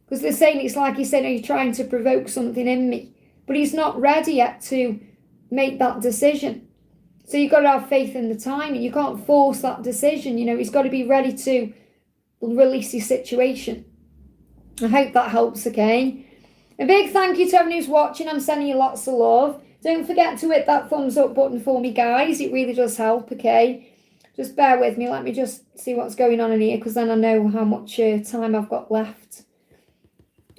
Because they're saying it's like he's saying, are you trying to provoke something in me? But he's not ready yet to make that decision. So you've got to have faith in the timing. You can't force that decision. He's got to be ready to release his situation. I hope that helps, okay? A big thank you to everyone who's watching. I'm sending you lots of love. Don't forget to hit that thumbs up button for me, guys. It really does help, okay? Just bear with me. Let me just see what's going on in here, because then I know how much time I've got left.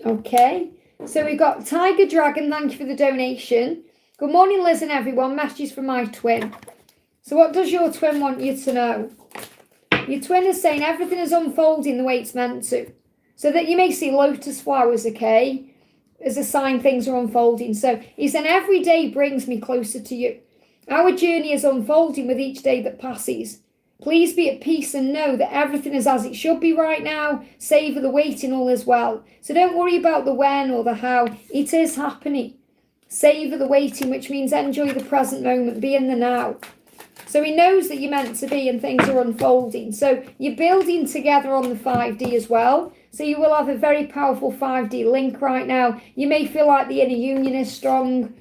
Okay. So we've got Tiger Dragon. Thank you for the donation. Good morning, Liz and everyone. Messages from my twin. So what does your twin want you to know? Your twin is saying everything is unfolding the way it's meant to. So that you may see lotus flowers, okay? As a sign things are unfolding. So he's saying every day brings me closer to you. Our journey is unfolding with each day that passes. Please be at peace and know that everything is as it should be right now. Savour the waiting, all is well. So don't worry about the when or the how. It is happening. Savour the waiting, which means enjoy the present moment. Be in the now. So he knows that you're meant to be and things are unfolding. So you're building together on the 5D as well. So you will have a very powerful 5D link right now. You may feel like the inner union is strong,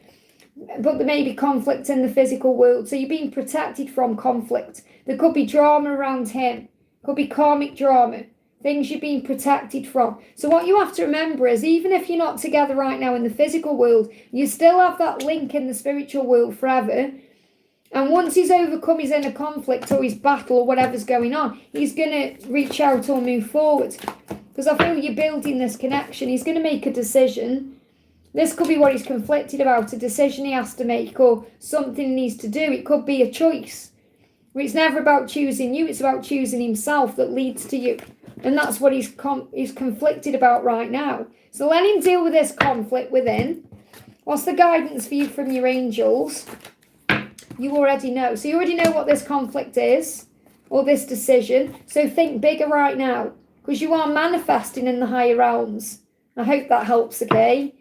but there may be conflict in the physical world. So you're being protected from conflict. There could be drama around him. Could be karmic drama. Things you're being protected from. So what you have to remember is, even if you're not together right now in the physical world, you still have that link in the spiritual world forever. And once he's overcome his inner conflict or his battle or whatever's going on, he's going to reach out or move forward. Because I feel you're building this connection. He's going to make a decision. This could be what he's conflicted about, a decision he has to make or something he needs to do. It could be a choice. It's never about choosing you. It's about choosing himself that leads to you. And that's what he's conflicted about right now. So let him deal with this conflict within. What's the guidance for you from your angels? You already know. So you already know what this conflict is, or this decision. So think bigger right now, because you are manifesting in the higher realms. I hope that helps, okay?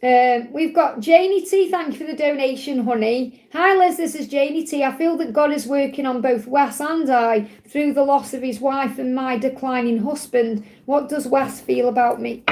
We've got Janie T. Thank you for the donation, honey. Hi, Liz. This is Janie T. I feel that God is working on both Wes and I through the loss of his wife and my declining husband. What does Wes feel about me?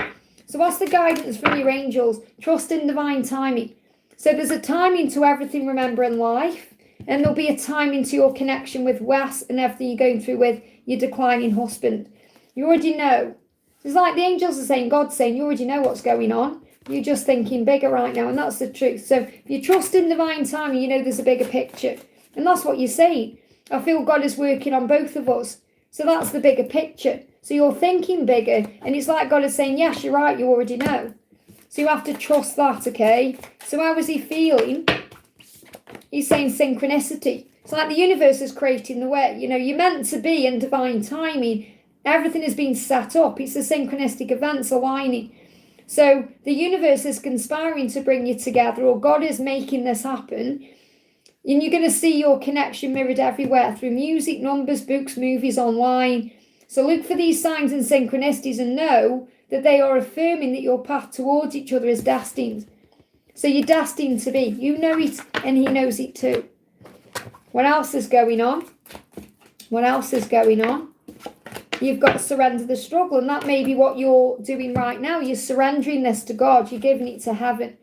So what's the guidance from your angels? Trust in divine timing. So there's a timing to everything, remember, in life. And there'll be a timing to your connection with Wes and everything you're going through with your declining husband. You already know. It's like the angels are saying, God's saying, you already know what's going on. You're just thinking bigger right now, and that's the truth. So if you trust in divine timing, you know there's a bigger picture. And that's what you're saying. I feel God is working on both of us. So that's the bigger picture. So you're thinking bigger, and it's like God is saying, yes, you're right, you already know. So you have to trust that, okay? So how is he feeling? He's saying synchronicity. It's like the universe is creating the way. You're meant to be in divine timing. Everything has been set up. It's the synchronistic events aligning. So the universe is conspiring to bring you together, or God is making this happen. And you're going to see your connection mirrored everywhere through music, numbers, books, movies, online. So look for these signs and synchronicities and know that they are affirming that your path towards each other is destined. So you're destined to be. You know it, and he knows it too. What else is going on? What else is going on? You've got to surrender the struggle, and that may be what you're doing right now. You're surrendering this to God. You're giving it to heaven.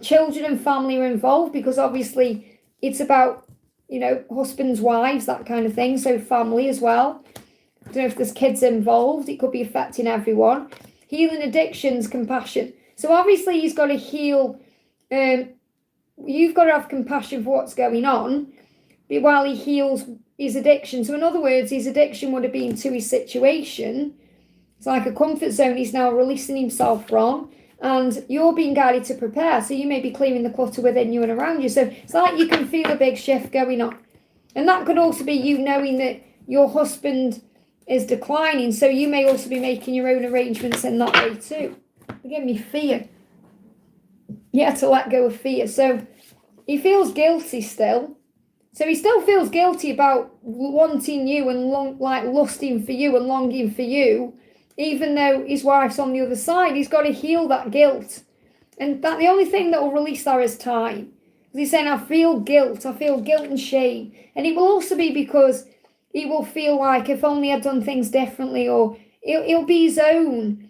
Children and family are involved because obviously it's about, husbands, wives, that kind of thing. So family as well. I don't know if there's kids involved. It could be affecting everyone. Healing addictions, compassion. So obviously he's got to heal. You've got to have compassion for what's going on while he heals his addiction. So in other words, his addiction would have been to his situation. It's like a comfort zone he's now releasing himself from. And you're being guided to prepare. So you may be clearing the clutter within you and around you. So it's like you can feel a big shift going on. And that could also be you knowing that your husband is declining. So you may also be making your own arrangements in that way too. They give me fear. You have to let go of fear. So he feels guilty still. So he still feels guilty about wanting you and lusting for you and longing for you, even though his wife's on the other side. He's got to heal that guilt. And that the only thing that will release that is time. He's saying, I feel guilt and shame. And it will also be because he will feel like if only I'd done things differently, or it'll be his own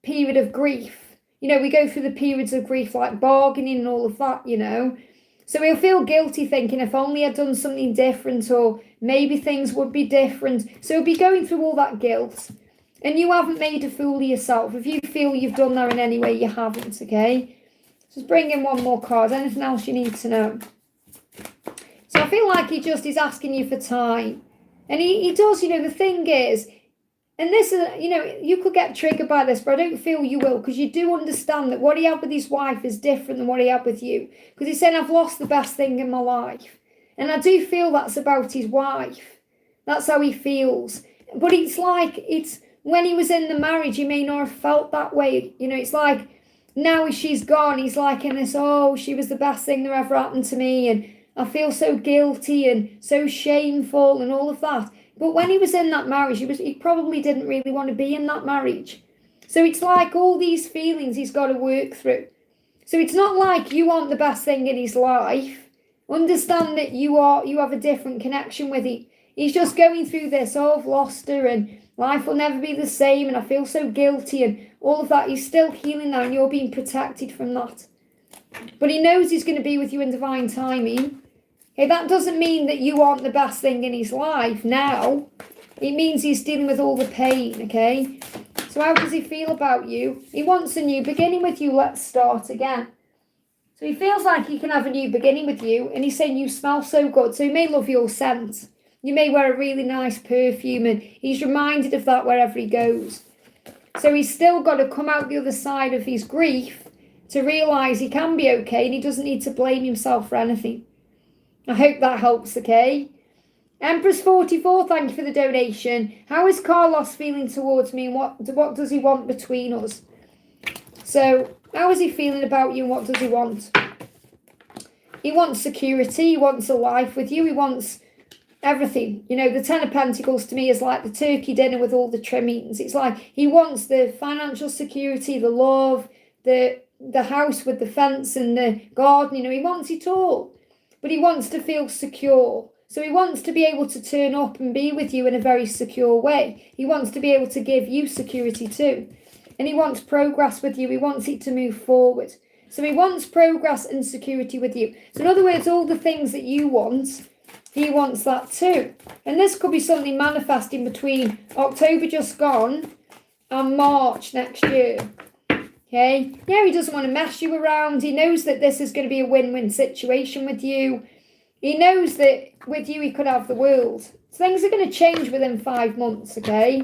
period of grief. We go through the periods of grief like bargaining and all of that, So he'll feel guilty thinking, if only I'd done something different, or maybe things would be different. So he'll be going through all that guilt. And you haven't made a fool of yourself. If you feel you've done that in any way, you haven't, okay? Just bring in one more card. Anything else you need to know? So I feel like he just is asking you for time. And he does, the thing is, and this is, you could get triggered by this, but I don't feel you will, because you do understand that what he had with his wife is different than what he had with you. Because he's saying, I've lost the best thing in my life. And I do feel that's about his wife. That's how he feels. But it's like, when he was in the marriage, he may not have felt that way. It's like, now she's gone, he's like in this, oh, she was the best thing that ever happened to me, and I feel so guilty and so shameful and all of that. But when he was in that marriage, he probably didn't really want to be in that marriage. So it's like all these feelings he's got to work through. So it's not like you aren't the best thing in his life. Understand that you have a different connection with him. He's just going through this, oh, I've lost her and life will never be the same and I feel so guilty and all of that. He's still healing now and you're being protected from that. But he knows he's going to be with you in divine timing. Okay, that doesn't mean that you aren't the best thing in his life now. It means he's dealing with all the pain, okay? So how does he feel about you? He wants a new beginning with you. Let's start again. So he feels like he can have a new beginning with you, and he's saying you smell so good. So he may love your scent. You may wear a really nice perfume, and he's reminded of that wherever he goes. So he's still got to come out the other side of his grief to realise he can be okay, and he doesn't need to blame himself for anything. I hope that helps, okay? Empress 44, thank you for the donation. How is Carlos feeling towards me, and what does he want between us? So, how is he feeling about you, and what does he want? He wants security, he wants a life with you, he wants everything. The Ten of Pentacles to me is like the turkey dinner with all the trimmings. It's like he wants the financial security, the love, the house with the fence and the garden. He wants it all. But he wants to feel secure. So he wants to be able to turn up and be with you in a very secure way. He wants to be able to give you security too. And he wants progress with you. He wants it to move forward. So he wants progress and security with you. So in other words, all the things that you want, he wants that too. And this could be something manifesting between October just gone and March next year. Okay, yeah, he doesn't want to mess you around. He knows that this is going to be a win-win situation with you. He knows that with you he could have the world. So things are going to change within 5 months, okay?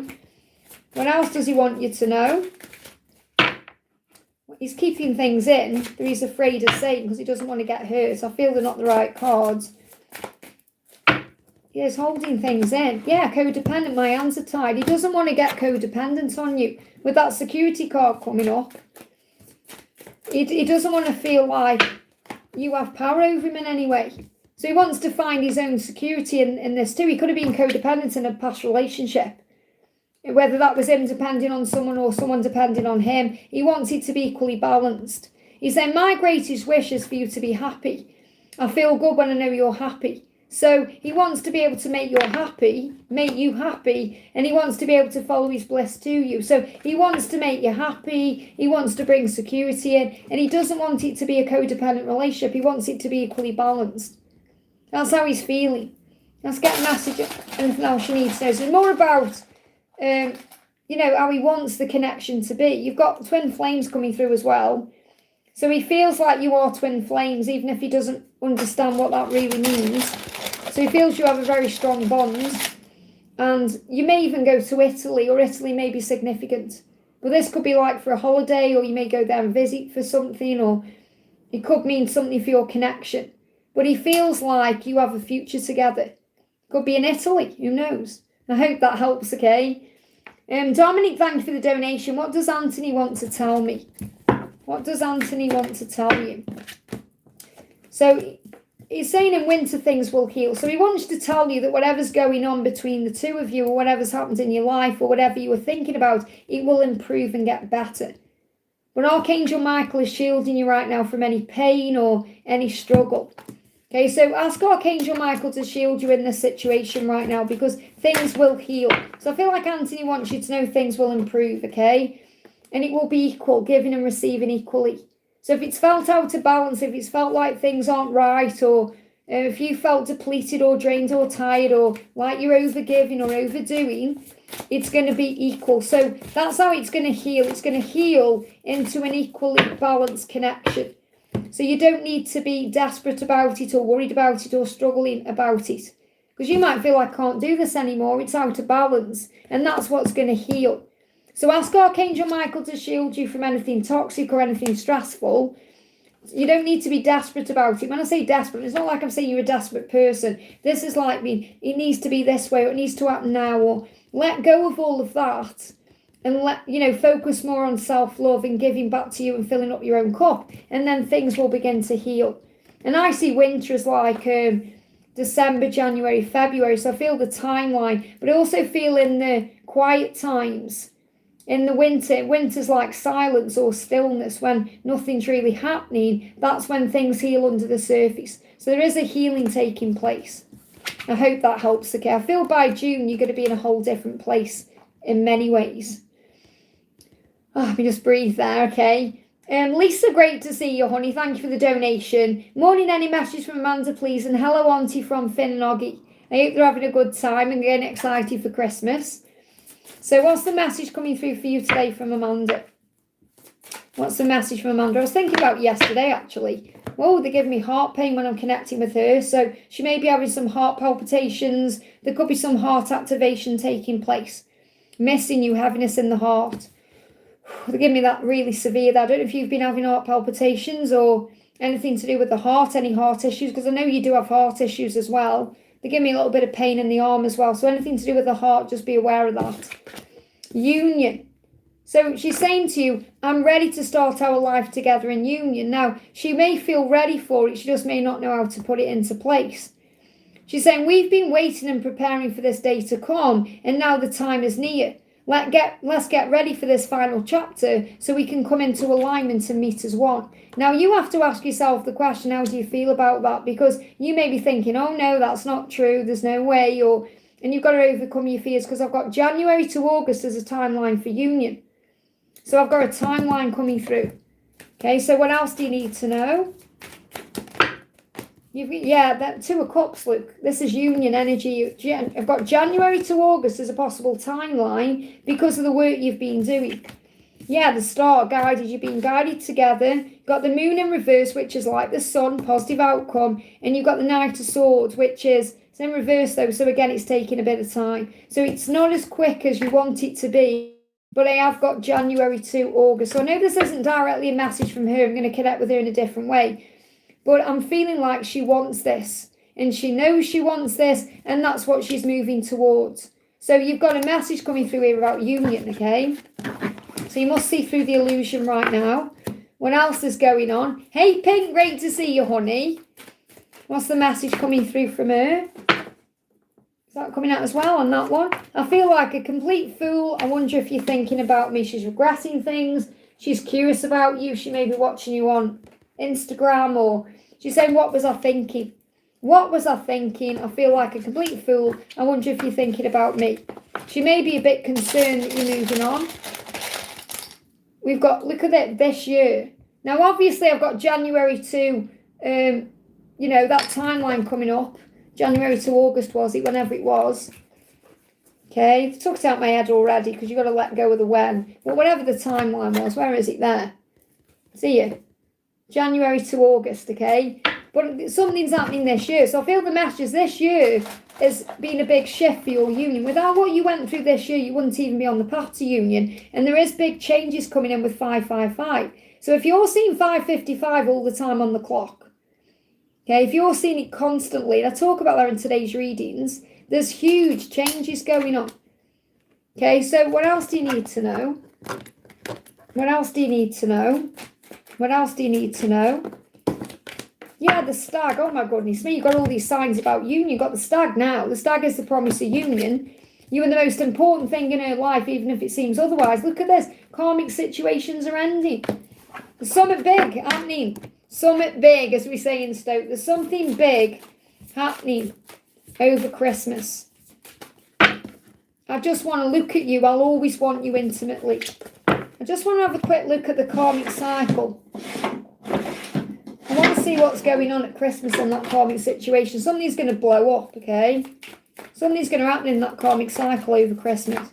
What else does he want you to know? He's keeping things in that he's afraid of saying because he doesn't want to get hurt. I feel they're not the right cards. He's holding things in. Yeah, codependent, my hands are tied. He doesn't want to get codependent on you. With that security card coming up, he doesn't want to feel like you have power over him in any way. So he wants to find his own security in this too. He could have been codependent in a past relationship. Whether that was him depending on someone or someone depending on him. He wants it to be equally balanced. He's saying, my greatest wish is for you to be happy. I feel good when I know you're happy. So he wants to be able to make you happy, and he wants to be able to follow his bliss to you. So he wants to make you happy, he wants to bring security in, and he doesn't want it to be a codependent relationship. He wants it to be equally balanced. That's how he's feeling. Let's get a message, anything else you need to know. So it's more about, how he wants the connection to be. You've got twin flames coming through as well. So he feels like you are twin flames, even if he doesn't understand what that really means. So he feels you have a very strong bond. And you may even go to Italy, or Italy may be significant. But this could be like for a holiday, or you may go there and visit for something, or it could mean something for your connection. But he feels like you have a future together. Could be in Italy, who knows? I hope that helps, okay? Dominic, thank you for the donation. What does Anthony want to tell me? What does Anthony want to tell you? So he's saying in winter things will heal. So he wants to tell you that whatever's going on between the two of you, or whatever's happened in your life, or whatever you were thinking about, it will improve and get better. But Archangel Michael is shielding you right now from any pain or any struggle. Okay, so ask Archangel Michael to shield you in this situation right now, because things will heal. So I feel like Anthony wants you to know things will improve, okay? And it will be equal, giving and receiving equally. So if it's felt out of balance, if it's felt like things aren't right, or if you felt depleted or drained or tired, or like you're overgiving or overdoing, it's going to be equal. So that's how it's going to heal. It's going to heal into an equally balanced connection. So you don't need to be desperate about it or worried about it or struggling about it. Because you might feel, I can't do this anymore. It's out of balance. And that's what's going to heal. So ask Archangel Michael to shield you from anything toxic or anything stressful. You don't need to be desperate about it. When I say desperate, it's not like I'm saying you're a desperate person. This is like me. It needs to be this way, or it needs to happen now, or let go of all of that and focus more on self-love and giving back to you and filling up your own cup, and then things will begin to heal. And I see winter as like December, January, February, so I feel the timeline, but I also feel in the quiet times, in the winter's like silence or stillness, when nothing's really happening. That's when things heal under the surface. So there is a healing taking place. I hope that helps. Okay, I feel by June you're going to be in a whole different place in many ways. Let me just breathe there, okay. Lisa, great to see you, honey. Thank you for the donation. Morning, any message from Amanda, please? And hello, Auntie from Finn and Oggy. I hope they're having a good time and getting excited for Christmas. So what's the message coming through for you today from Amanda? What's the message from Amanda? I was thinking about yesterday, actually. Whoa, they're giving me heart pain when I'm connecting with her. So she may be having some heart palpitations. There could be some heart activation taking place. Missing you, heaviness in the heart. They give me that really severe. I don't know if you've been having heart palpitations or anything to do with the heart, any heart issues, because I know you do have heart issues as well. They give me a little bit of pain in the arm as well. So anything to do with the heart, just be aware of that. Union. So she's saying to you, I'm ready to start our life together in union. Now, she may feel ready for it. She just may not know how to put it into place. She's saying, we've been waiting and preparing for this day to come, and now the time is near. Let's get ready for this final chapter so we can come into alignment and meet as one. Now, you have to ask yourself the question, how do you feel about that? Because you may be thinking, oh, no, that's not true. There's no way. And you've got to overcome your fears, because I've got January to August as a timeline for union. So I've got a timeline coming through. Okay, so what else do you need to know? That Two of Cups, look. This is union energy. I've got January to August as a possible timeline because of the work you've been doing. Yeah, the star guided. You've been guided together. You've got the moon in reverse, which is like the sun, positive outcome. And you've got the Knight of Swords, which is, it's in reverse though. So again, it's taking a bit of time. So it's not as quick as you want it to be. But I have got January to August. So I know this isn't directly a message from her. I'm going to connect with her in a different way. But I'm feeling like she wants this. And she knows she wants this. And that's what she's moving towards. So you've got a message coming through here about union, okay? So you must see through the illusion right now. What else is going on? Hey, Pink, great to see you, honey. What's the message coming through from her? Is that coming out as well on that one? I feel like a complete fool. I wonder if you're thinking about me. She's regretting things. She's curious about you. She may be watching you on Instagram, or she's saying, what was I thinking? What was I thinking? I feel like a complete fool. I wonder if you're thinking about me. She may be a bit concerned that you're moving on. We've got, look at it, this year. Now, obviously, I've got January to, that timeline coming up. January to August, was it? Whenever it was. Okay, I've took it out my head already because you've got to let go of the when. But whatever the timeline was, where is it there? See you. January to August, okay? But something's happening this year. So I feel the messages this year has been a big shift for your union. Without what you went through this year, you wouldn't even be on the path to union. And there is big changes coming in with 555. So if you're seeing 555 all the time on the clock, okay, if you're seeing it constantly, and I talk about that in today's readings, there's huge changes going on. Okay, so what else do you need to know? What else do you need to know? What else do you need to know? Yeah, the stag. Oh my goodness me, you've got all these signs about union. You've got the stag now. The stag is the promise of union. You are the most important thing in her life, even if it seems otherwise. Look at this. Karmic situations are ending. There's something big happening. Something big, as we say in Stoke. There's something big happening over Christmas. I just want to look at you. I'll always want you intimately. I just want to have a quick look at the karmic cycle. see what's going on at Christmas in that karmic situation. Something's going to blow up, okay? Something's going to happen in that karmic cycle over Christmas.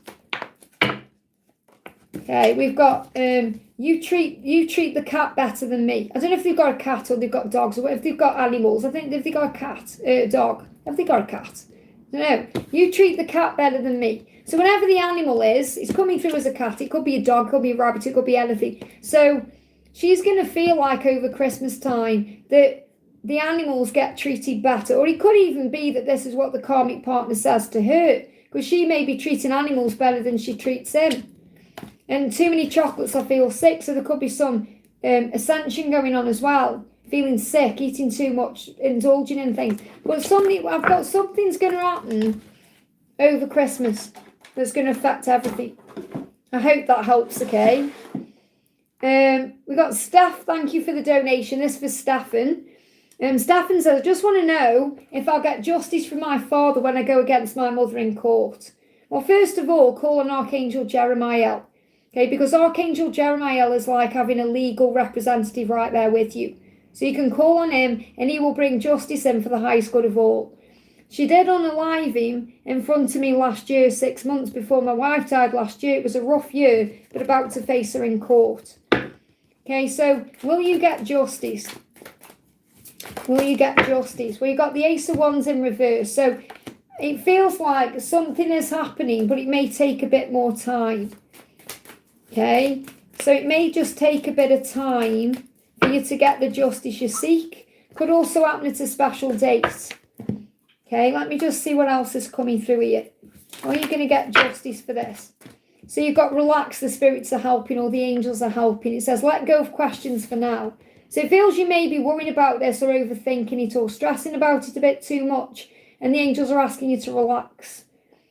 Okay, we've got you treat the cat better than me. I don't know if they've got a cat or they've got dogs, or if they've got animals. I think if they've got a cat, dog. Have they got a cat? I don't know. You treat the cat better than me. So whenever the animal is, it's coming through as a cat. It could be a dog, it could be a rabbit, it could be anything. So she's going to feel like over Christmas time that the animals get treated better. Or it could even be that this is what the karmic partner says to her, because she may be treating animals better than she treats him. And too many chocolates, I feel sick, so there could be some ascension going on as well. Feeling sick, eating too much, indulging in things. But I've got something's going to happen over Christmas that's going to affect everything. I hope that helps, okay? We got Steph, thank you for the donation. This for Stefan. Stefan says, I just want to know if I'll get justice from my father when I go against my mother in court. Well, first of all, call on Archangel Jeremiah. Okay, because Archangel Jeremiah is like having a legal representative right there with you. So you can call on him and he will bring justice in for the highest good of all. She did unalive him in front of me last year, 6 months before my wife died last year. It was a rough year, but about to face her in court. Okay, so will you get justice? Will you get justice? Well, you got the Ace of Wands in reverse. So it feels like something is happening, but it may take a bit more time. Okay, so it may just take a bit of time for you to get the justice you seek. Could also happen at a special date. Okay, let me just see what else is coming through here. How are you going to get justice for this? So you've got relax, the spirits are helping, or the angels are helping. It says let go of questions for now. So it feels you may be worrying about this or overthinking it or stressing about it a bit too much. And the angels are asking you to relax.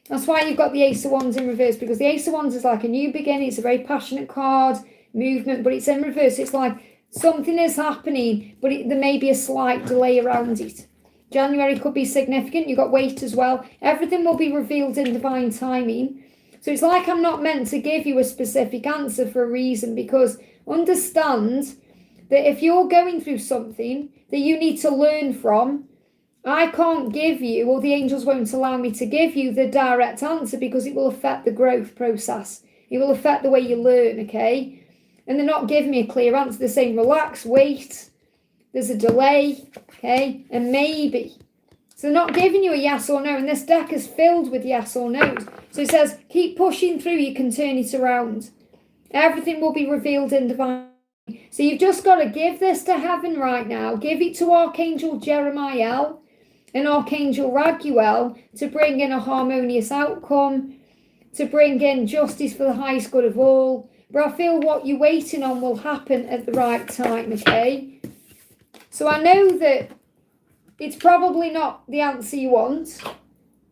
That's why you've got the Ace of Wands in reverse, because the Ace of Wands is like a new beginning. It's a very passionate card, movement, but it's in reverse. It's like something is happening, but there may be a slight delay around it. January could be significant. You've got weight as well. Everything will be revealed in divine timing. So it's like I'm not meant to give you a specific answer for a reason, because understand that if you're going through something that you need to learn from, I can't give you, or the angels won't allow me to give you the direct answer, because it will affect the growth process. It will affect the way you learn, okay? And they're not giving me a clear answer. They're saying, relax, wait, there's a delay, okay? And maybe. So they're not giving you a yes or no. And this deck is filled with yes or no's. So it says, keep pushing through, you can turn it around. Everything will be revealed in divine. So you've just got to give this to heaven right now. Give it to Archangel Jeremiah and Archangel Raguel to bring in a harmonious outcome, to bring in justice for the highest good of all. But I feel what you're waiting on will happen at the right time, okay? So I know that it's probably not the answer you want,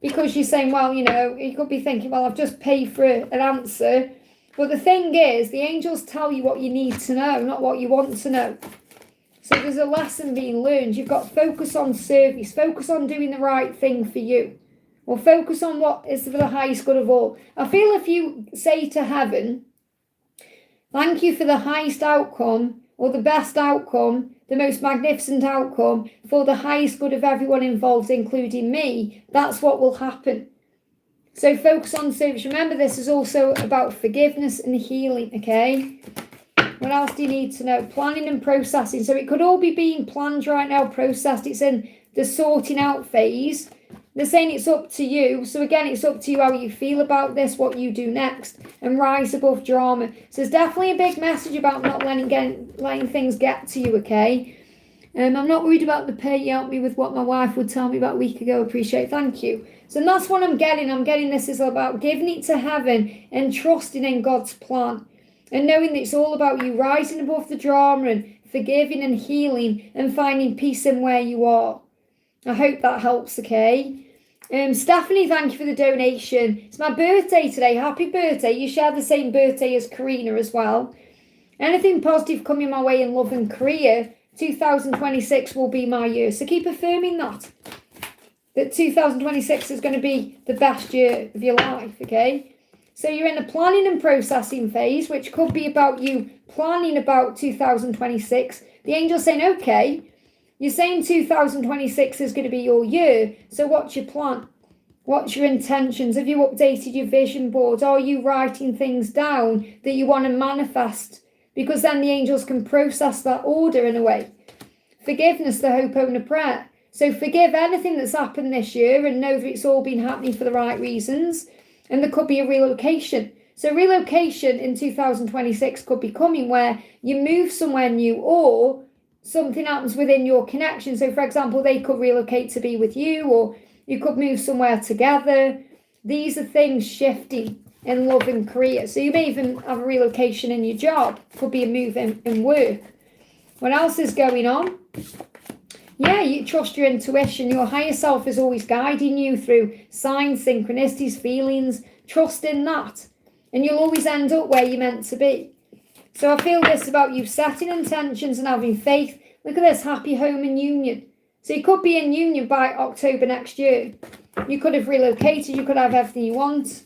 because you're saying, well, you know, you could be thinking, well, I've just paid for an answer. But the thing is, the angels tell you what you need to know, not what you want to know. So there's a lesson being learned. You've got to focus on service, focus on doing the right thing for you, or focus on what is for the highest good of all. I feel if you say to heaven, thank you for the highest outcome, or the best outcome, the most magnificent outcome, for the highest good of everyone involved, including me, that's what will happen. So focus on service. Remember, this is also about forgiveness and healing, okay? What else do you need to know? Planning and processing. So it could all be being planned right now, processed. It's in the sorting out phase. They're saying it's up to you. So again, it's up to you how you feel about this, what you do next, and rise above drama. So there's definitely a big message about not letting things get to you, okay? I'm not worried about the pay. You helped me with what my wife would tell me about a week ago. Appreciate it. Thank you. So that's what I'm getting. I'm getting this is about giving it to heaven and trusting in God's plan. And knowing that it's all about you rising above the drama and forgiving and healing and finding peace in where you are. I hope that helps, okay? Stephanie, thank you for the donation. It's my birthday today. Happy birthday. You share the same birthday as Karina as well. Anything positive coming my way in love and career, 2026 will be my year. So keep affirming that 2026 is going to be the best year of your life, okay? So you're in a planning and processing phase, which could be about you planning about 2026. The angel's saying, okay, You're saying 2026 is going to be your year. So what's your plan? What's your intentions? Have you updated your vision board? Are you writing things down that you want to manifest? Because then the angels can process that order in a way. Forgiveness, the hope owner prayer. So forgive anything that's happened this year and know that it's all been happening for the right reasons. And there could be a relocation. So relocation in 2026 could be coming where you move somewhere new or something happens within your connection. So for example, they could relocate to be with you, or you could move somewhere together. These are things shifting in love and career. So you may even have a relocation in your job. Could be a move in work. What else is going on? Yeah, you trust your intuition. Your higher self is always guiding you through signs, synchronicities, feelings. Trust in that. And you'll always end up where you're meant to be. So I feel this about you setting intentions and having faith. Look at this, happy home and union. So you could be in union by October next year. You could have relocated. You could have everything you want.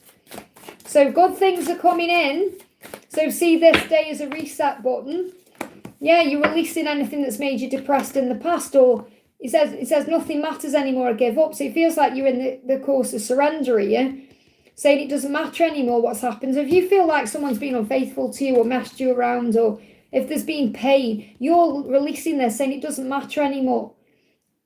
So good things are coming in. So see this day as a reset button. Yeah, you're releasing anything that's made you depressed in the past, or it says nothing matters anymore, I give up. So it feels like you're in the course of surrender here, saying it doesn't matter anymore what's happened. So if you feel like someone's been unfaithful to you or messed you around, or if there's been pain, you're releasing this, saying it doesn't matter anymore.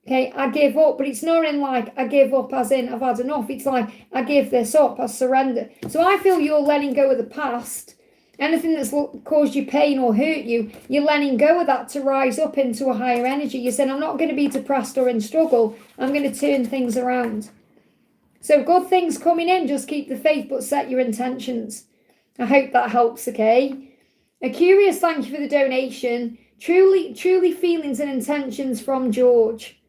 Okay, I give up, but it's not in like I give up as in I've had enough. It's like I give this up, I surrender. So I feel you're letting go of the past. Anything that's caused you pain or hurt you, you're letting go of that to rise up into a higher energy. You're saying, I'm not going to be depressed or in struggle. I'm going to turn things around. So good things coming in. Just keep the faith, but set your intentions. I hope that helps, okay? A curious thank you for the donation. Truly feelings and intentions from George.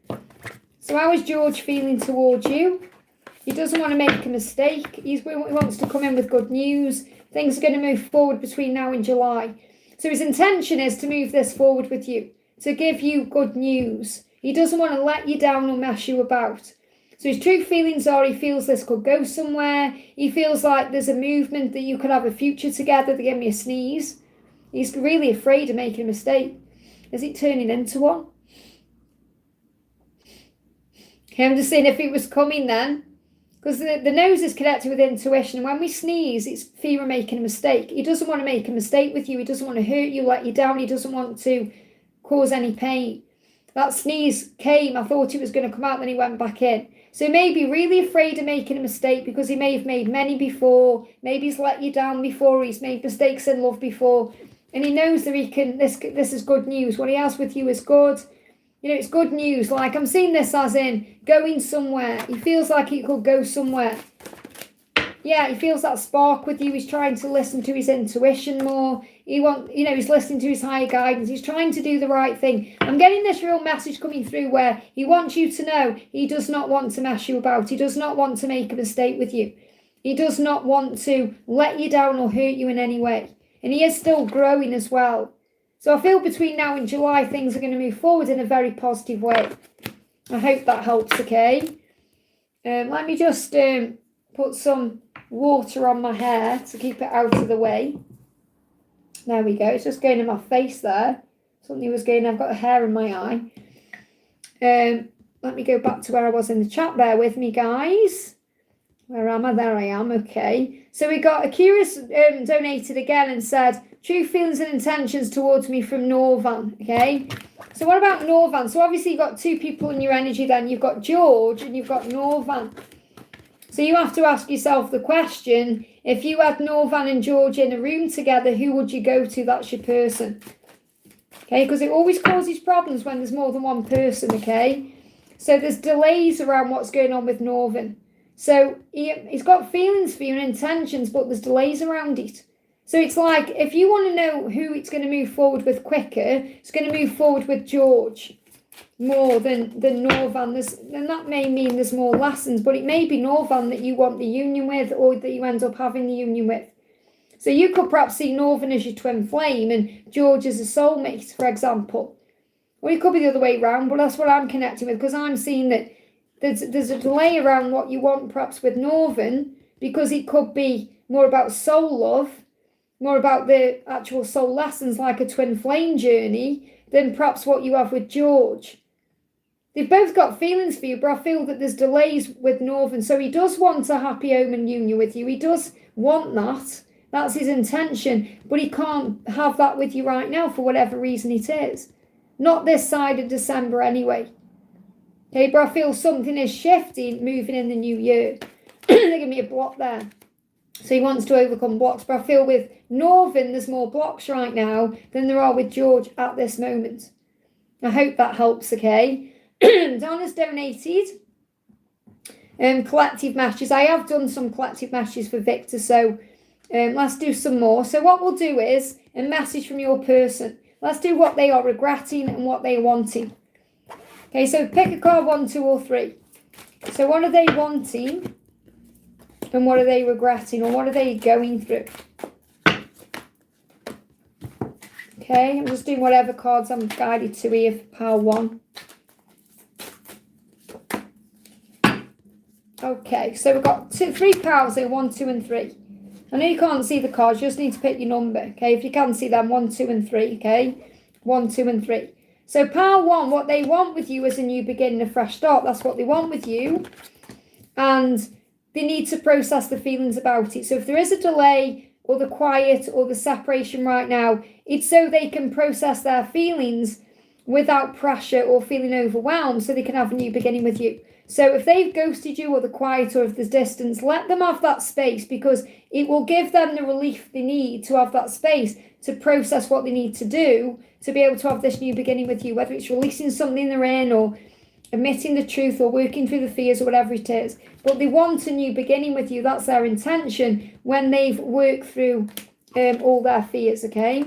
So how is George feeling towards you? He doesn't want to make a mistake. He wants to come in with good news. Things are going to move forward between now and July. So his intention is to move this forward with you, to give you good news. He doesn't want to let you down or mess you about. So his true feelings are he feels this could go somewhere. He feels like there's a movement that you could have a future together. They give me a sneeze. He's really afraid of making a mistake. Is it turning into one? Okay, I'm just saying if it was coming then. Because the nose is connected with intuition. And when we sneeze, it's fear of making a mistake. He doesn't want to make a mistake with you. He doesn't want to hurt you, let you down. He doesn't want to cause any pain. That sneeze came. I thought it was going to come out, then he went back in. So he may be really afraid of making a mistake because he may have made many before. Maybe he's let you down before. He's made mistakes in love before. And he knows that he can, this is good news. What he has with you is good. You know, it's good news. Like, I'm seeing this as in going somewhere. He feels like he could go somewhere. Yeah, he feels that spark with you. He's trying to listen to his intuition more. He's listening to his higher guidance. He's trying to do the right thing. I'm getting this real message coming through where he wants you to know he does not want to mess you about. He does not want to make a mistake with you. He does not want to let you down or hurt you in any way. And he is still growing as well. So I feel between now and July, things are going to move forward in a very positive way. I hope that helps, okay? Let me just put some water on my hair to keep it out of the way. There we go. It's just going in my face there. Something was going, I've got a hair in my eye. Let me go back to where I was in the chat. Bear with me, guys. Where am I? There I am. Okay. So we got a curious donated again and said, true feelings and intentions towards me from Norvan. Okay. So what about Norvan? So obviously you've got two people in your energy then. You've got George and you've got Norvan. So you have to ask yourself the question, if you had Norvan and George in a room together, who would you go to? That's your person. Okay. Because it always causes problems when there's more than one person. Okay. So there's delays around what's going on with Norvan. So he's got feelings for you and intentions, but there's delays around it. So it's like, if you want to know who it's going to move forward with quicker, it's going to move forward with George more than Norvan. And that may mean there's more lessons, but it may be Norvan that you want the union with or that you end up having the union with. So you could perhaps see Norvan as your twin flame and George as a soulmate, for example. Or it could be the other way around, but that's what I'm connecting with, because I'm seeing that there's a delay around what you want perhaps with Norvan, because it could be more about soul love, more about the actual soul lessons like a twin flame journey than perhaps what you have with George. They've both got feelings for you, but I feel that there's delays with Northern. So he does want a happy home and union with you. He does want that. That's his intention. But he can't have that with you right now for whatever reason it is. Not this side of December anyway. Okay, but I feel something is shifting, moving in the new year. They give me a block there. So he wants to overcome blocks. But I feel with Northern, there's more blocks right now than there are with George at this moment. I hope that helps, okay? Donna's donated collective matches. I have done some collective matches for Victor, so let's do some more. So what we'll do is a message from your person. Let's do what they are regretting and what they are wanting. Okay, so pick a card, 1, 2, or 3. So what are they wanting and what are they regretting, or what are they going through? Okay, I'm just doing whatever cards I'm guided to here for pile 1. Okay, so we've got 3 piles here, 1, 2, and 3. I know you can't see the cards, you just need to pick your number, okay? If you can see them, 1, 2, and 3, okay? 1, 2, and 3. So pile 1, what they want with you is a new beginning, a fresh start. That's what they want with you. And they need to process the feelings about it. So if there is a delay or the quiet or the separation right now, it's so they can process their feelings without pressure or feeling overwhelmed, so they can have a new beginning with you. So if they've ghosted you or the quiet or if there's distance, let them have that space, because it will give them the relief they need to have that space to process what they need to do to be able to have this new beginning with you, whether it's releasing something they're in or admitting the truth or working through the fears or whatever it is. But they want a new beginning with you. That's their intention when they've worked through all their fears, okay?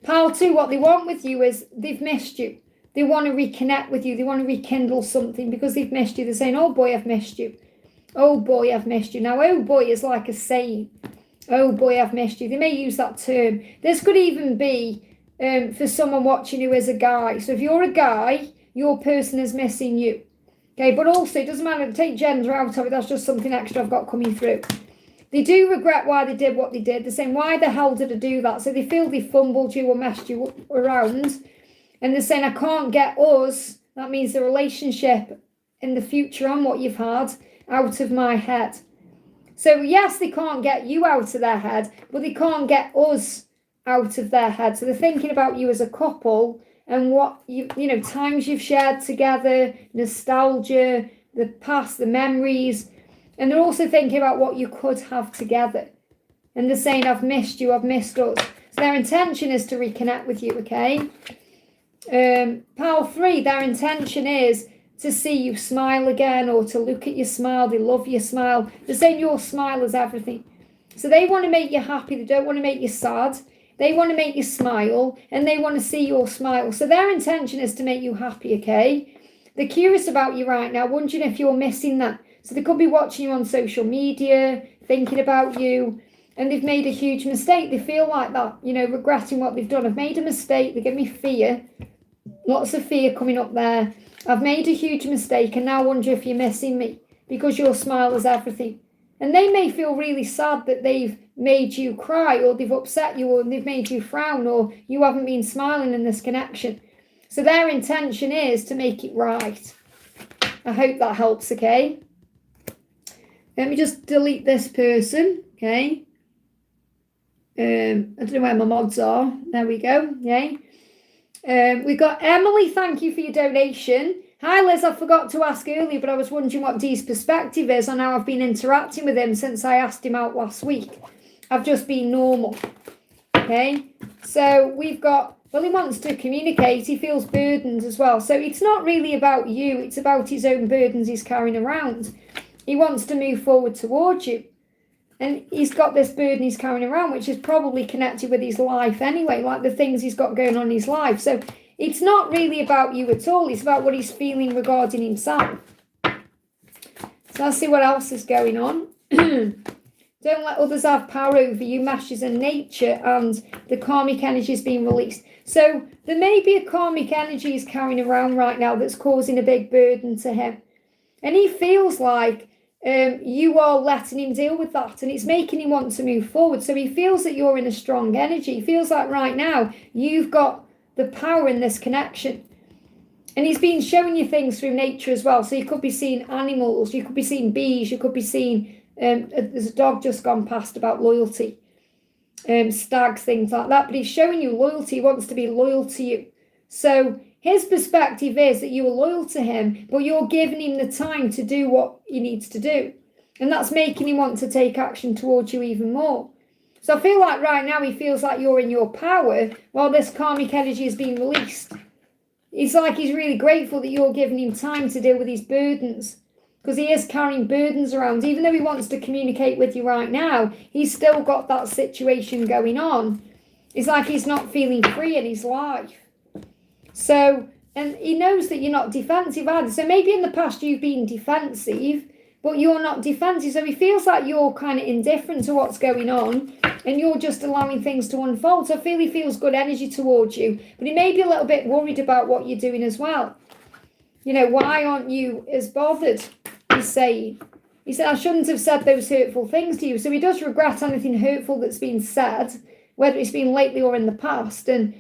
Pile 2, what they want with you is they've missed you. They want to reconnect with you. They want to rekindle something because they've missed you. They're saying, oh boy, I've missed you. Oh boy, I've missed you. Now, oh boy is like a saying. Oh boy, I've missed you. They may use that term. This could even be for someone watching who is a guy. So if you're a guy, your person is missing you. Okay, but also, it doesn't matter. Take gender out of it. That's just something extra I've got coming through. They do regret why they did what they did. They're saying, why the hell did I do that? So they feel they fumbled you or messed you around. And they're saying, I can't get us, that means the relationship in the future and what you've had, out of my head. So yes, they can't get you out of their head, but they can't get us out of their head. So they're thinking about you as a couple and what you know, times you've shared together, nostalgia, the past, the memories. And they're also thinking about what you could have together. And they're saying, I've missed you, I've missed us. So their intention is to reconnect with you, okay? Pile 3, their intention is to see you smile again or to look at your smile. They love your smile. They're saying your smile is everything. So they want to make you happy. They don't want to make you sad. They want to make you smile and they want to see your smile. So their intention is to make you happy, okay? They're curious about you right now, wondering if you're missing that. So they could be watching you on social media, thinking about you, and they've made a huge mistake. They feel like that, you know, regretting what they've done. I've made a mistake. They give me fear. Lots of fear coming up there. I've made a huge mistake and now wonder if you're missing me because your smile is everything. And they may feel really sad that they've made you cry or they've upset you or they've made you frown or you haven't been smiling in this connection. So their intention is to make it right. I hope that helps, okay? Let me just delete this person, okay? I don't know where my mods are. There we go, yay. We've got Emily, thank you for your donation. Hi Liz, I forgot to ask earlier, but I was wondering what Dee's perspective is on how I've been interacting with him since I asked him out last week. I've just been normal. Okay, so we've got, well, he wants to communicate, he feels burdened as well. So it's not really about you, it's about his own burdens he's carrying around. He wants to move forward towards you. And he's got this burden he's carrying around, which is probably connected with his life anyway, like the things he's got going on in his life. So it's not really about you at all. It's about what he's feeling regarding himself. So let's see what else is going on. Don't let others have power over you, meshes in nature, and the karmic energy is being released. So there may be a karmic energy he's carrying around right now that's causing a big burden to him. And he feels like you are letting him deal with that, and it's making him want to move forward. So he feels that you're in a strong energy. He feels like right now you've got the power in this connection. And he's been showing you things through nature as well. So you could be seeing animals, you could be seeing bees, you could be seeing, there's a dog just gone past about loyalty, stags, things like that. But he's showing you loyalty. He wants to be loyal to you. So his perspective is that you are loyal to him, but you're giving him the time to do what he needs to do. And that's making him want to take action towards you even more. So I feel like right now he feels like you're in your power while this karmic energy is being released. It's like he's really grateful that you're giving him time to deal with his burdens, because he is carrying burdens around. Even though he wants to communicate with you right now, he's still got that situation going on. It's like he's not feeling free in his life. So, and he knows that you're not defensive either. So maybe in the past you've been defensive, but you're not defensive. So he feels like you're kind of indifferent to what's going on and you're just allowing things to unfold. So I feel he feels good energy towards you, but he may be a little bit worried about what you're doing as well. You know, why aren't you as bothered? He's saying. He said, I shouldn't have said those hurtful things to you. So he does regret anything hurtful that's been said, whether it's been lately or in the past. And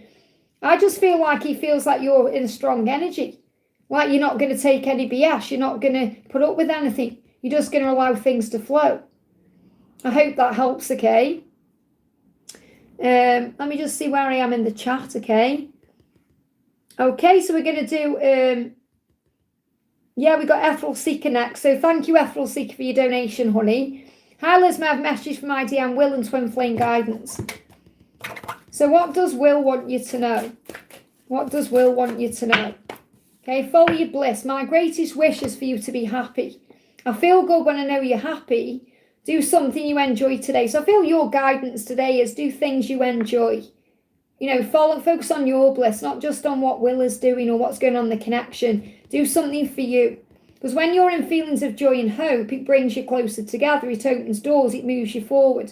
I just feel like he feels like you're in strong energy. Like you're not going to take any BS. You're not going to put up with anything. You're just going to allow things to flow. I hope that helps, okay? Let me just see where I am in the chat, okay? Okay, so we're going to do... we got Ethel Seeker next. So thank you, Ethel Seeker, for your donation, honey. Hi, Liz, may I have a message from IDM Will and Twin Flame Guidance? So what does Will want you to know? What does Will want you to know? Okay, follow your bliss. My greatest wish is for you to be happy. I feel good when I know you're happy. Do something you enjoy today. So I feel your guidance today is do things you enjoy. You know, focus on your bliss, not just on what Will is doing or what's going on in the connection. Do something for you. Because when you're in feelings of joy and hope, it brings you closer together. It opens doors. It moves you forward.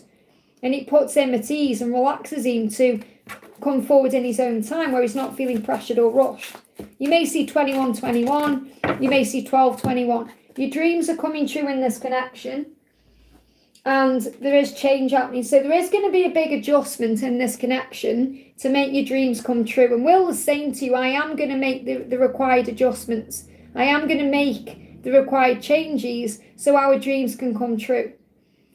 And it puts him at ease and relaxes him to come forward in his own time where he's not feeling pressured or rushed. You may see 2121. You may see 1221. Your dreams are coming true in this connection. And there is change happening. So there is going to be a big adjustment in this connection to make your dreams come true. And Will is saying to you, I am going to make the required adjustments. I am going to make the required changes so our dreams can come true.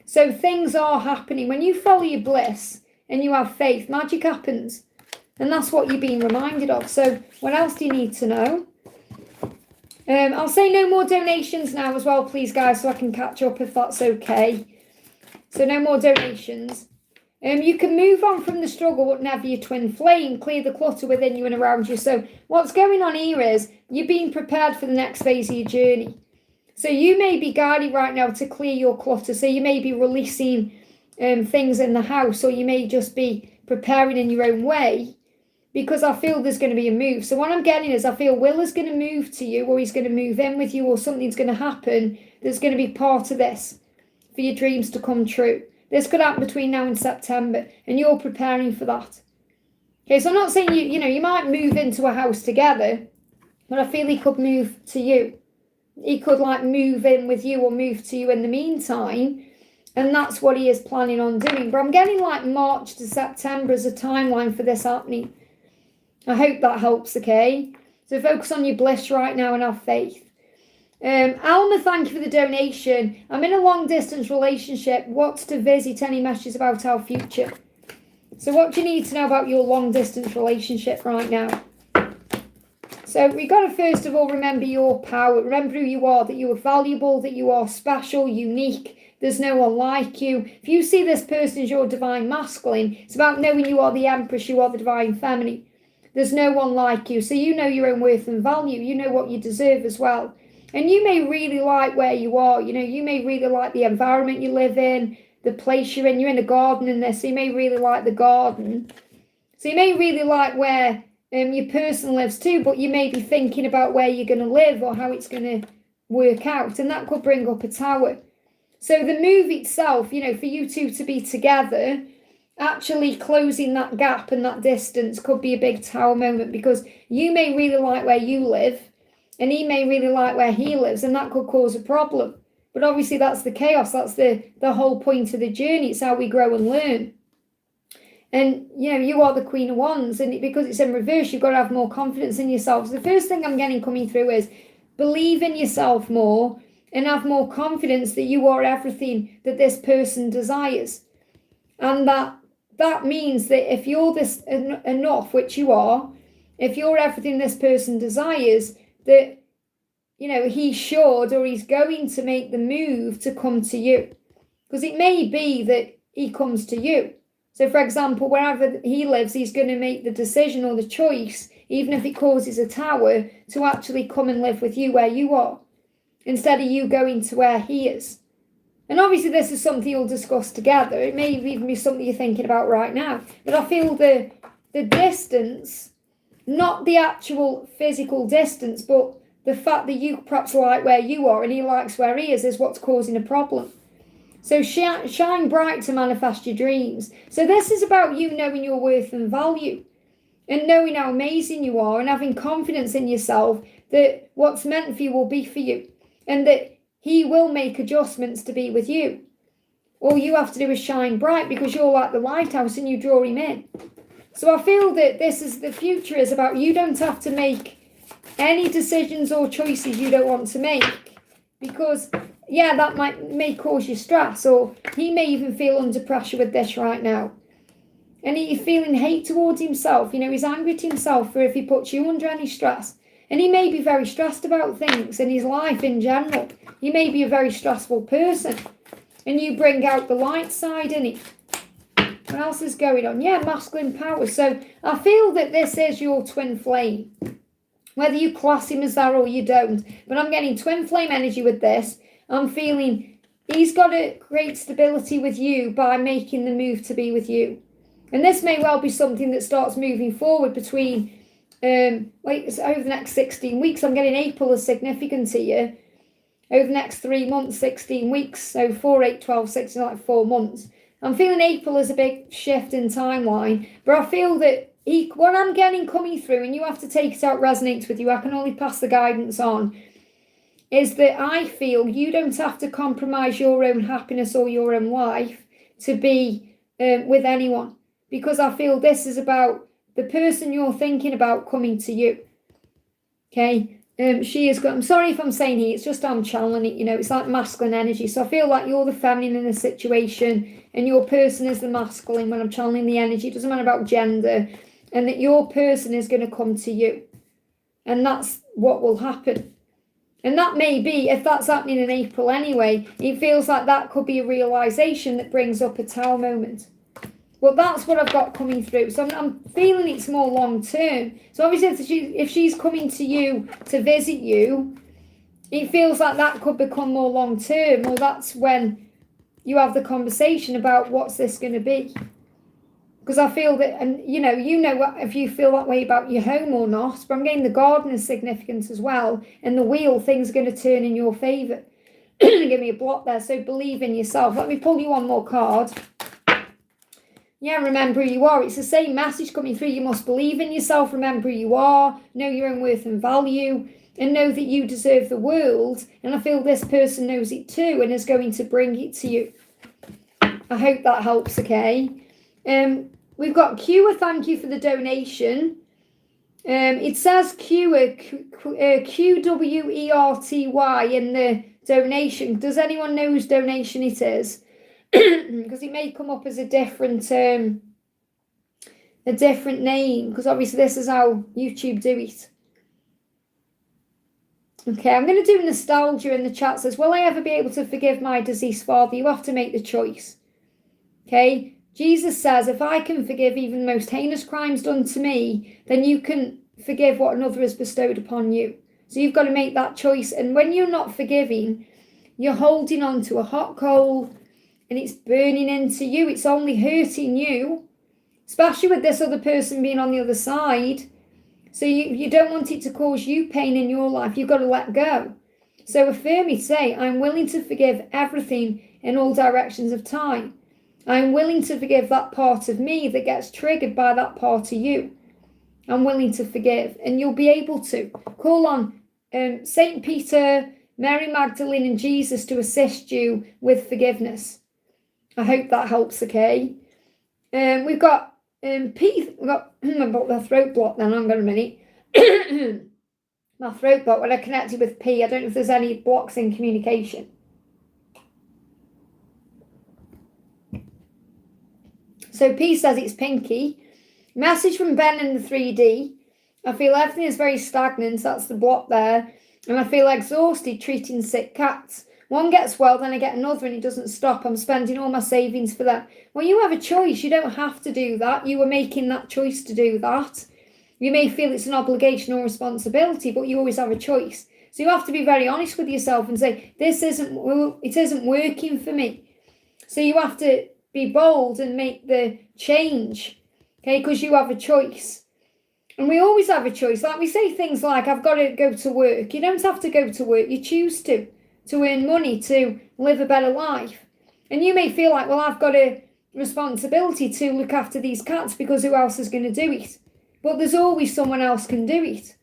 So things are happening. When you follow your bliss and you have faith, magic happens. And that's what you're being reminded of. So what else do you need to know? I'll say no more donations now as well, please, guys, so I can catch up if that's okay. So no more donations. You can move on from the struggle, but never your twin flame. Clear the clutter within you and around you. So what's going on here is you're being prepared for the next phase of your journey. So you may be guided right now to clear your clutter. So you may be releasing things in the house, or you may just be preparing in your own way, because I feel there's going to be a move. So what I'm getting is I feel Will is going to move to you, or he's going to move in with you, or something's going to happen that's going to be part of this for your dreams to come true. This could happen between now and September, and you're preparing for that. Okay, so I'm not saying you might move into a house together, but I feel he could move to you. He could move in with you or move to you in the meantime, and that's what he is planning on doing. But I'm getting March to September as a timeline for this happening. I hope that helps, okay? So focus on your bliss right now and have faith. Alma, thank you for the donation. I'm in a long-distance relationship. What's to visit? Any messages about our future? So what do you need to know about your long-distance relationship right now? So we've got to first of all remember your power. Remember who you are, that you are valuable, that you are special, unique. There's no one like you. If you see this person as your divine masculine, it's about knowing you are the empress, you are the divine feminine. There's no one like you. So you know your own worth and value. You know what you deserve as well. And you may really like where you are. You may really like the environment you live in, the place you're in. You're in a garden in this, so you may really like the garden. So you may really like where your person lives too, but you may be thinking about where you're going to live or how it's going to work out. And that could bring up a tower. So the move itself, for you two to be together, actually closing that gap and that distance could be a big tower moment, because you may really like where you live and he may really like where he lives, and that could cause a problem. But obviously that's the chaos. That's the whole point of the journey. It's how we grow and learn. And, you are the Queen of Wands. And because it's in reverse, you've got to have more confidence in yourself. So the first thing I'm getting coming through is believe in yourself more and have more confidence that you are everything that this person desires. And that means that if you're this enough, which you are, if you're everything this person desires, that, he should or he's going to make the move to come to you. Because it may be that he comes to you. So, for example, wherever he lives, he's going to make the decision or the choice, even if it causes a tower, to actually come and live with you where you are, instead of you going to where he is. And obviously this is something you'll discuss together. It may even be something you're thinking about right now. But I feel the distance, not the actual physical distance, but the fact that you perhaps like where you are and he likes where he is what's causing a problem. So shine bright to manifest your dreams. So this is about you knowing your worth and value and knowing how amazing you are and having confidence in yourself that what's meant for you will be for you and that he will make adjustments to be with you. All you have to do is shine bright because you're like the lighthouse and you draw him in. So I feel that the future is about you don't have to make any decisions or choices you don't want to make because, that may cause you stress, or he may even feel under pressure with this right now. And he's feeling hate towards himself. He's angry at himself for if he puts you under any stress. And he may be very stressed about things in his life in general. He may be a very stressful person. And you bring out the light side in it. What else is going on? Masculine power. So I feel that this is your twin flame. Whether you class him as that or you don't. But I'm getting twin flame energy with this. I'm feeling he's got to create stability with you by making the move to be with you. And this may well be something that starts moving forward between, over the next 16 weeks. I'm getting April as significant here. Over the next 3 months, 16 weeks. So 4, 8, 12, 16, like 4 months. I'm feeling April as a big shift in timeline. But I feel that what I'm getting coming through, and you have to take it out, resonates with you. I can only pass the guidance on. Is that I feel you don't have to compromise your own happiness or your own life to be with anyone. Because I feel this is about the person you're thinking about coming to you. Okay? She is good. I'm sorry if I'm saying he, it's just I'm channeling it, it's like masculine energy. So I feel like you're the feminine in the situation and your person is the masculine when I'm channeling the energy. It doesn't matter about gender. And that your person is going to come to you. And that's what will happen. And that may be, if that's happening in April anyway, it feels like that could be a realisation that brings up a tower moment. Well, that's what I've got coming through. So I'm feeling it's more long term. So obviously if she's coming to you to visit you, it feels like that could become more long term. Well, that's when you have the conversation about what's this going to be. Because I feel that, and you know if you feel that way about your home or not, but I'm getting the garden is significant as well. And the wheel, things are going to turn in your favour. Give me a block there. So believe in yourself. Let me pull you one more card. Remember who you are. It's the same message coming through. You must believe in yourself. Remember who you are. Know your own worth and value. And know that you deserve the world. And I feel this person knows it too and is going to bring it to you. I hope that helps, okay? We've got Q, thank you for the donation. It says QWERTY in the donation. Does anyone know whose donation it is? Because it may come up as a different name. Because obviously this is how YouTube do it. Okay, I'm going to do nostalgia in the chat. Says, will I ever be able to forgive my deceased father? You have to make the choice. Okay. Jesus says, if I can forgive even the most heinous crimes done to me, then you can forgive what another has bestowed upon you. So you've got to make that choice. And when you're not forgiving, you're holding on to a hot coal and it's burning into you. It's only hurting you, especially with this other person being on the other side. So you don't want it to cause you pain in your life. You've got to let go. So affirm it. Say, I'm willing to forgive everything in all directions of time. I'm willing to forgive that part of me that gets triggered by that part of you. I'm willing to forgive. And you'll be able to. Call on St. Peter, Mary Magdalene and Jesus to assist you with forgiveness. I hope that helps, okay? We've got P, I've got my throat blocked then, hang on a minute. My throat blocked when I connected with P. I don't know if there's any blocks in communication. So P says it's Pinky. Message from Ben in the 3D. I feel everything is very stagnant. That's the block there. And I feel exhausted treating sick cats. One gets well, then I get another and it doesn't stop. I'm spending all my savings for that. Well, you have a choice. You don't have to do that. You were making that choice to do that. You may feel it's an obligation or responsibility, but you always have a choice. So you have to be very honest with yourself and say, it isn't working for me. So you have to be bold and make the change, okay, because you have a choice. And we always have a choice. Like we say things like, I've got to go to work. You don't have to go to work. You choose to earn money, to live a better life. And you may feel like, well, I've got a responsibility to look after these cats because who else is going to do it? But there's always someone else can do it.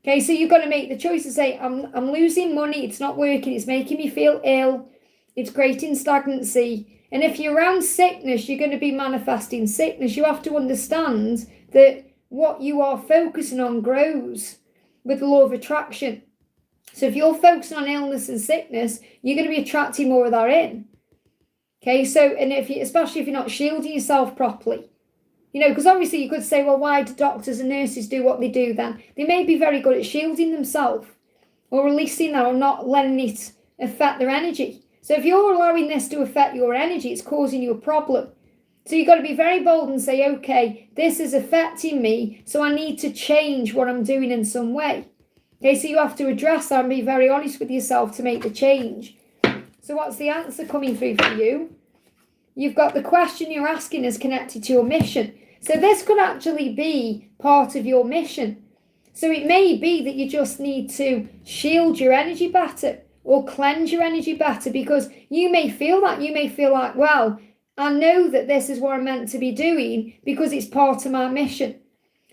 Okay, so you've got to make the choice to say, I'm losing money, it's not working, it's making me feel ill, it's creating stagnancy. And if you're around sickness, you're going to be manifesting sickness. You have to understand that what you are focusing on grows with the law of attraction. So if you're focusing on illness and sickness, you're going to be attracting more of that in. Okay, so, and especially if you're not shielding yourself properly. You know, because obviously you could say, well, why do doctors and nurses do what they do then? They may be very good at shielding themselves or releasing that or not letting it affect their energy. So if you're allowing this to affect your energy, it's causing you a problem. So you've got to be very bold and say, okay, this is affecting me, so I need to change what I'm doing in some way. Okay, so you have to address that and be very honest with yourself to make the change. So what's the answer coming through for you? You've got the question you're asking is connected to your mission. So this could actually be part of your mission. So it may be that you just need to shield your energy better or cleanse your energy better, because you may feel that. You may feel like, well, I know that this is what I'm meant to be doing because it's part of my mission.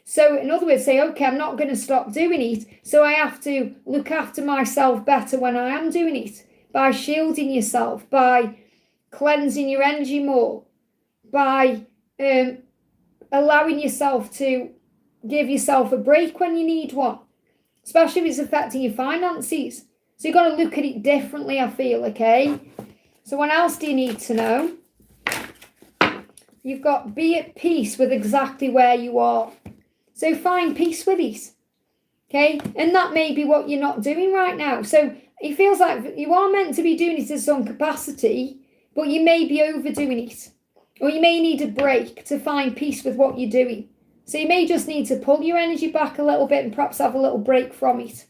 So in other words, say, okay, I'm not going to stop doing it. So I have to look after myself better when I am doing it, by shielding yourself, by cleansing your energy more, by allowing yourself to give yourself a break when you need one, especially if it's affecting your finances. So you've got to look at it differently, I feel, okay? So what else do you need to know? You've got be at peace with exactly where you are. So find peace with it, okay? And that may be what you're not doing right now. So it feels like you are meant to be doing it to some capacity, but you may be overdoing it. Or you may need a break to find peace with what you're doing. So you may just need to pull your energy back a little bit and perhaps have a little break from it.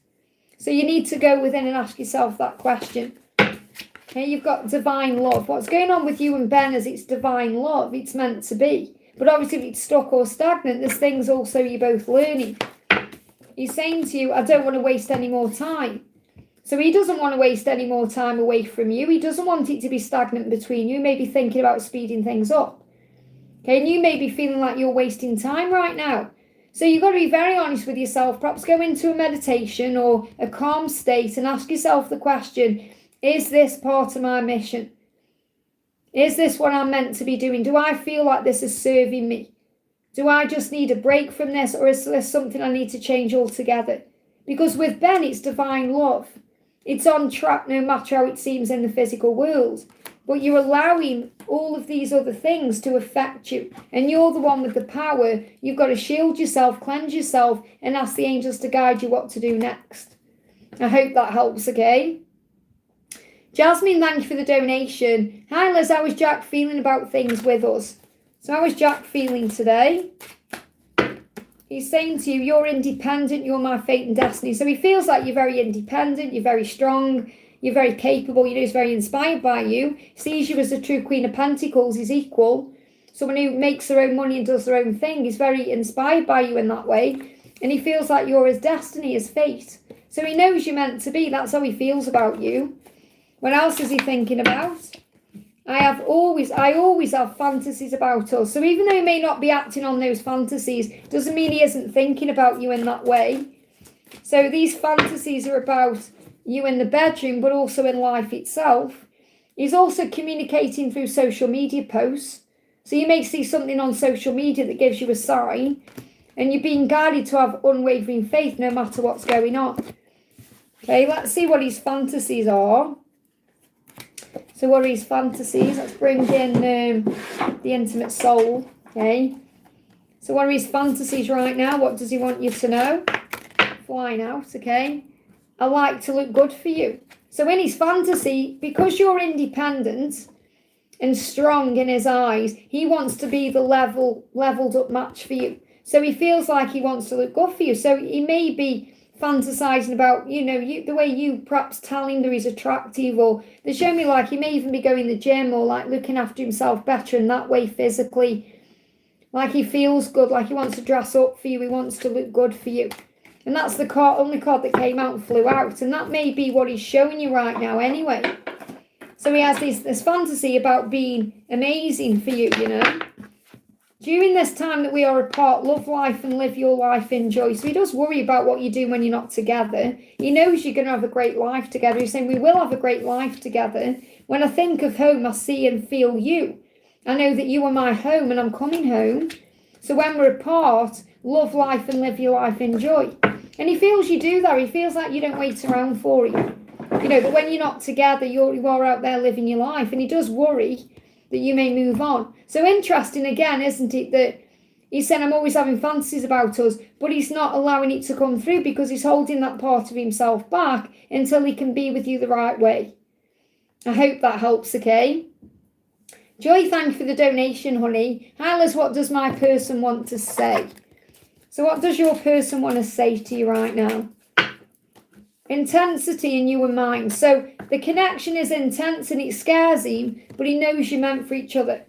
So you need to go within and ask yourself that question. Okay, you've got divine love. What's going on with you and Ben is it's divine love. It's meant to be. But obviously if it's stuck or stagnant, there's things also you're both learning. He's saying to you, I don't want to waste any more time. So he doesn't want to waste any more time away from you. He doesn't want it to be stagnant between you. Maybe thinking about speeding things up. Okay, and you may be feeling like you're wasting time right now. So you've got to be very honest with yourself. Perhaps go into a meditation or a calm state and ask yourself the question, is this part of my mission? Is this what I'm meant to be doing? Do I feel like this is serving me? Do I just need a break from this, or is this something I need to change altogether? Because with Ben, it's divine love. It's on track no matter how it seems in the physical world. But you're allowing all of these other things to affect you. And you're the one with the power. You've got to shield yourself, cleanse yourself, and ask the angels to guide you what to do next. I hope that helps, okay? Jasmine, thank you for the donation. Hi Liz, how is Jack feeling about things with us? So how is Jack feeling today? He's saying to you, you're independent, you're my fate and destiny. So he feels like you're very independent, you're very strong, you're very capable, you know, he's very inspired by you. He sees you as the true Queen of Pentacles, his equal. Someone who makes their own money and does their own thing. He's very inspired by you in that way. And he feels like you're his destiny, his fate. So he knows you're meant to be. That's how he feels about you. What else is he thinking about? I always have fantasies about us. So even though he may not be acting on those fantasies, doesn't mean he isn't thinking about you in that way. So these fantasies are about you in the bedroom, but also in life itself. He's also communicating through social media posts. So you may see something on social media that gives you a sign, and you're being guided to have unwavering faith no matter what's going on. Okay, let's see what his fantasies are. So what are his fantasies? Let's bring in the intimate soul. Okay. So what are his fantasies right now? What does he want you to know? Flying out, okay. I like to look good for you. So in his fantasy, because you're independent and strong in his eyes, he wants to be the leveled up match for you. So he feels like he wants to look good for you. So he may be fantasizing about, the way you perhaps tell him that he's attractive, or they show me like he may even be going to the gym or like looking after himself better in that way physically. Like he feels good, like he wants to dress up for you, he wants to look good for you. And that's the only card that came out and flew out. And that may be what he's showing you right now anyway. So he has this fantasy about being amazing for you, During this time that we are apart, love life and live your life in joy. So he does worry about what you do when you're not together. He knows you're going to have a great life together. He's saying we will have a great life together. When I think of home, I see and feel you. I know that you are my home and I'm coming home. So when we're apart, love life and live your life in joy. And he feels you do that. He feels like you don't wait around for him. That when you're not together, you are out there living your life. And he does worry that you may move on. So interesting again, isn't it, that he's saying I'm always having fantasies about us, but he's not allowing it to come through because he's holding that part of himself back until he can be with you the right way. I hope that helps, okay? Joy, thank you for the donation, honey. Hi, Liz, what does my person want to say? So what does your person want to say to you right now? Intensity in you and mine. So the connection is intense and it scares him, but he knows you're meant for each other.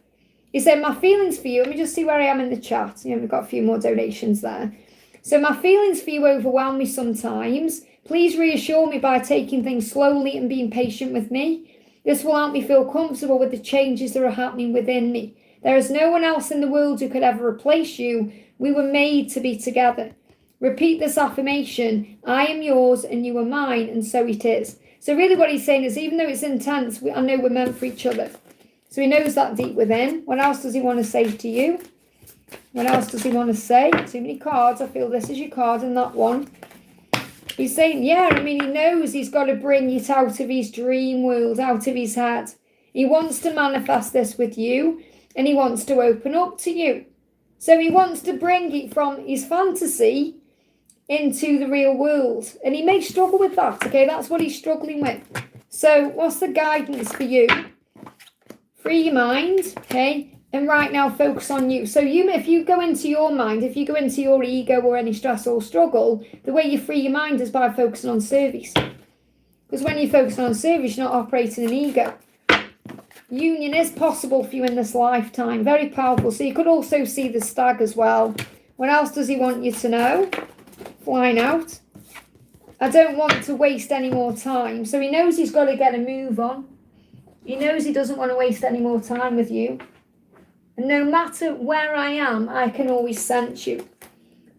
He said, my feelings for you, let me just see where I am in the chat. We've got a few more donations there. So my feelings for you overwhelm me sometimes. Please reassure me by taking things slowly and being patient with me. This will help me feel comfortable with the changes that are happening within me. There is no one else in the world who could ever replace you. We were made to be together. Repeat this affirmation. I am yours and you are mine, and so it is. So really what he's saying is, even though it's intense, I know we're meant for each other. So he knows that deep within. What else does he want to say to you? What else does he want to say? Too many cards. I feel this is your card and that one. He's saying, he knows he's got to bring it out of his dream world, out of his head. He wants to manifest this with you, and he wants to open up to you. So he wants to bring it from his fantasy into the real world. And he may struggle with that, okay? That's what he's struggling with. So what's the guidance for you? Free your mind, okay? And right now focus on you. So if you go into your mind, if you go into your ego or any stress or struggle, the way you free your mind is by focusing on service. Because when you're focusing on service, you're not operating an ego. Union is possible for you in this lifetime. Very powerful. So you could also see the stag as well. What else does he want you to know? Flying out. I don't want to waste any more time. So he knows he's got to get a move on. He knows he doesn't want to waste any more time with you. And no matter where I am, I can always sense you.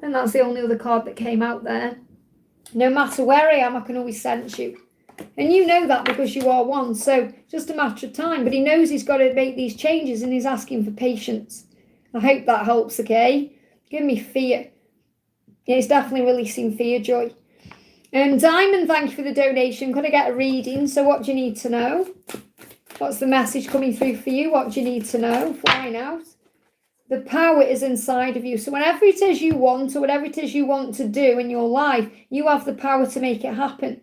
And that's the only other card that came out there. No matter where I am, I can always sense you. And you know that because you are one. So just a matter of time. But he knows he's got to make these changes and he's asking for patience. I hope that helps, okay? Give me fear. Yeah, it's definitely releasing fear, Joy. And Diamond, thank you for the donation. Could I get a reading? So what do you need to know? What's the message coming through for you? What do you need to know? Flying out. The power is inside of you. So whatever it is you want or whatever it is you want to do in your life, you have the power to make it happen.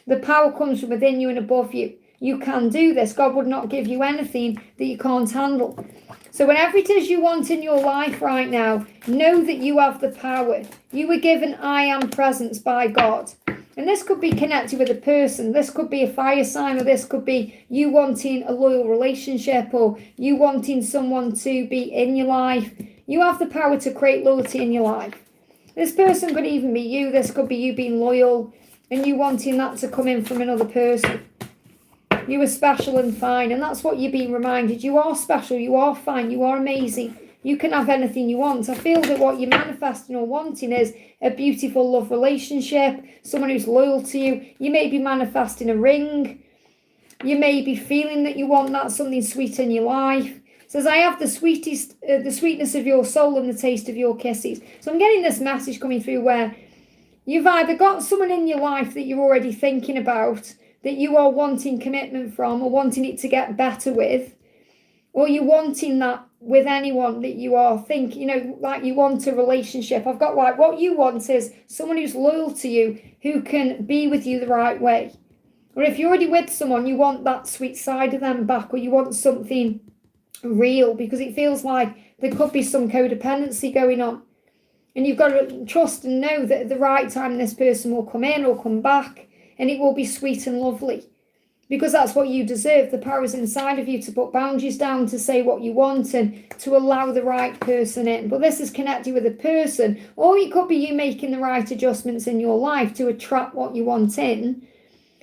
The power comes from within you and above you. You can do this. God would not give you anything that you can't handle. So whatever it is you want in your life right now, know that you have the power. You were given I am presence by God. And this could be connected with a person. This could be a fire sign, or this could be you wanting a loyal relationship, or you wanting someone to be in your life. You have the power to create loyalty in your life. This person could even be you. This could be you being loyal and you wanting that to come in from another person. You are special and fine, and that's what you're being reminded. You are special, you are fine, you are amazing. You can have anything you want. I feel that what you're manifesting or wanting is a beautiful love relationship, someone who's loyal to you. You may be manifesting a ring. You may be feeling that you want that, something sweet in your life. says, I have the sweetness of your soul and the taste of your kisses. So I'm getting this message coming through where you've either got someone in your life that you're already thinking about, that you are wanting commitment from or wanting it to get better with, or you're wanting that with anyone that you are thinking, like you want a relationship. I've got like what you want is someone who's loyal to you, who can be with you the right way. Or if you're already with someone, you want that sweet side of them back, or you want something real, because it feels like there could be some codependency going on. And you've got to trust and know that at the right time this person will come in or come back, and it will be sweet and lovely. Because that's what you deserve. The power is inside of you to put boundaries down, to say what you want, and to allow the right person in. But this is connected with a person, or it could be you making the right adjustments in your life to attract what you want in.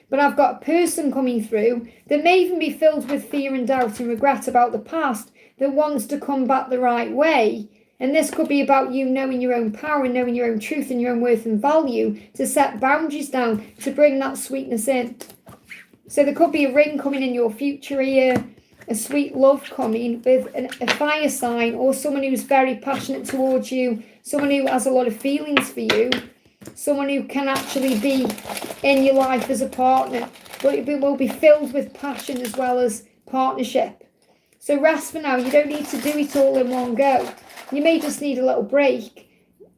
But I've got a person coming through that may even be filled with fear and doubt and regret about the past, that wants to come back the right way. And this could be about you knowing your own power and knowing your own truth and your own worth and value, to set boundaries down, to bring that sweetness in. So there could be a ring coming in your future here, a sweet love coming with a fire sign, or someone who's very passionate towards you, someone who has a lot of feelings for you, someone who can actually be in your life as a partner, but it will be filled with passion as well as partnership. So rest for now. You don't need to do it all in one go. You may just need a little break.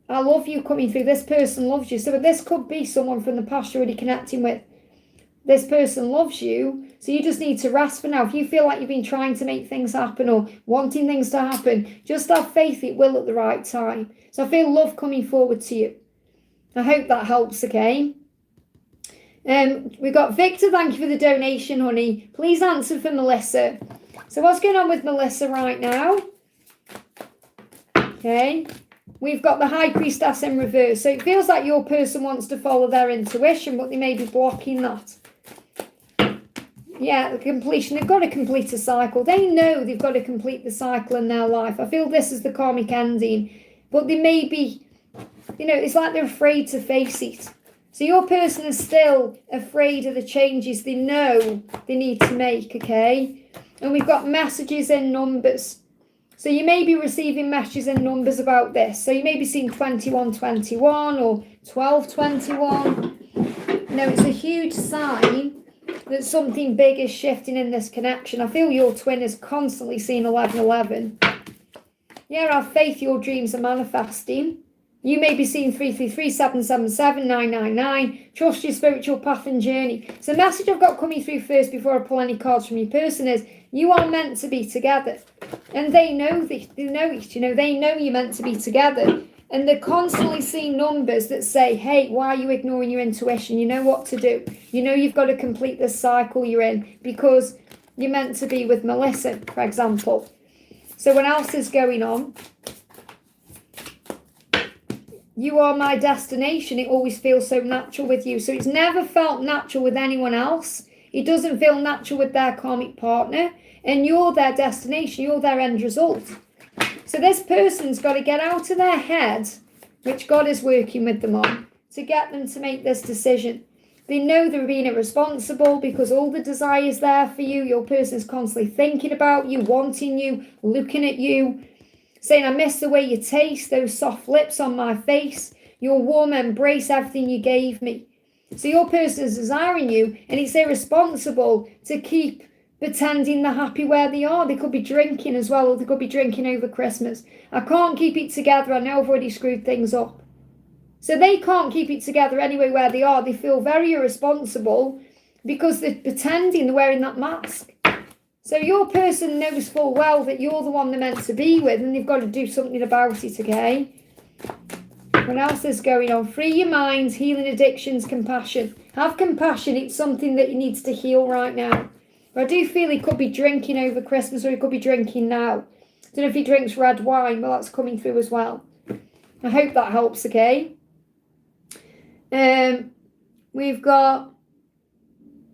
I love you coming through. This person loves you. So this could be someone from the past you're already connecting with. This person loves you, so you just need to rest for now. If you feel like you've been trying to make things happen or wanting things to happen, just have faith it will at the right time. So I feel love coming forward to you. I hope that helps, okay? We've got Victor, thank you for the donation, honey. Please answer for Melissa. So what's going on with Melissa right now? Okay. We've got the High Priestess in reverse. So it feels like your person wants to follow their intuition, but they may be blocking that. Yeah, the completion. They've got to complete a cycle. They know they've got to complete the cycle in their life. I feel this is the karmic ending. But they may be, it's like they're afraid to face it. So your person is still afraid of the changes they know they need to make, okay? And we've got messages in numbers. So you may be receiving messages in numbers about this. So you may be seeing 2121 or 1221. No, it's a huge sign that something big is shifting in this connection. I feel your twin is constantly seeing 1111. Yeah, have faith your dreams are manifesting. You may be seeing 333, 777, 999. Trust your spiritual path and journey. So the message I've got coming through first before I pull any cards from your person is you are meant to be together. And they know this, they know it, they know you're meant to be together. And they're constantly seeing numbers that say, hey, why are you ignoring your intuition? You know what to do. You know you've got to complete this cycle you're in because you're meant to be with Melissa, for example. So what else is going on? You are my destination. It always feels so natural with you. So it's never felt natural with anyone else. It doesn't feel natural with their karmic partner. And you're their destination. You're their end result. So this person's got to get out of their head, which God is working with them on, to get them to make this decision. They know they're being irresponsible because all the desire is there for you. Your person's constantly thinking about you, wanting you, looking at you, saying, I miss the way you taste, those soft lips on my face, your warm embrace, everything you gave me. So your person is desiring you, and it's irresponsible to keep pretending they're happy where they are. They could be drinking as well, or they could be drinking over Christmas. I can't keep it together. I know I've already screwed things up. So they can't keep it together anyway where they are. They feel very irresponsible because they're pretending they're wearing that mask. So your person knows full well that you're the one they're meant to be with, and they've got to do something about it, okay? What else is going on? Free your minds, healing addictions, compassion. Have compassion. It's something that needs to heal right now. I do feel he could be drinking over Christmas, or he could be drinking now. I don't know if he drinks red wine, but that's coming through as well. I hope that helps, okay? We've got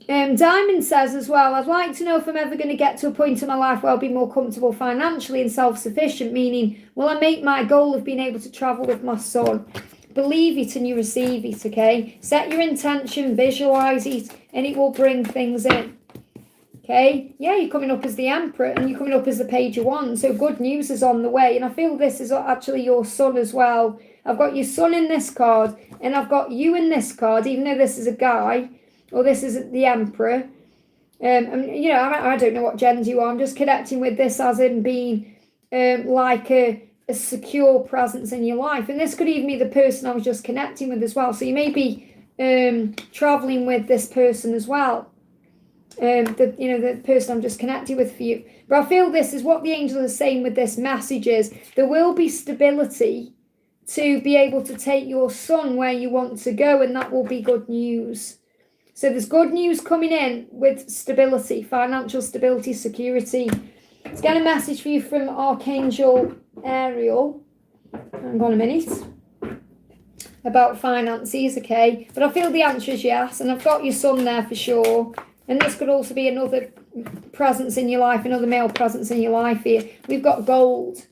Diamond says as well, I'd like to know if I'm ever going to get to a point in my life where I'll be more comfortable financially and self-sufficient, meaning, will I make my goal of being able to travel with my son? Believe it and you receive it, okay? Set your intention, visualize it, and it will bring things in. Okay, yeah, you're coming up as the Emperor and you're coming up as the Page of Wands. So good news is on the way. And I feel this is actually your Sun as well. I've got your Sun in this card and I've got you in this card, even though this is a guy or this is the Emperor. You know, I don't know what gender you are. I'm just connecting with this as in being like a secure presence in your life. And this could even be the person I was just connecting with as well. So you may be traveling with this person as well. The person I'm just connected with for you. But I feel this is what the angels are saying with this message is there will be stability to be able to take your Sun where you want to go, and that will be good news. So there's good news coming in with stability, financial stability, security. Let's get a message for you from Archangel Ariel. Hang on a minute. About finances, okay? But I feel the answer is yes, and I've got your Sun there for sure. And this could also be another presence in your life, another male presence in your life here. We've got gold.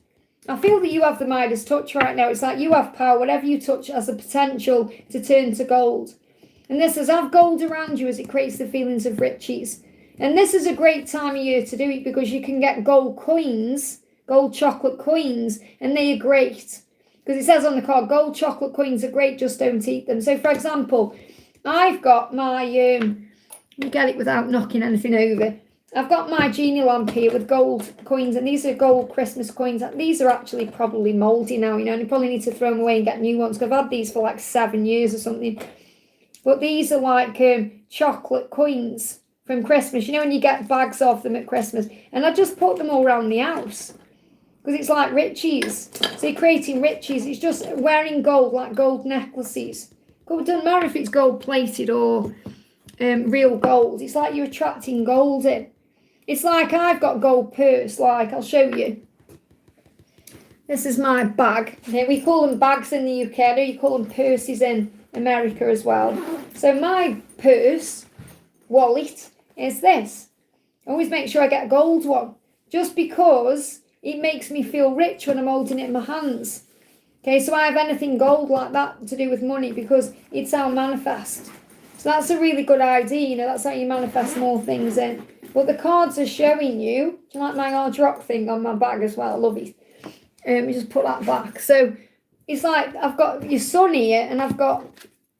I feel that you have the Midas touch right now. It's like you have power. Whatever you touch has the potential to turn to gold. And this says, have gold around you as it creates the feelings of riches. And this is a great time of year to do it because you can get gold coins, gold chocolate coins, and they are great. Because it says on the card, gold chocolate coins are great, just don't eat them. So, for example, I've got my... you get it without knocking anything over. I've got my genie lamp here with gold coins, and these are gold Christmas coins. These are actually probably mouldy now, you know, and you probably need to throw them away and get new ones, because I've had these for like 7 years or something. But these are like chocolate coins from Christmas, you know, when you get bags of them at Christmas. And I just put them all around the house, because it's like riches. So you're creating riches. It's just wearing gold, like gold necklaces. It doesn't matter if it's gold plated or... real gold. It's like you're attracting gold in. It's like I've got gold purse, like I'll show you. This is my bag. Okay, we call them bags in the UK. I know you call them purses in America as well. So my purse, wallet, is this. I always make sure I get a gold one, just because it makes me feel rich when I'm holding it in my hands. Okay, so I have anything gold like that to do with money because it's how I manifest. So that's a really good idea, you know, that's how you manifest more things in. But the cards are showing you, do you like my large rock thing on my bag as well? I love it. Let me just put that back. So it's like I've got your Sun here and I've got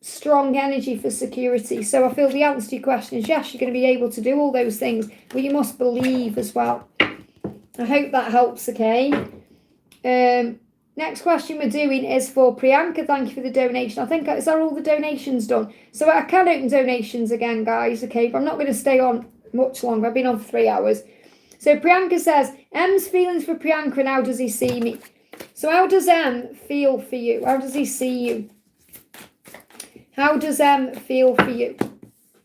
strong energy for security. So I feel the answer to your question is yes, you're going to be able to do all those things, but you must believe as well. I hope that helps, okay? Next question we're doing is for Priyanka. Thank you for the donation. I think, is that all the donations done? So I can open donations again, guys, okay? But I'm not going to stay on much longer. I've been on for 3 hours. So Priyanka says, M's feelings for Priyanka and how does he see me? So how does M feel for you? How does he see you? How does M feel for you?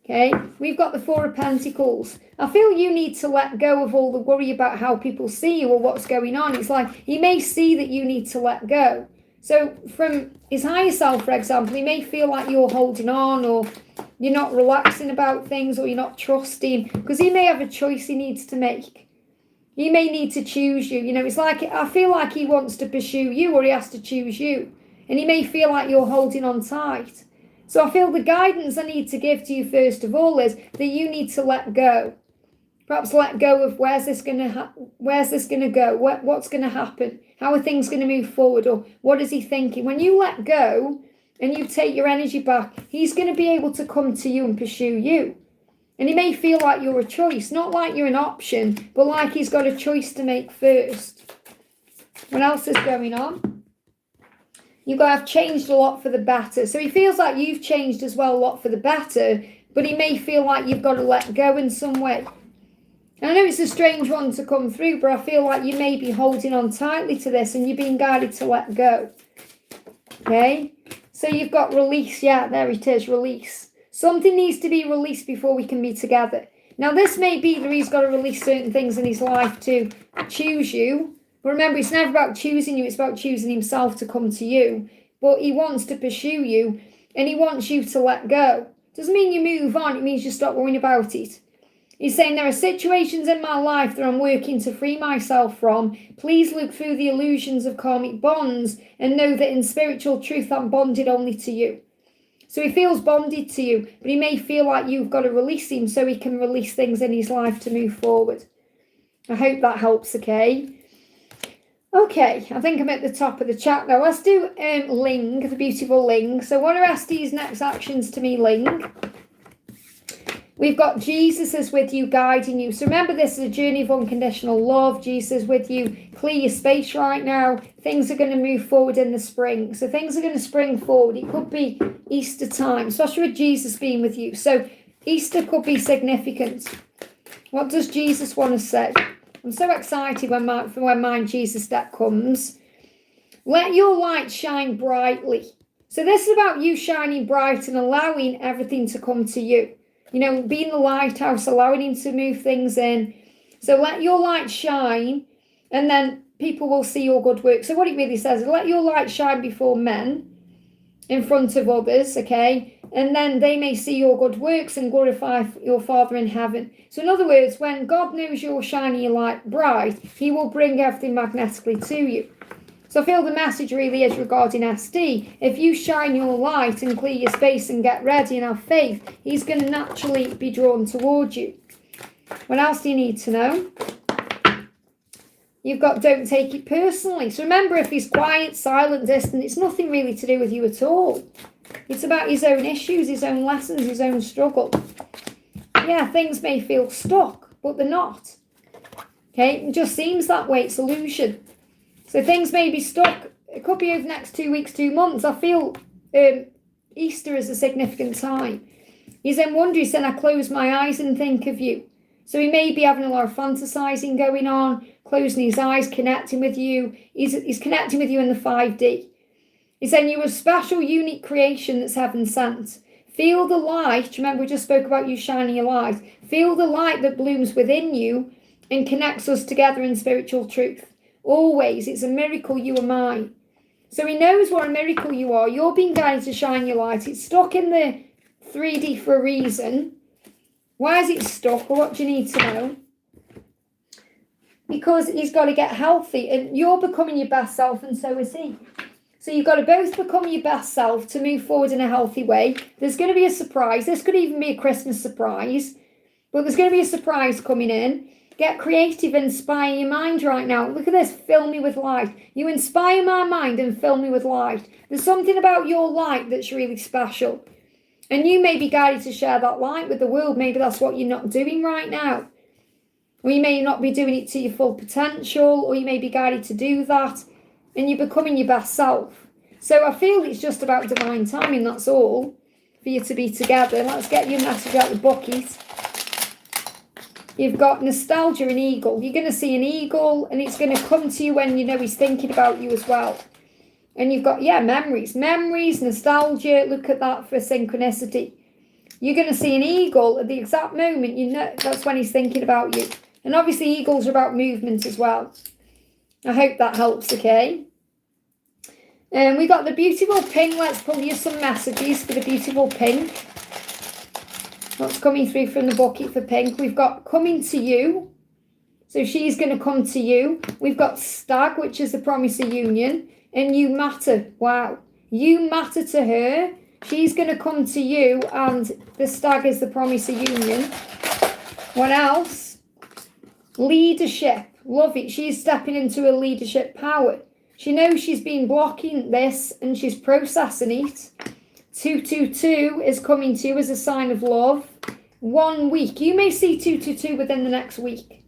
Okay, we've got the Four of Pentacles. I feel you need to let go of all the worry about how people see you or what's going on. It's like he may see that you need to let go. So from his higher self, for example, he may feel like you're holding on or you're not relaxing about things or you're not trusting, because he may have a choice he needs to make. He may need to choose you. You know, it's like I feel like he wants to pursue you or he has to choose you. And he may feel like you're holding on tight. So I feel the guidance I need to give to you first of all is that you need to let go. Perhaps let go of where's this going to go? What's going to happen? How are things going to move forward? Or what is he thinking? When you let go and you take your energy back, he's going to be able to come to you and pursue you. And he may feel like you're a choice, not like you're an option, but like he's got a choice to make first. What else is going on? You guys have changed a lot for the better. So he feels like you've changed as well a lot for the better, but he may feel like you've got to let go in some way. And I know it's a strange one to come through, but I feel like you may be holding on tightly to this and you're being guided to let go. Okay? So you've got release. Yeah, there it is, release. Something needs to be released before we can be together. Now, this may be that he's got to release certain things in his life to choose you. But remember, it's never about choosing you, it's about choosing himself to come to you. But he wants to pursue you, and he wants you to let go. Doesn't mean you move on, it means you stop worrying about it. He's saying there are situations in my life that I'm working to free myself from. Please look through the illusions of karmic bonds and know that in spiritual truth I'm bonded only to you. So he feels bonded to you, but he may feel like you've got to release him so he can release things in his life to move forward. I hope that helps, okay? Okay, I think I'm at the top of the chat now. Let's do Ling, the beautiful Ling. So what are Estie's next actions to me, Ling? We've got Jesus is with you, guiding you. So remember, this is a journey of unconditional love. Jesus is with you. Clear your space right now. Things are going to move forward in the spring. So things are going to spring forward. It could be Easter time, especially with Jesus being with you. So Easter could be significant. What does Jesus want to say? I'm so excited when my Jesus deck comes. Let your light shine brightly. So this is about you shining bright and allowing everything to come to you. You know, being the lighthouse, allowing him to move things in. So let your light shine, and then people will see your good work. So what it really says is, let your light shine before men, in front of others, okay? And then they may see your good works and glorify your Father in heaven. So in other words, when God knows you're shining your light bright, he will bring everything magnetically to you. So I feel the message really is regarding SD. If you shine your light and clear your space and get ready and have faith, he's going to naturally be drawn towards you. What else do you need to know? You've got don't take it personally. So remember, if he's quiet, silent, distant, it's nothing really to do with you at all. It's about his own issues, his own lessons, his own struggle. Yeah, things may feel stuck, but they're not. Okay, it just seems that way. It's illusion. So things may be stuck. It could be over the next 2 weeks, 2 months. I feel Easter is a significant time. He's then wondering, he's saying, I close my eyes and think of you. So he may be having a lot of fantasizing going on, closing his eyes, connecting with you. He's connecting with you in the 5D. He's saying you're a special, unique creation that's heaven sent. Feel the light. Remember, we just spoke about you shining your light. Feel the light that blooms within you and connects us together in spiritual truth. Always, it's a miracle you are mine. So he knows what a miracle you are. You're being guided to shine your light. It's stuck in the 3D for a reason. Why is it stuck, or what do you need to know? Because he's got to get healthy, and you're becoming your best self, and so is he. So you've got to both become your best self to move forward in a healthy way. There's going to be a surprise. This could even be a Christmas surprise, but there's going to be a surprise coming in. Get creative, inspire your mind right now. Look at this, fill me with light. You inspire my mind and fill me with light. There's something about your light that's really special. And you may be guided to share that light with the world. Maybe that's what you're not doing right now. Or you may not be doing it to your full potential, or you may be guided to do that, and you're becoming your best self. So I feel it's just about divine timing, that's all, for you to be together. Let's get your message out the bucket. You've got nostalgia and eagle. You're going to see an eagle, and it's going to come to you when you know he's thinking about you as well. And you've got, memories. Memories, nostalgia. Look at that for synchronicity. You're going to see an eagle at the exact moment you know that's when he's thinking about you. And obviously eagles are about movement as well. I hope that helps, okay? And we got the beautiful pink. Let's pull you some messages for the beautiful pink. What's coming through from the bucket for pink? We've got coming to you. So she's going to come to you. We've got stag, which is the promise of union. And you matter. Wow. You matter to her. She's going to come to you. And the stag is the promise of union. What else? Leadership. Love it. She's stepping into a leadership power. She knows she's been blocking this and she's processing it. 222 is coming to you as a sign of love. 1 week. You may see 222 within the next week.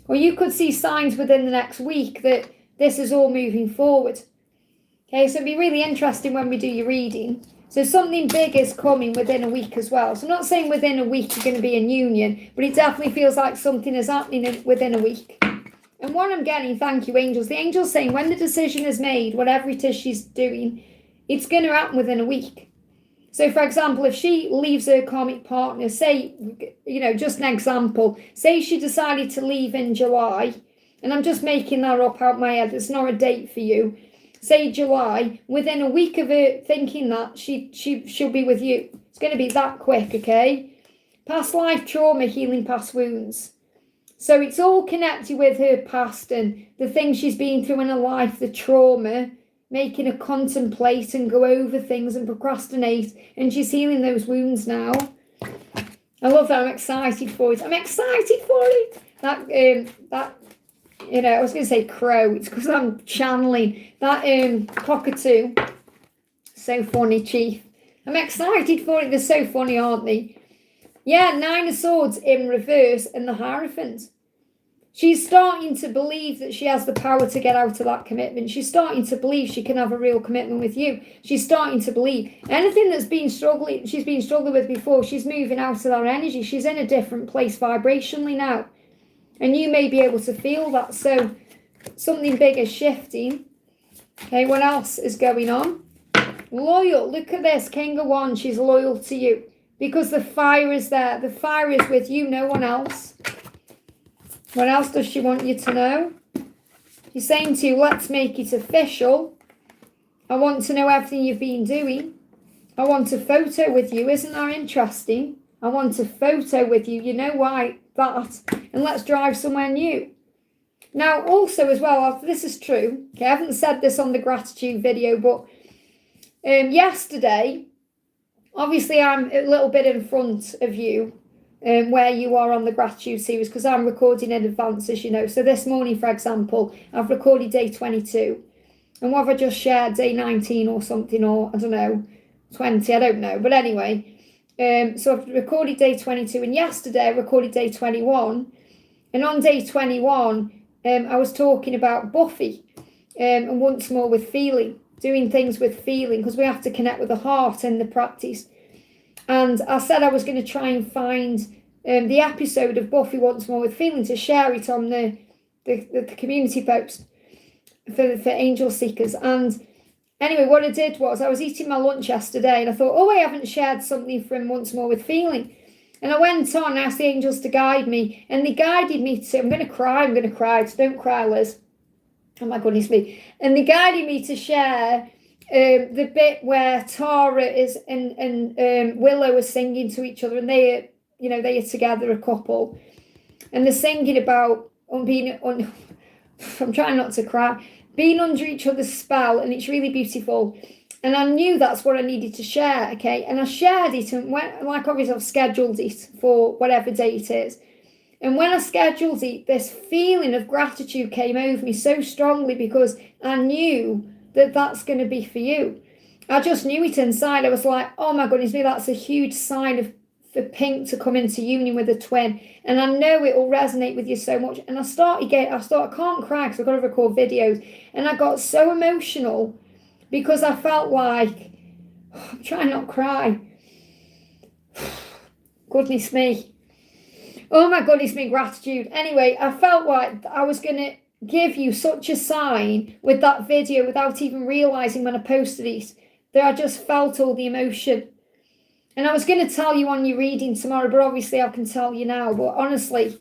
Or you could see signs within the next week that this is all moving forward. Okay, so it'd be really interesting when we do your reading. So something big is coming within a week as well. So I'm not saying within a week you're going to be in union, but it definitely feels like something is happening within a week. And what I'm getting, thank you, angels. The angel's saying when the decision is made, whatever it is she's doing, it's going to happen within a week. So, for example, if she leaves her karmic partner, say, just an example, say she decided to leave in July, and I'm just making that up out my head, it's not a date for you, say July, within a week of her thinking that, she'll be with you. It's going to be that quick, okay? Past life trauma, healing past wounds. So it's all connected with her past and the things she's been through in her life, the trauma, making her contemplate and go over things and procrastinate, and she's healing those wounds now. I love that. I'm excited for it. I'm excited for it. That I was going to say crow. It's because I'm channeling that cockatoo. So funny, Chief. I'm excited for it. They're so funny, aren't they? Yeah, 9 of Swords in reverse and the Hierophant. She's starting to believe that she has the power to get out of that commitment. She's starting to believe she can have a real commitment with you. She's starting to believe anything that's been she's been struggling with before, she's moving out of that energy. She's in a different place vibrationally now. And you may be able to feel that. So something big is shifting. Okay, what else is going on? Loyal. Look at this. King of Wands. She's loyal to you. Because the fire is there. The fire is with you, no one else. What else does she want you to know? She's saying to you, let's make it official. I want to know everything you've been doing. I want a photo with you. Isn't that interesting? I want a photo with you. You know why that? And let's drive somewhere new. Now, also as well, this is true. Okay, I haven't said this on the gratitude video, but yesterday, obviously I'm a little bit in front of you. Where you are on the gratitude series, because I'm recording in advance, as you know. So this morning, for example, I've recorded day 22. And what have I just shared? Day 19 or something, or I don't know, 20, I don't know. But anyway, so I've recorded day 22. And yesterday I recorded day 21. And on day 21, I was talking about Buffy and once more with feeling, doing things with feeling, because we have to connect with the heart in the practice. And I said I was going to try and find the episode of Buffy Once More with Feeling to share it on the community post for Angel Seekers. And anyway, what I did was I was eating my lunch yesterday and I thought, oh, I haven't shared something from Once More with Feeling. And I went on and asked the angels to guide me. And they guided me to, I'm going to cry. So don't cry, Liz. Oh my goodness me. And they guided me to share the bit where Tara is and Willow are singing to each other, and they are together, a couple, and they're singing about I'm trying not to cry, being under each other's spell, and it's really beautiful. And I knew that's what I needed to share, okay? And I shared it, and obviously I've scheduled it for whatever day it is. And when I scheduled it, this feeling of gratitude came over me so strongly, because I knew that that's going to be for you. I just knew it inside. I was like, oh my goodness me, that's a huge sign for Pink to come into union with a twin. And I know it will resonate with you so much. And I can't cry because I've got to record videos. And I got so emotional because I felt like, I'm trying not to cry. Goodness me. Oh my goodness me, gratitude. Anyway, I felt like I was going to give you such a sign with that video without even realizing when I posted it, that I just felt all the emotion. And I was going to tell you on your reading tomorrow, but obviously I can tell you now. But honestly,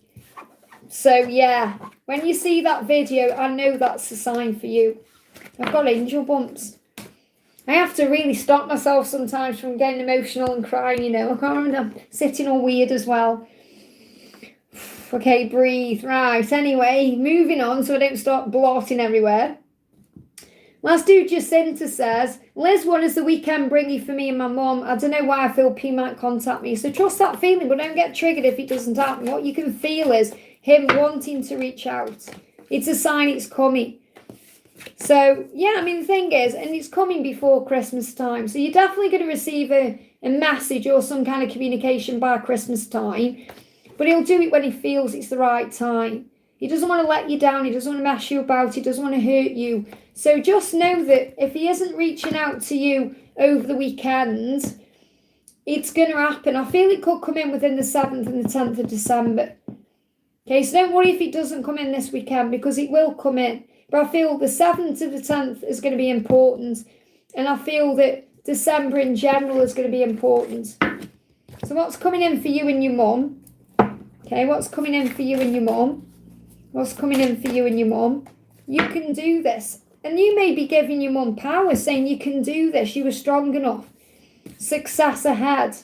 so yeah, when you see that video, I know that's a sign for you. I've got angel bumps. I have to really stop myself sometimes from getting emotional and crying, I can't remember, I'm sitting all weird as well. Okay, breathe. Right, anyway, moving on so I don't start blotting everywhere. Let's do Jacinta says, Liz, what is the weekend bringing for me and my mum? I don't know why I feel P might contact me. So trust that feeling, but don't get triggered if it doesn't happen. What you can feel is him wanting to reach out. It's a sign it's coming. So, yeah, the thing is, and it's coming before Christmas time. So you're definitely going to receive a message or some kind of communication by Christmas time. But he'll do it when he feels it's the right time. He doesn't want to let you down. He doesn't want to mess you about. He doesn't want to hurt you. So just know that if he isn't reaching out to you over the weekend, it's going to happen. I feel it could come in within the 7th and the 10th of December. Okay, so don't worry if it doesn't come in this weekend, because it will come in. But I feel the 7th to the 10th is going to be important. And I feel that December in general is going to be important. So what's coming in for you and your mum? Okay, what's coming in for you and your mum? What's coming in for you and your mum? You can do this. And you may be giving your mum power, saying you can do this. You were strong enough. Success ahead.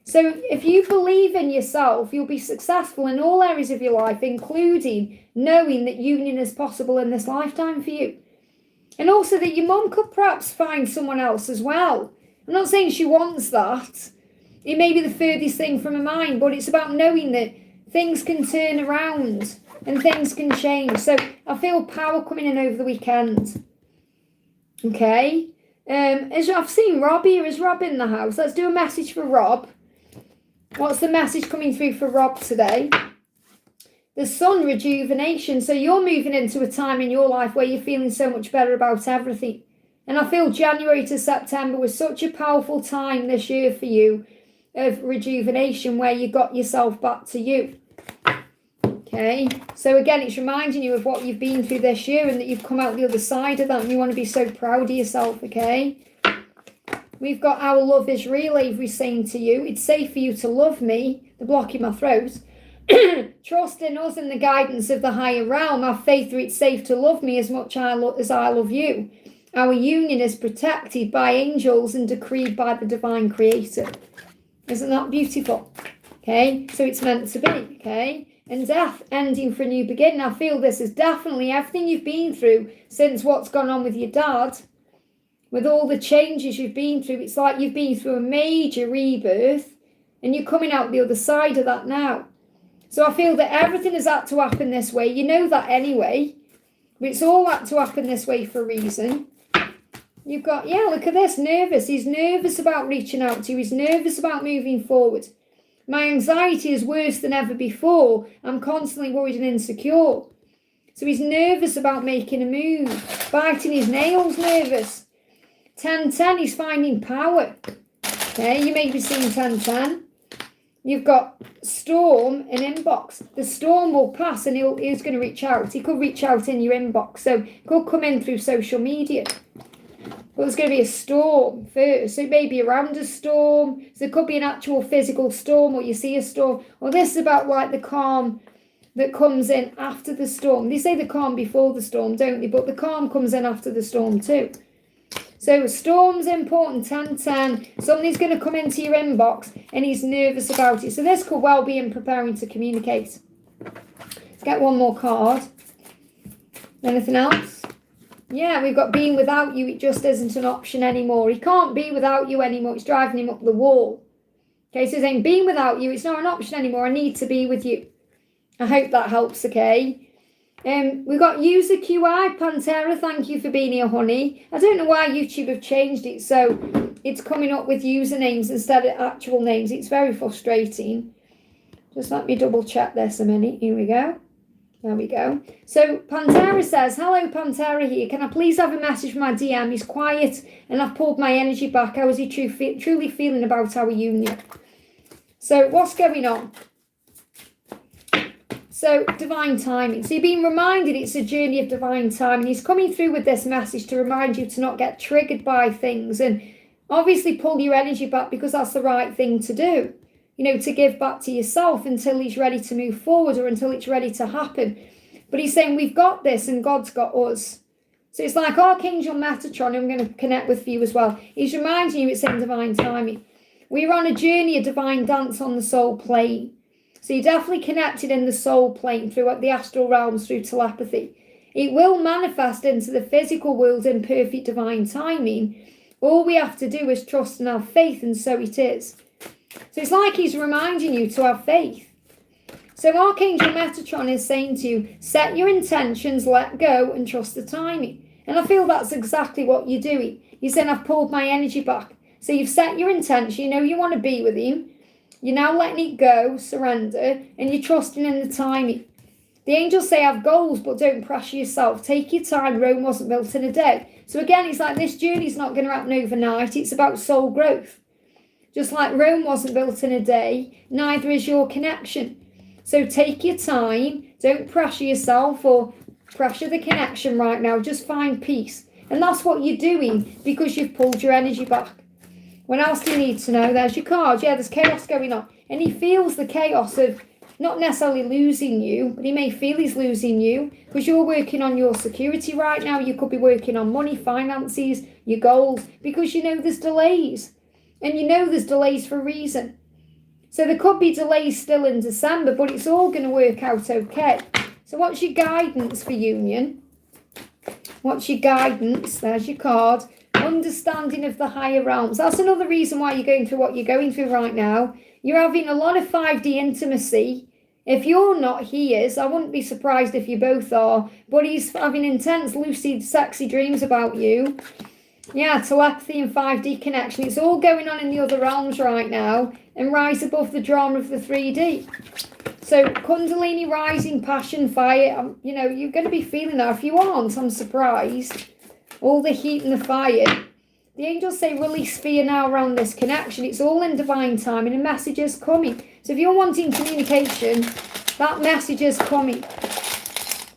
So if you believe in yourself, you'll be successful in all areas of your life, including knowing that union is possible in this lifetime for you. And also that your mum could perhaps find someone else as well. I'm not saying she wants that. It may be the furthest thing from her mind, but it's about knowing that things can turn around and things can change. So I feel power coming in over the weekend. Okay. As I've seen Rob here, is Rob in the house? Let's do a message for Rob. What's the message coming through for Rob today? The sun, rejuvenation. So you're moving into a time in your life where you're feeling so much better about everything. And I feel January to September was such a powerful time this year for you of rejuvenation, where you got yourself back to you. Okay, so again, it's reminding you of what you've been through this year and that you've come out the other side of that, and you want to be so proud of yourself. Okay, we've got our love is real. Avery saying to you, it's safe for you to love me. The block in my throat. Trust in us and the guidance of the higher realm. Have faith that it's safe to love me as much as I love you. Our union is protected by angels and decreed by the divine creator. Isn't that beautiful? Okay, so it's meant to be. Okay, and death ending for a new beginning. I feel this is definitely everything you've been through since what's gone on with your dad, with all the changes you've been through. It's like you've been through a major rebirth and you're coming out the other side of that now. So I feel that everything has had to happen this way. You know that anyway, but it's all had to happen this way for a reason. You've got, yeah, look at this, nervous. He's nervous about reaching out to you. He's nervous about moving forward. My anxiety is worse than ever before. I'm constantly worried and insecure. So he's nervous about making a move. Biting his nails, nervous. 10-10, he's finding power. Okay, you may be seeing 10-10. You've got storm and inbox. The storm will pass and he's going to reach out. He could reach out in your inbox. So it could come in through social media. But there's going to be a storm first. So it may be around a storm. So there could be an actual physical storm, or you see a storm. Or this is about like the calm that comes in after the storm. They say the calm before the storm, don't they? But the calm comes in after the storm too. So storm's important, 10-10. Somebody's going to come into your inbox and he's nervous about it. So this could well be him preparing to communicate. Let's get one more card. Anything else? Yeah, we've got being without you. It just isn't an option anymore. He can't be without you anymore. It's driving him up the wall. Okay, so he's saying being without you, it's not an option anymore. I need to be with you. I hope that helps, okay? We've got user QI, Pantera, thank you for being here, honey. I don't know why YouTube have changed it, so it's coming up with usernames instead of actual names. It's very frustrating. Just let me double check this a minute. Here we go. There we go. So Pantera says, hello Pantera here. Can I please have a message from my DM? He's quiet and I've pulled my energy back. How is he truly feeling about our union? So what's going on? So, divine timing. So, you're being reminded it's a journey of divine timing. He's coming through with this message to remind you to not get triggered by things and obviously pull your energy back, because that's the right thing to do. You know, to give back to yourself until he's ready to move forward or until it's ready to happen. But he's saying we've got this and God's got us. So, it's like Archangel Metatron, I'm going to connect with you as well. He's reminding you it's in divine timing. We're on a journey, a divine dance on the soul plane. So you're definitely connected in the soul plane through the astral realms, through telepathy. It will manifest into the physical world in perfect divine timing. All we have to do is trust and have faith, and so it is. So it's like he's reminding you to have faith. So Archangel Metatron is saying to you, set your intentions, let go, and trust the timing. And I feel that's exactly what you're doing. You're saying, I've pulled my energy back. So you've set your intention, you know you want to be with him. You're now letting it go, surrender, and you're trusting in the timing. The angels say have goals, but don't pressure yourself. Take your time. Rome wasn't built in a day. So again, it's like this journey's not going to happen overnight. It's about soul growth. Just like Rome wasn't built in a day, neither is your connection. So take your time. Don't pressure yourself or pressure the connection right now. Just find peace. And that's what you're doing because you've pulled your energy back. What else do you need to know? There's your card. Yeah, there's chaos going on. And he feels the chaos of not necessarily losing you, but he may feel he's losing you because you're working on your security right now. You could be working on money, finances, your goals, because you know there's delays. And you know there's delays for a reason. So there could be delays still in December, but it's all going to work out okay. So what's your guidance for union? What's your guidance? There's your card. Understanding of the higher realms. That's another reason why you're going through what you're going through right now. You're having a lot of 5D intimacy. If you're not, he is. I wouldn't be surprised if you both are. But he's having intense, lucid, sexy dreams about you. Yeah, telepathy and 5D connection. It's all going on in the other realms right now. And rise above the drama of the 3D. So, Kundalini rising, passion, fire. You know, you're going to be feeling that. If you aren't, I'm surprised. All the heat and the fire. The angels say release fear now around this connection. It's all in divine timing and message is coming. So if you're wanting communication, that message is coming.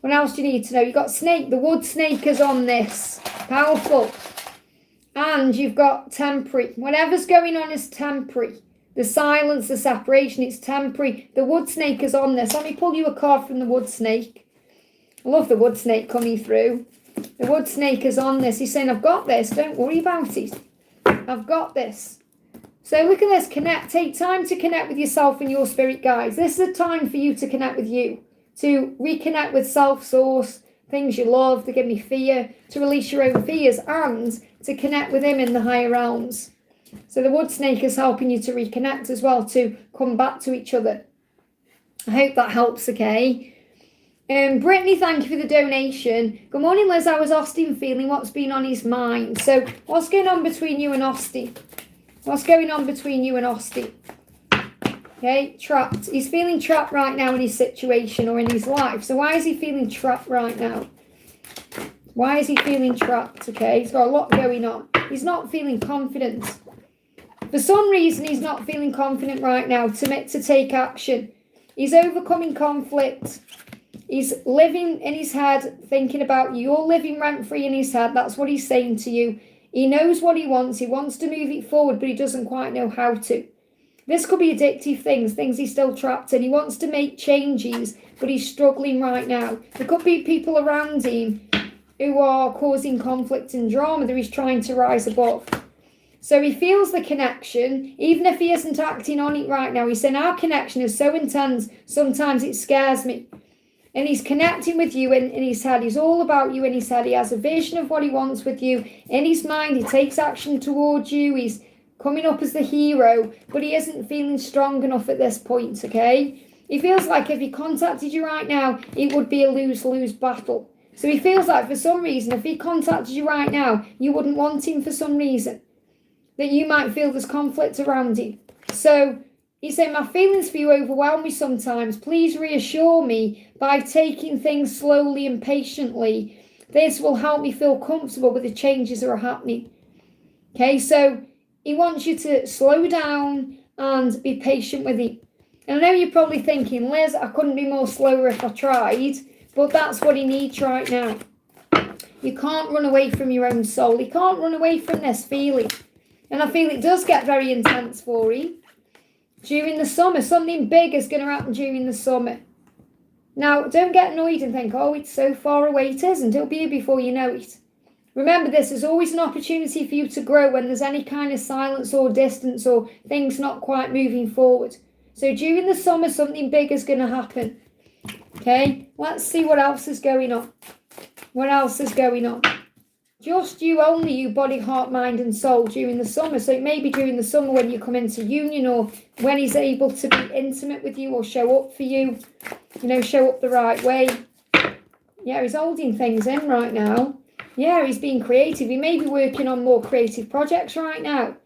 What else do you need to know? You've got snake. The wood snake is on this. Powerful. And you've got temporary. Whatever's going on is temporary. The silence, the separation, it's temporary. The wood snake is on this. Let me pull you a card from the wood snake. I love the wood snake coming through. The wood snake is on this. He's saying, I've got this. Don't worry about it. I've got this. So look at this. Connect. Take time to connect with yourself and your spirit guides. This is a time for you to connect with you. To reconnect with self-source, things you love, to give me fear, to release your own fears, and to connect with him in the higher realms. So the wood snake is helping you to reconnect as well, to come back to each other. I hope that helps, okay? Brittany, thank you for the donation. Good morning, Liz. How is Austin feeling? What's been on his mind? So what's going on between you and Austin? What's going on between you and Austin? Okay, trapped. He's feeling trapped right now in his situation or in his life. So why is he feeling trapped right now? Why is he feeling trapped? Okay, he's got a lot going on. He's not feeling confident. For some reason, he's not feeling confident right now to take action. He's overcoming conflict. He's living in his head, thinking about you. You're living rent-free in his head. That's what he's saying to you. He knows what he wants. He wants to move it forward, but he doesn't quite know how to. This could be addictive things he's still trapped in. He wants to make changes, but he's struggling right now. There could be people around him who are causing conflict and drama that he's trying to rise above. So he feels the connection, even if he isn't acting on it right now. He's saying, our connection is so intense, sometimes it scares me. And he's connecting with you in his head. He's all about you in his head. He has a vision of what he wants with you. In his mind, he takes action towards you. He's coming up as the hero, but he isn't feeling strong enough at this point, okay? He feels like if he contacted you right now, it would be a lose-lose battle. So he feels like for some reason, if he contacted you right now, you wouldn't want him for some reason. That you might feel there's conflict around him. So he's saying, my feelings for you overwhelm me sometimes. Please reassure me by taking things slowly and patiently. This will help me feel comfortable with the changes that are happening. Okay, so he wants you to slow down and be patient with him. And I know you're probably thinking, Liz, I couldn't be more slower if I tried. But that's what he needs right now. You can't run away from your own soul. You can't run away from this feeling. And I feel it does get very intense for him. During the summer, something big is going to happen during the summer. Now, don't get annoyed and think, oh, it's so far away. It isn't. It'll be here before you know it. Remember this, there's always an opportunity for you to grow when there's any kind of silence or distance or things not quite moving forward. So during the summer, something big is going to happen. Okay, let's see what else is going on. What else is going on? Just you, only you, body, heart, mind and soul during the summer. So it may be during the summer when you come into union or when he's able to be intimate with you or show up for you. You know, show up the right way. Yeah, he's holding things in right now. Yeah, he's being creative. He may be working on more creative projects right now.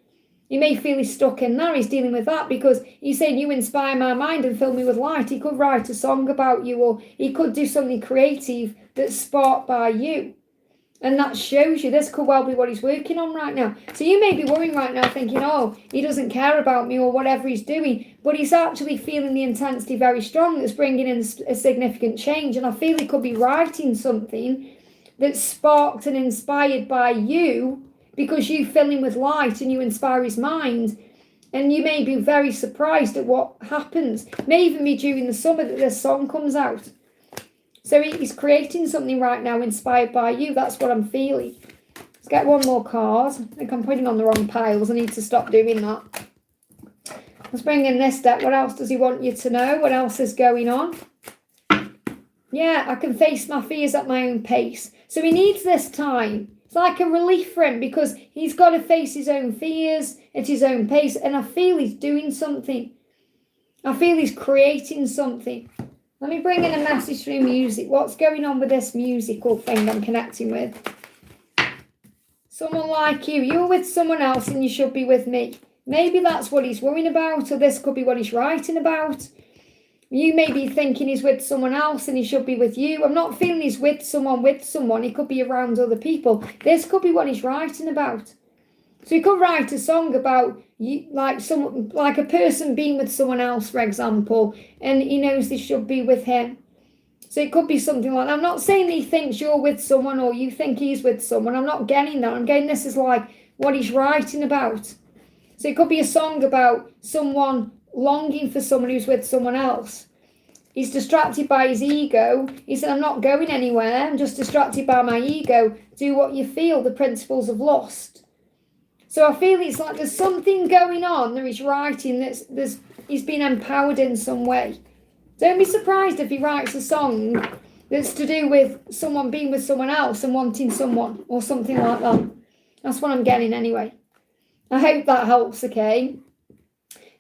You may feel he's stuck in there. He's dealing with that because he's saying, you inspire my mind and fill me with light. He could write a song about you, or he could do something creative that's sparked by you. And that shows you this could well be what he's working on right now. So you may be worrying right now thinking, oh, he doesn't care about me or whatever he's doing. But he's actually feeling the intensity very strong that's bringing in a significant change. And I feel he could be writing something that's sparked and inspired by you because you fill him with light and you inspire his mind. And you may be very surprised at what happens. It may even be during the summer that this song comes out. So he's creating something right now inspired by you. That's what I'm feeling. Let's get one more card. I think I'm putting on the wrong piles. I need to stop doing that. Let's bring in this deck. What else does he want you to know? What else is going on? Yeah, I can face my fears at my own pace. So he needs this time. It's like a relief for him because he's got to face his own fears at his own pace. And I feel he's doing something. I feel he's creating something. Let me bring in a message through music. What's going on with this musical thing I'm connecting with? Someone like you. You're with someone else and you should be with me. Maybe that's what he's worrying about, or this could be what he's writing about. You may be thinking he's with someone else and he should be with you. I'm not feeling he's with someone. He could be around other people. This could be what he's writing about. So he could write a song about you, like a person being with someone else, for example, and he knows they should be with him. So it could be something like that. I'm not saying he thinks you're with someone or you think he's with someone. I'm not getting that. I'm getting this is like what he's writing about. So it could be a song about someone longing for someone who's with someone else. He's distracted by his ego. He said, I'm not going anywhere. I'm just distracted by my ego. Do what you feel, the principles of lust. So I feel it's like there's something going on that he's writing he's been empowered in some way. Don't be surprised if he writes a song that's to do with someone being with someone else and wanting someone or something like that. That's what I'm getting anyway. I hope that helps, okay?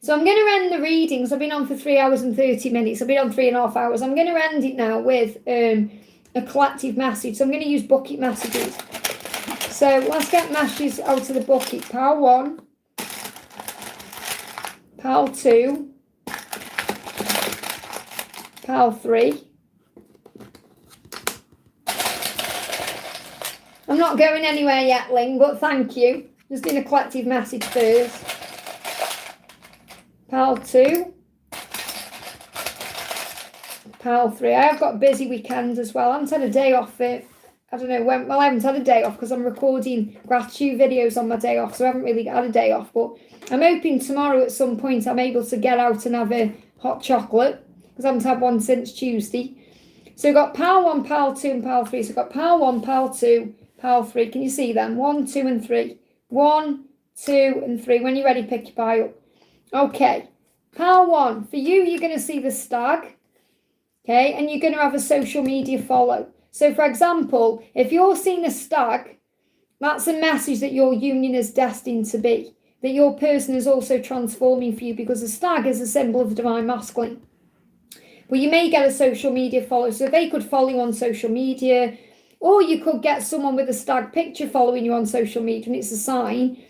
So I'm going to end the readings. I've been on for 3 hours and 30 minutes. I've been on 3.5 hours. I'm going to end it now with a collective message. So I'm going to use bucket messages. So let's get messages out of the bucket. Pile 1. Pile 2. Pile 3. I'm not going anywhere yet, Ling, but thank you. Just doing a collective message first. Pile 2. Pile 3. I have got a busy weekend as well. I haven't had a day off for, I don't know when. Well, I haven't had a day off because I'm recording gratitude videos on my day off. So I haven't really had a day off. But I'm hoping tomorrow at some point I'm able to get out and have a hot chocolate. Because I haven't had one since Tuesday. So we've got pile 1, pile 2 and pile 3. So we've got pile 1, pile 2, pile 3. Can you see them? 1, 2 and 3. 1, 2 and 3. When you're ready, pick your pile. Okay. Pile 1. For you, you're going to see the stag. Okay. And you're going to have a social media follow. So for example, if you're seeing a stag, that's a message that your union is destined to be. That your person is also transforming for you because the stag is a symbol of the divine masculine. But you may get a social media follow. So they could follow you on social media. Or you could get someone with a stag picture following you on social media, and it's a sign.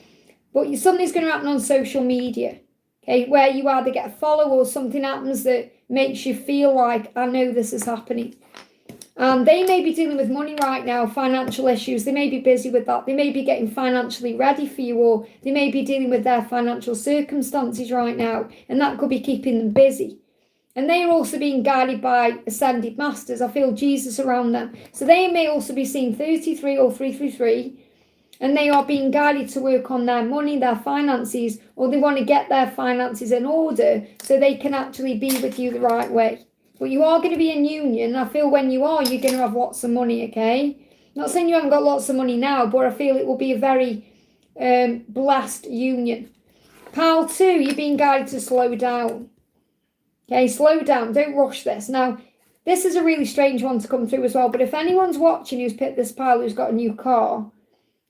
But something's going to happen on social media, okay, where you either get a follow or something happens that makes you feel like, I know this is happening. And they may be dealing with money right now, financial issues. They may be busy with that. They may be getting financially ready for you, or they may be dealing with their financial circumstances right now, and that could be keeping them busy. And they are also being guided by ascended masters. I feel Jesus around them. So they may also be seeing 33 or 333. And they are being guided to work on their money, their finances. Or they want to get their finances in order so they can actually be with you the right way. But you are going to be in union. I feel when you are, you're going to have lots of money, okay? Not saying you haven't got lots of money now, but I feel it will be a very blessed union. Pile 2, you're being guided to slow down. Okay, slow down. Don't rush this. Now, this is a really strange one to come through as well. But if anyone's watching who's picked this pile who's got a new car,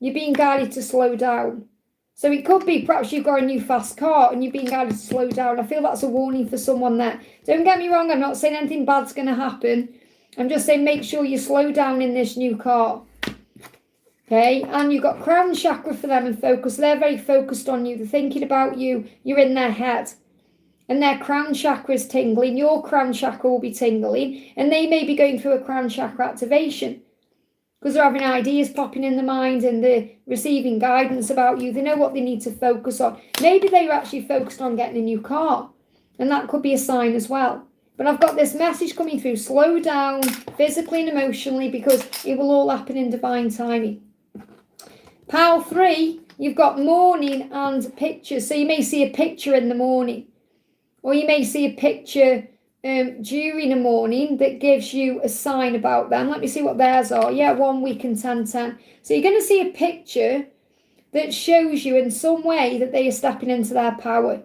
you're being guided to slow down. So it could be perhaps you've got a new fast car and you're being guided to slow down. I feel that's a warning for someone there. Don't get me wrong. I'm not saying anything bad's going to happen. I'm just saying make sure you slow down in this new car. Okay, and you've got crown chakra for them and focus. They're very focused on you. They're thinking about you. You're in their head. And their crown chakra is tingling. Your crown chakra will be tingling. And they may be going through a crown chakra activation. Because they're having ideas popping in the mind and they're receiving guidance about you. They know what they need to focus on. Maybe they were actually focused on getting a new car. And that could be a sign as well. But I've got this message coming through. Slow down physically and emotionally because it will all happen in divine timing. Pile 3, you've got morning and pictures. So you may see a picture in the morning. Or you may see a picture during the morning that gives you a sign about them. Let me see what theirs are. Yeah, 1 week and 10:10. So you're going to see a picture that shows you in some way that they are stepping into their power.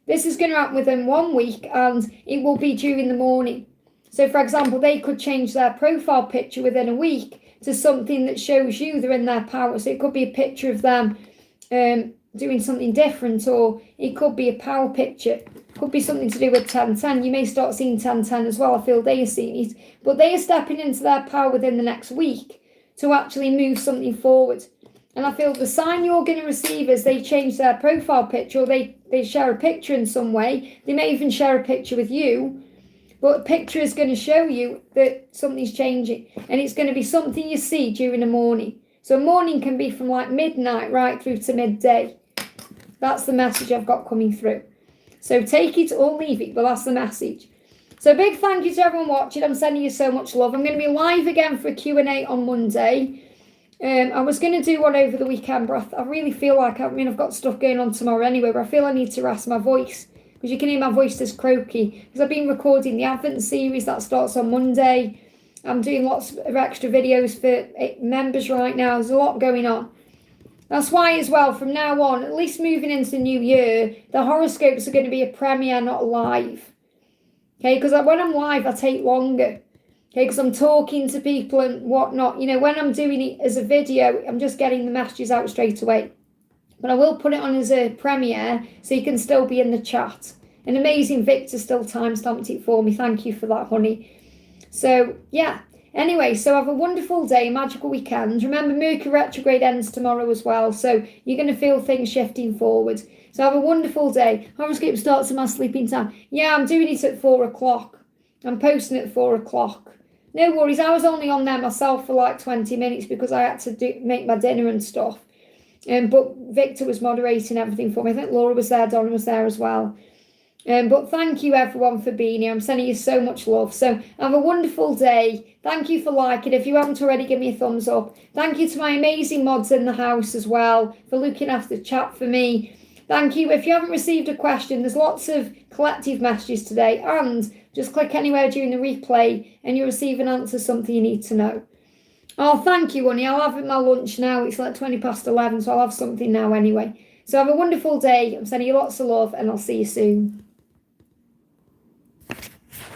This is going to happen within 1 week and it will be during the morning. So, for example, they could change their profile picture within a week to something that shows you they're in their power. So it could be a picture of them doing something different, or it could be a power picture. Could be something to do with 1010. You may start seeing 1010 as well. I feel they are seeing it. But they are stepping into their power within the next week to actually move something forward. And I feel the sign you're going to receive is they change their profile picture, or they share a picture in some way. They may even share a picture with you. But a picture is going to show you that something's changing. And it's going to be something you see during the morning. So morning can be from like midnight right through to midday. That's the message I've got coming through. So take it or leave it, but that's the message. So big thank you to everyone watching. I'm sending you so much love. I'm going to be live again for a Q&A on Monday. I was going to do one over the weekend, but I really feel like, I've got stuff going on tomorrow anyway, but I feel I need to rest my voice. Because you can hear my voice is croaky. Because I've been recording the Advent series that starts on Monday. I'm doing lots of extra videos for members right now. There's a lot going on. That's why as well, from now on, at least moving into the new year, the horoscopes are going to be a premiere, not live. Okay, because when I'm live, I take longer. Okay, because I'm talking to people and whatnot. When I'm doing it as a video, I'm just getting the messages out straight away. But I will put it on as a premiere so you can still be in the chat. And amazing Victor still time-stamped it for me. Thank you for that, honey. So, yeah. Anyway, so have a wonderful day, magical weekend. Remember, Mercury retrograde ends tomorrow as well. So you're going to feel things shifting forward. So have a wonderful day. Horoscope starts at my sleeping time. Yeah, I'm doing it at 4 o'clock. I'm posting at 4 o'clock. No worries. I was only on there myself for like 20 minutes because I had to make my dinner and stuff. But Victor was moderating everything for me. I think Laura was there, Donna was there as well. But thank you everyone for being here. I'm sending you so much love. So have a wonderful day. Thank you for liking. If you haven't already, give me a thumbs up. Thank you to my amazing mods in the house as well for looking after the chat for me. Thank you. If you haven't received a question, there's lots of collective messages today. And just click anywhere during the replay and you'll receive an answer, something you need to know. Oh, thank you, honey. I'll have my lunch now. It's like 11:20, so I'll have something now anyway. So have a wonderful day. I'm sending you lots of love, and I'll see you soon.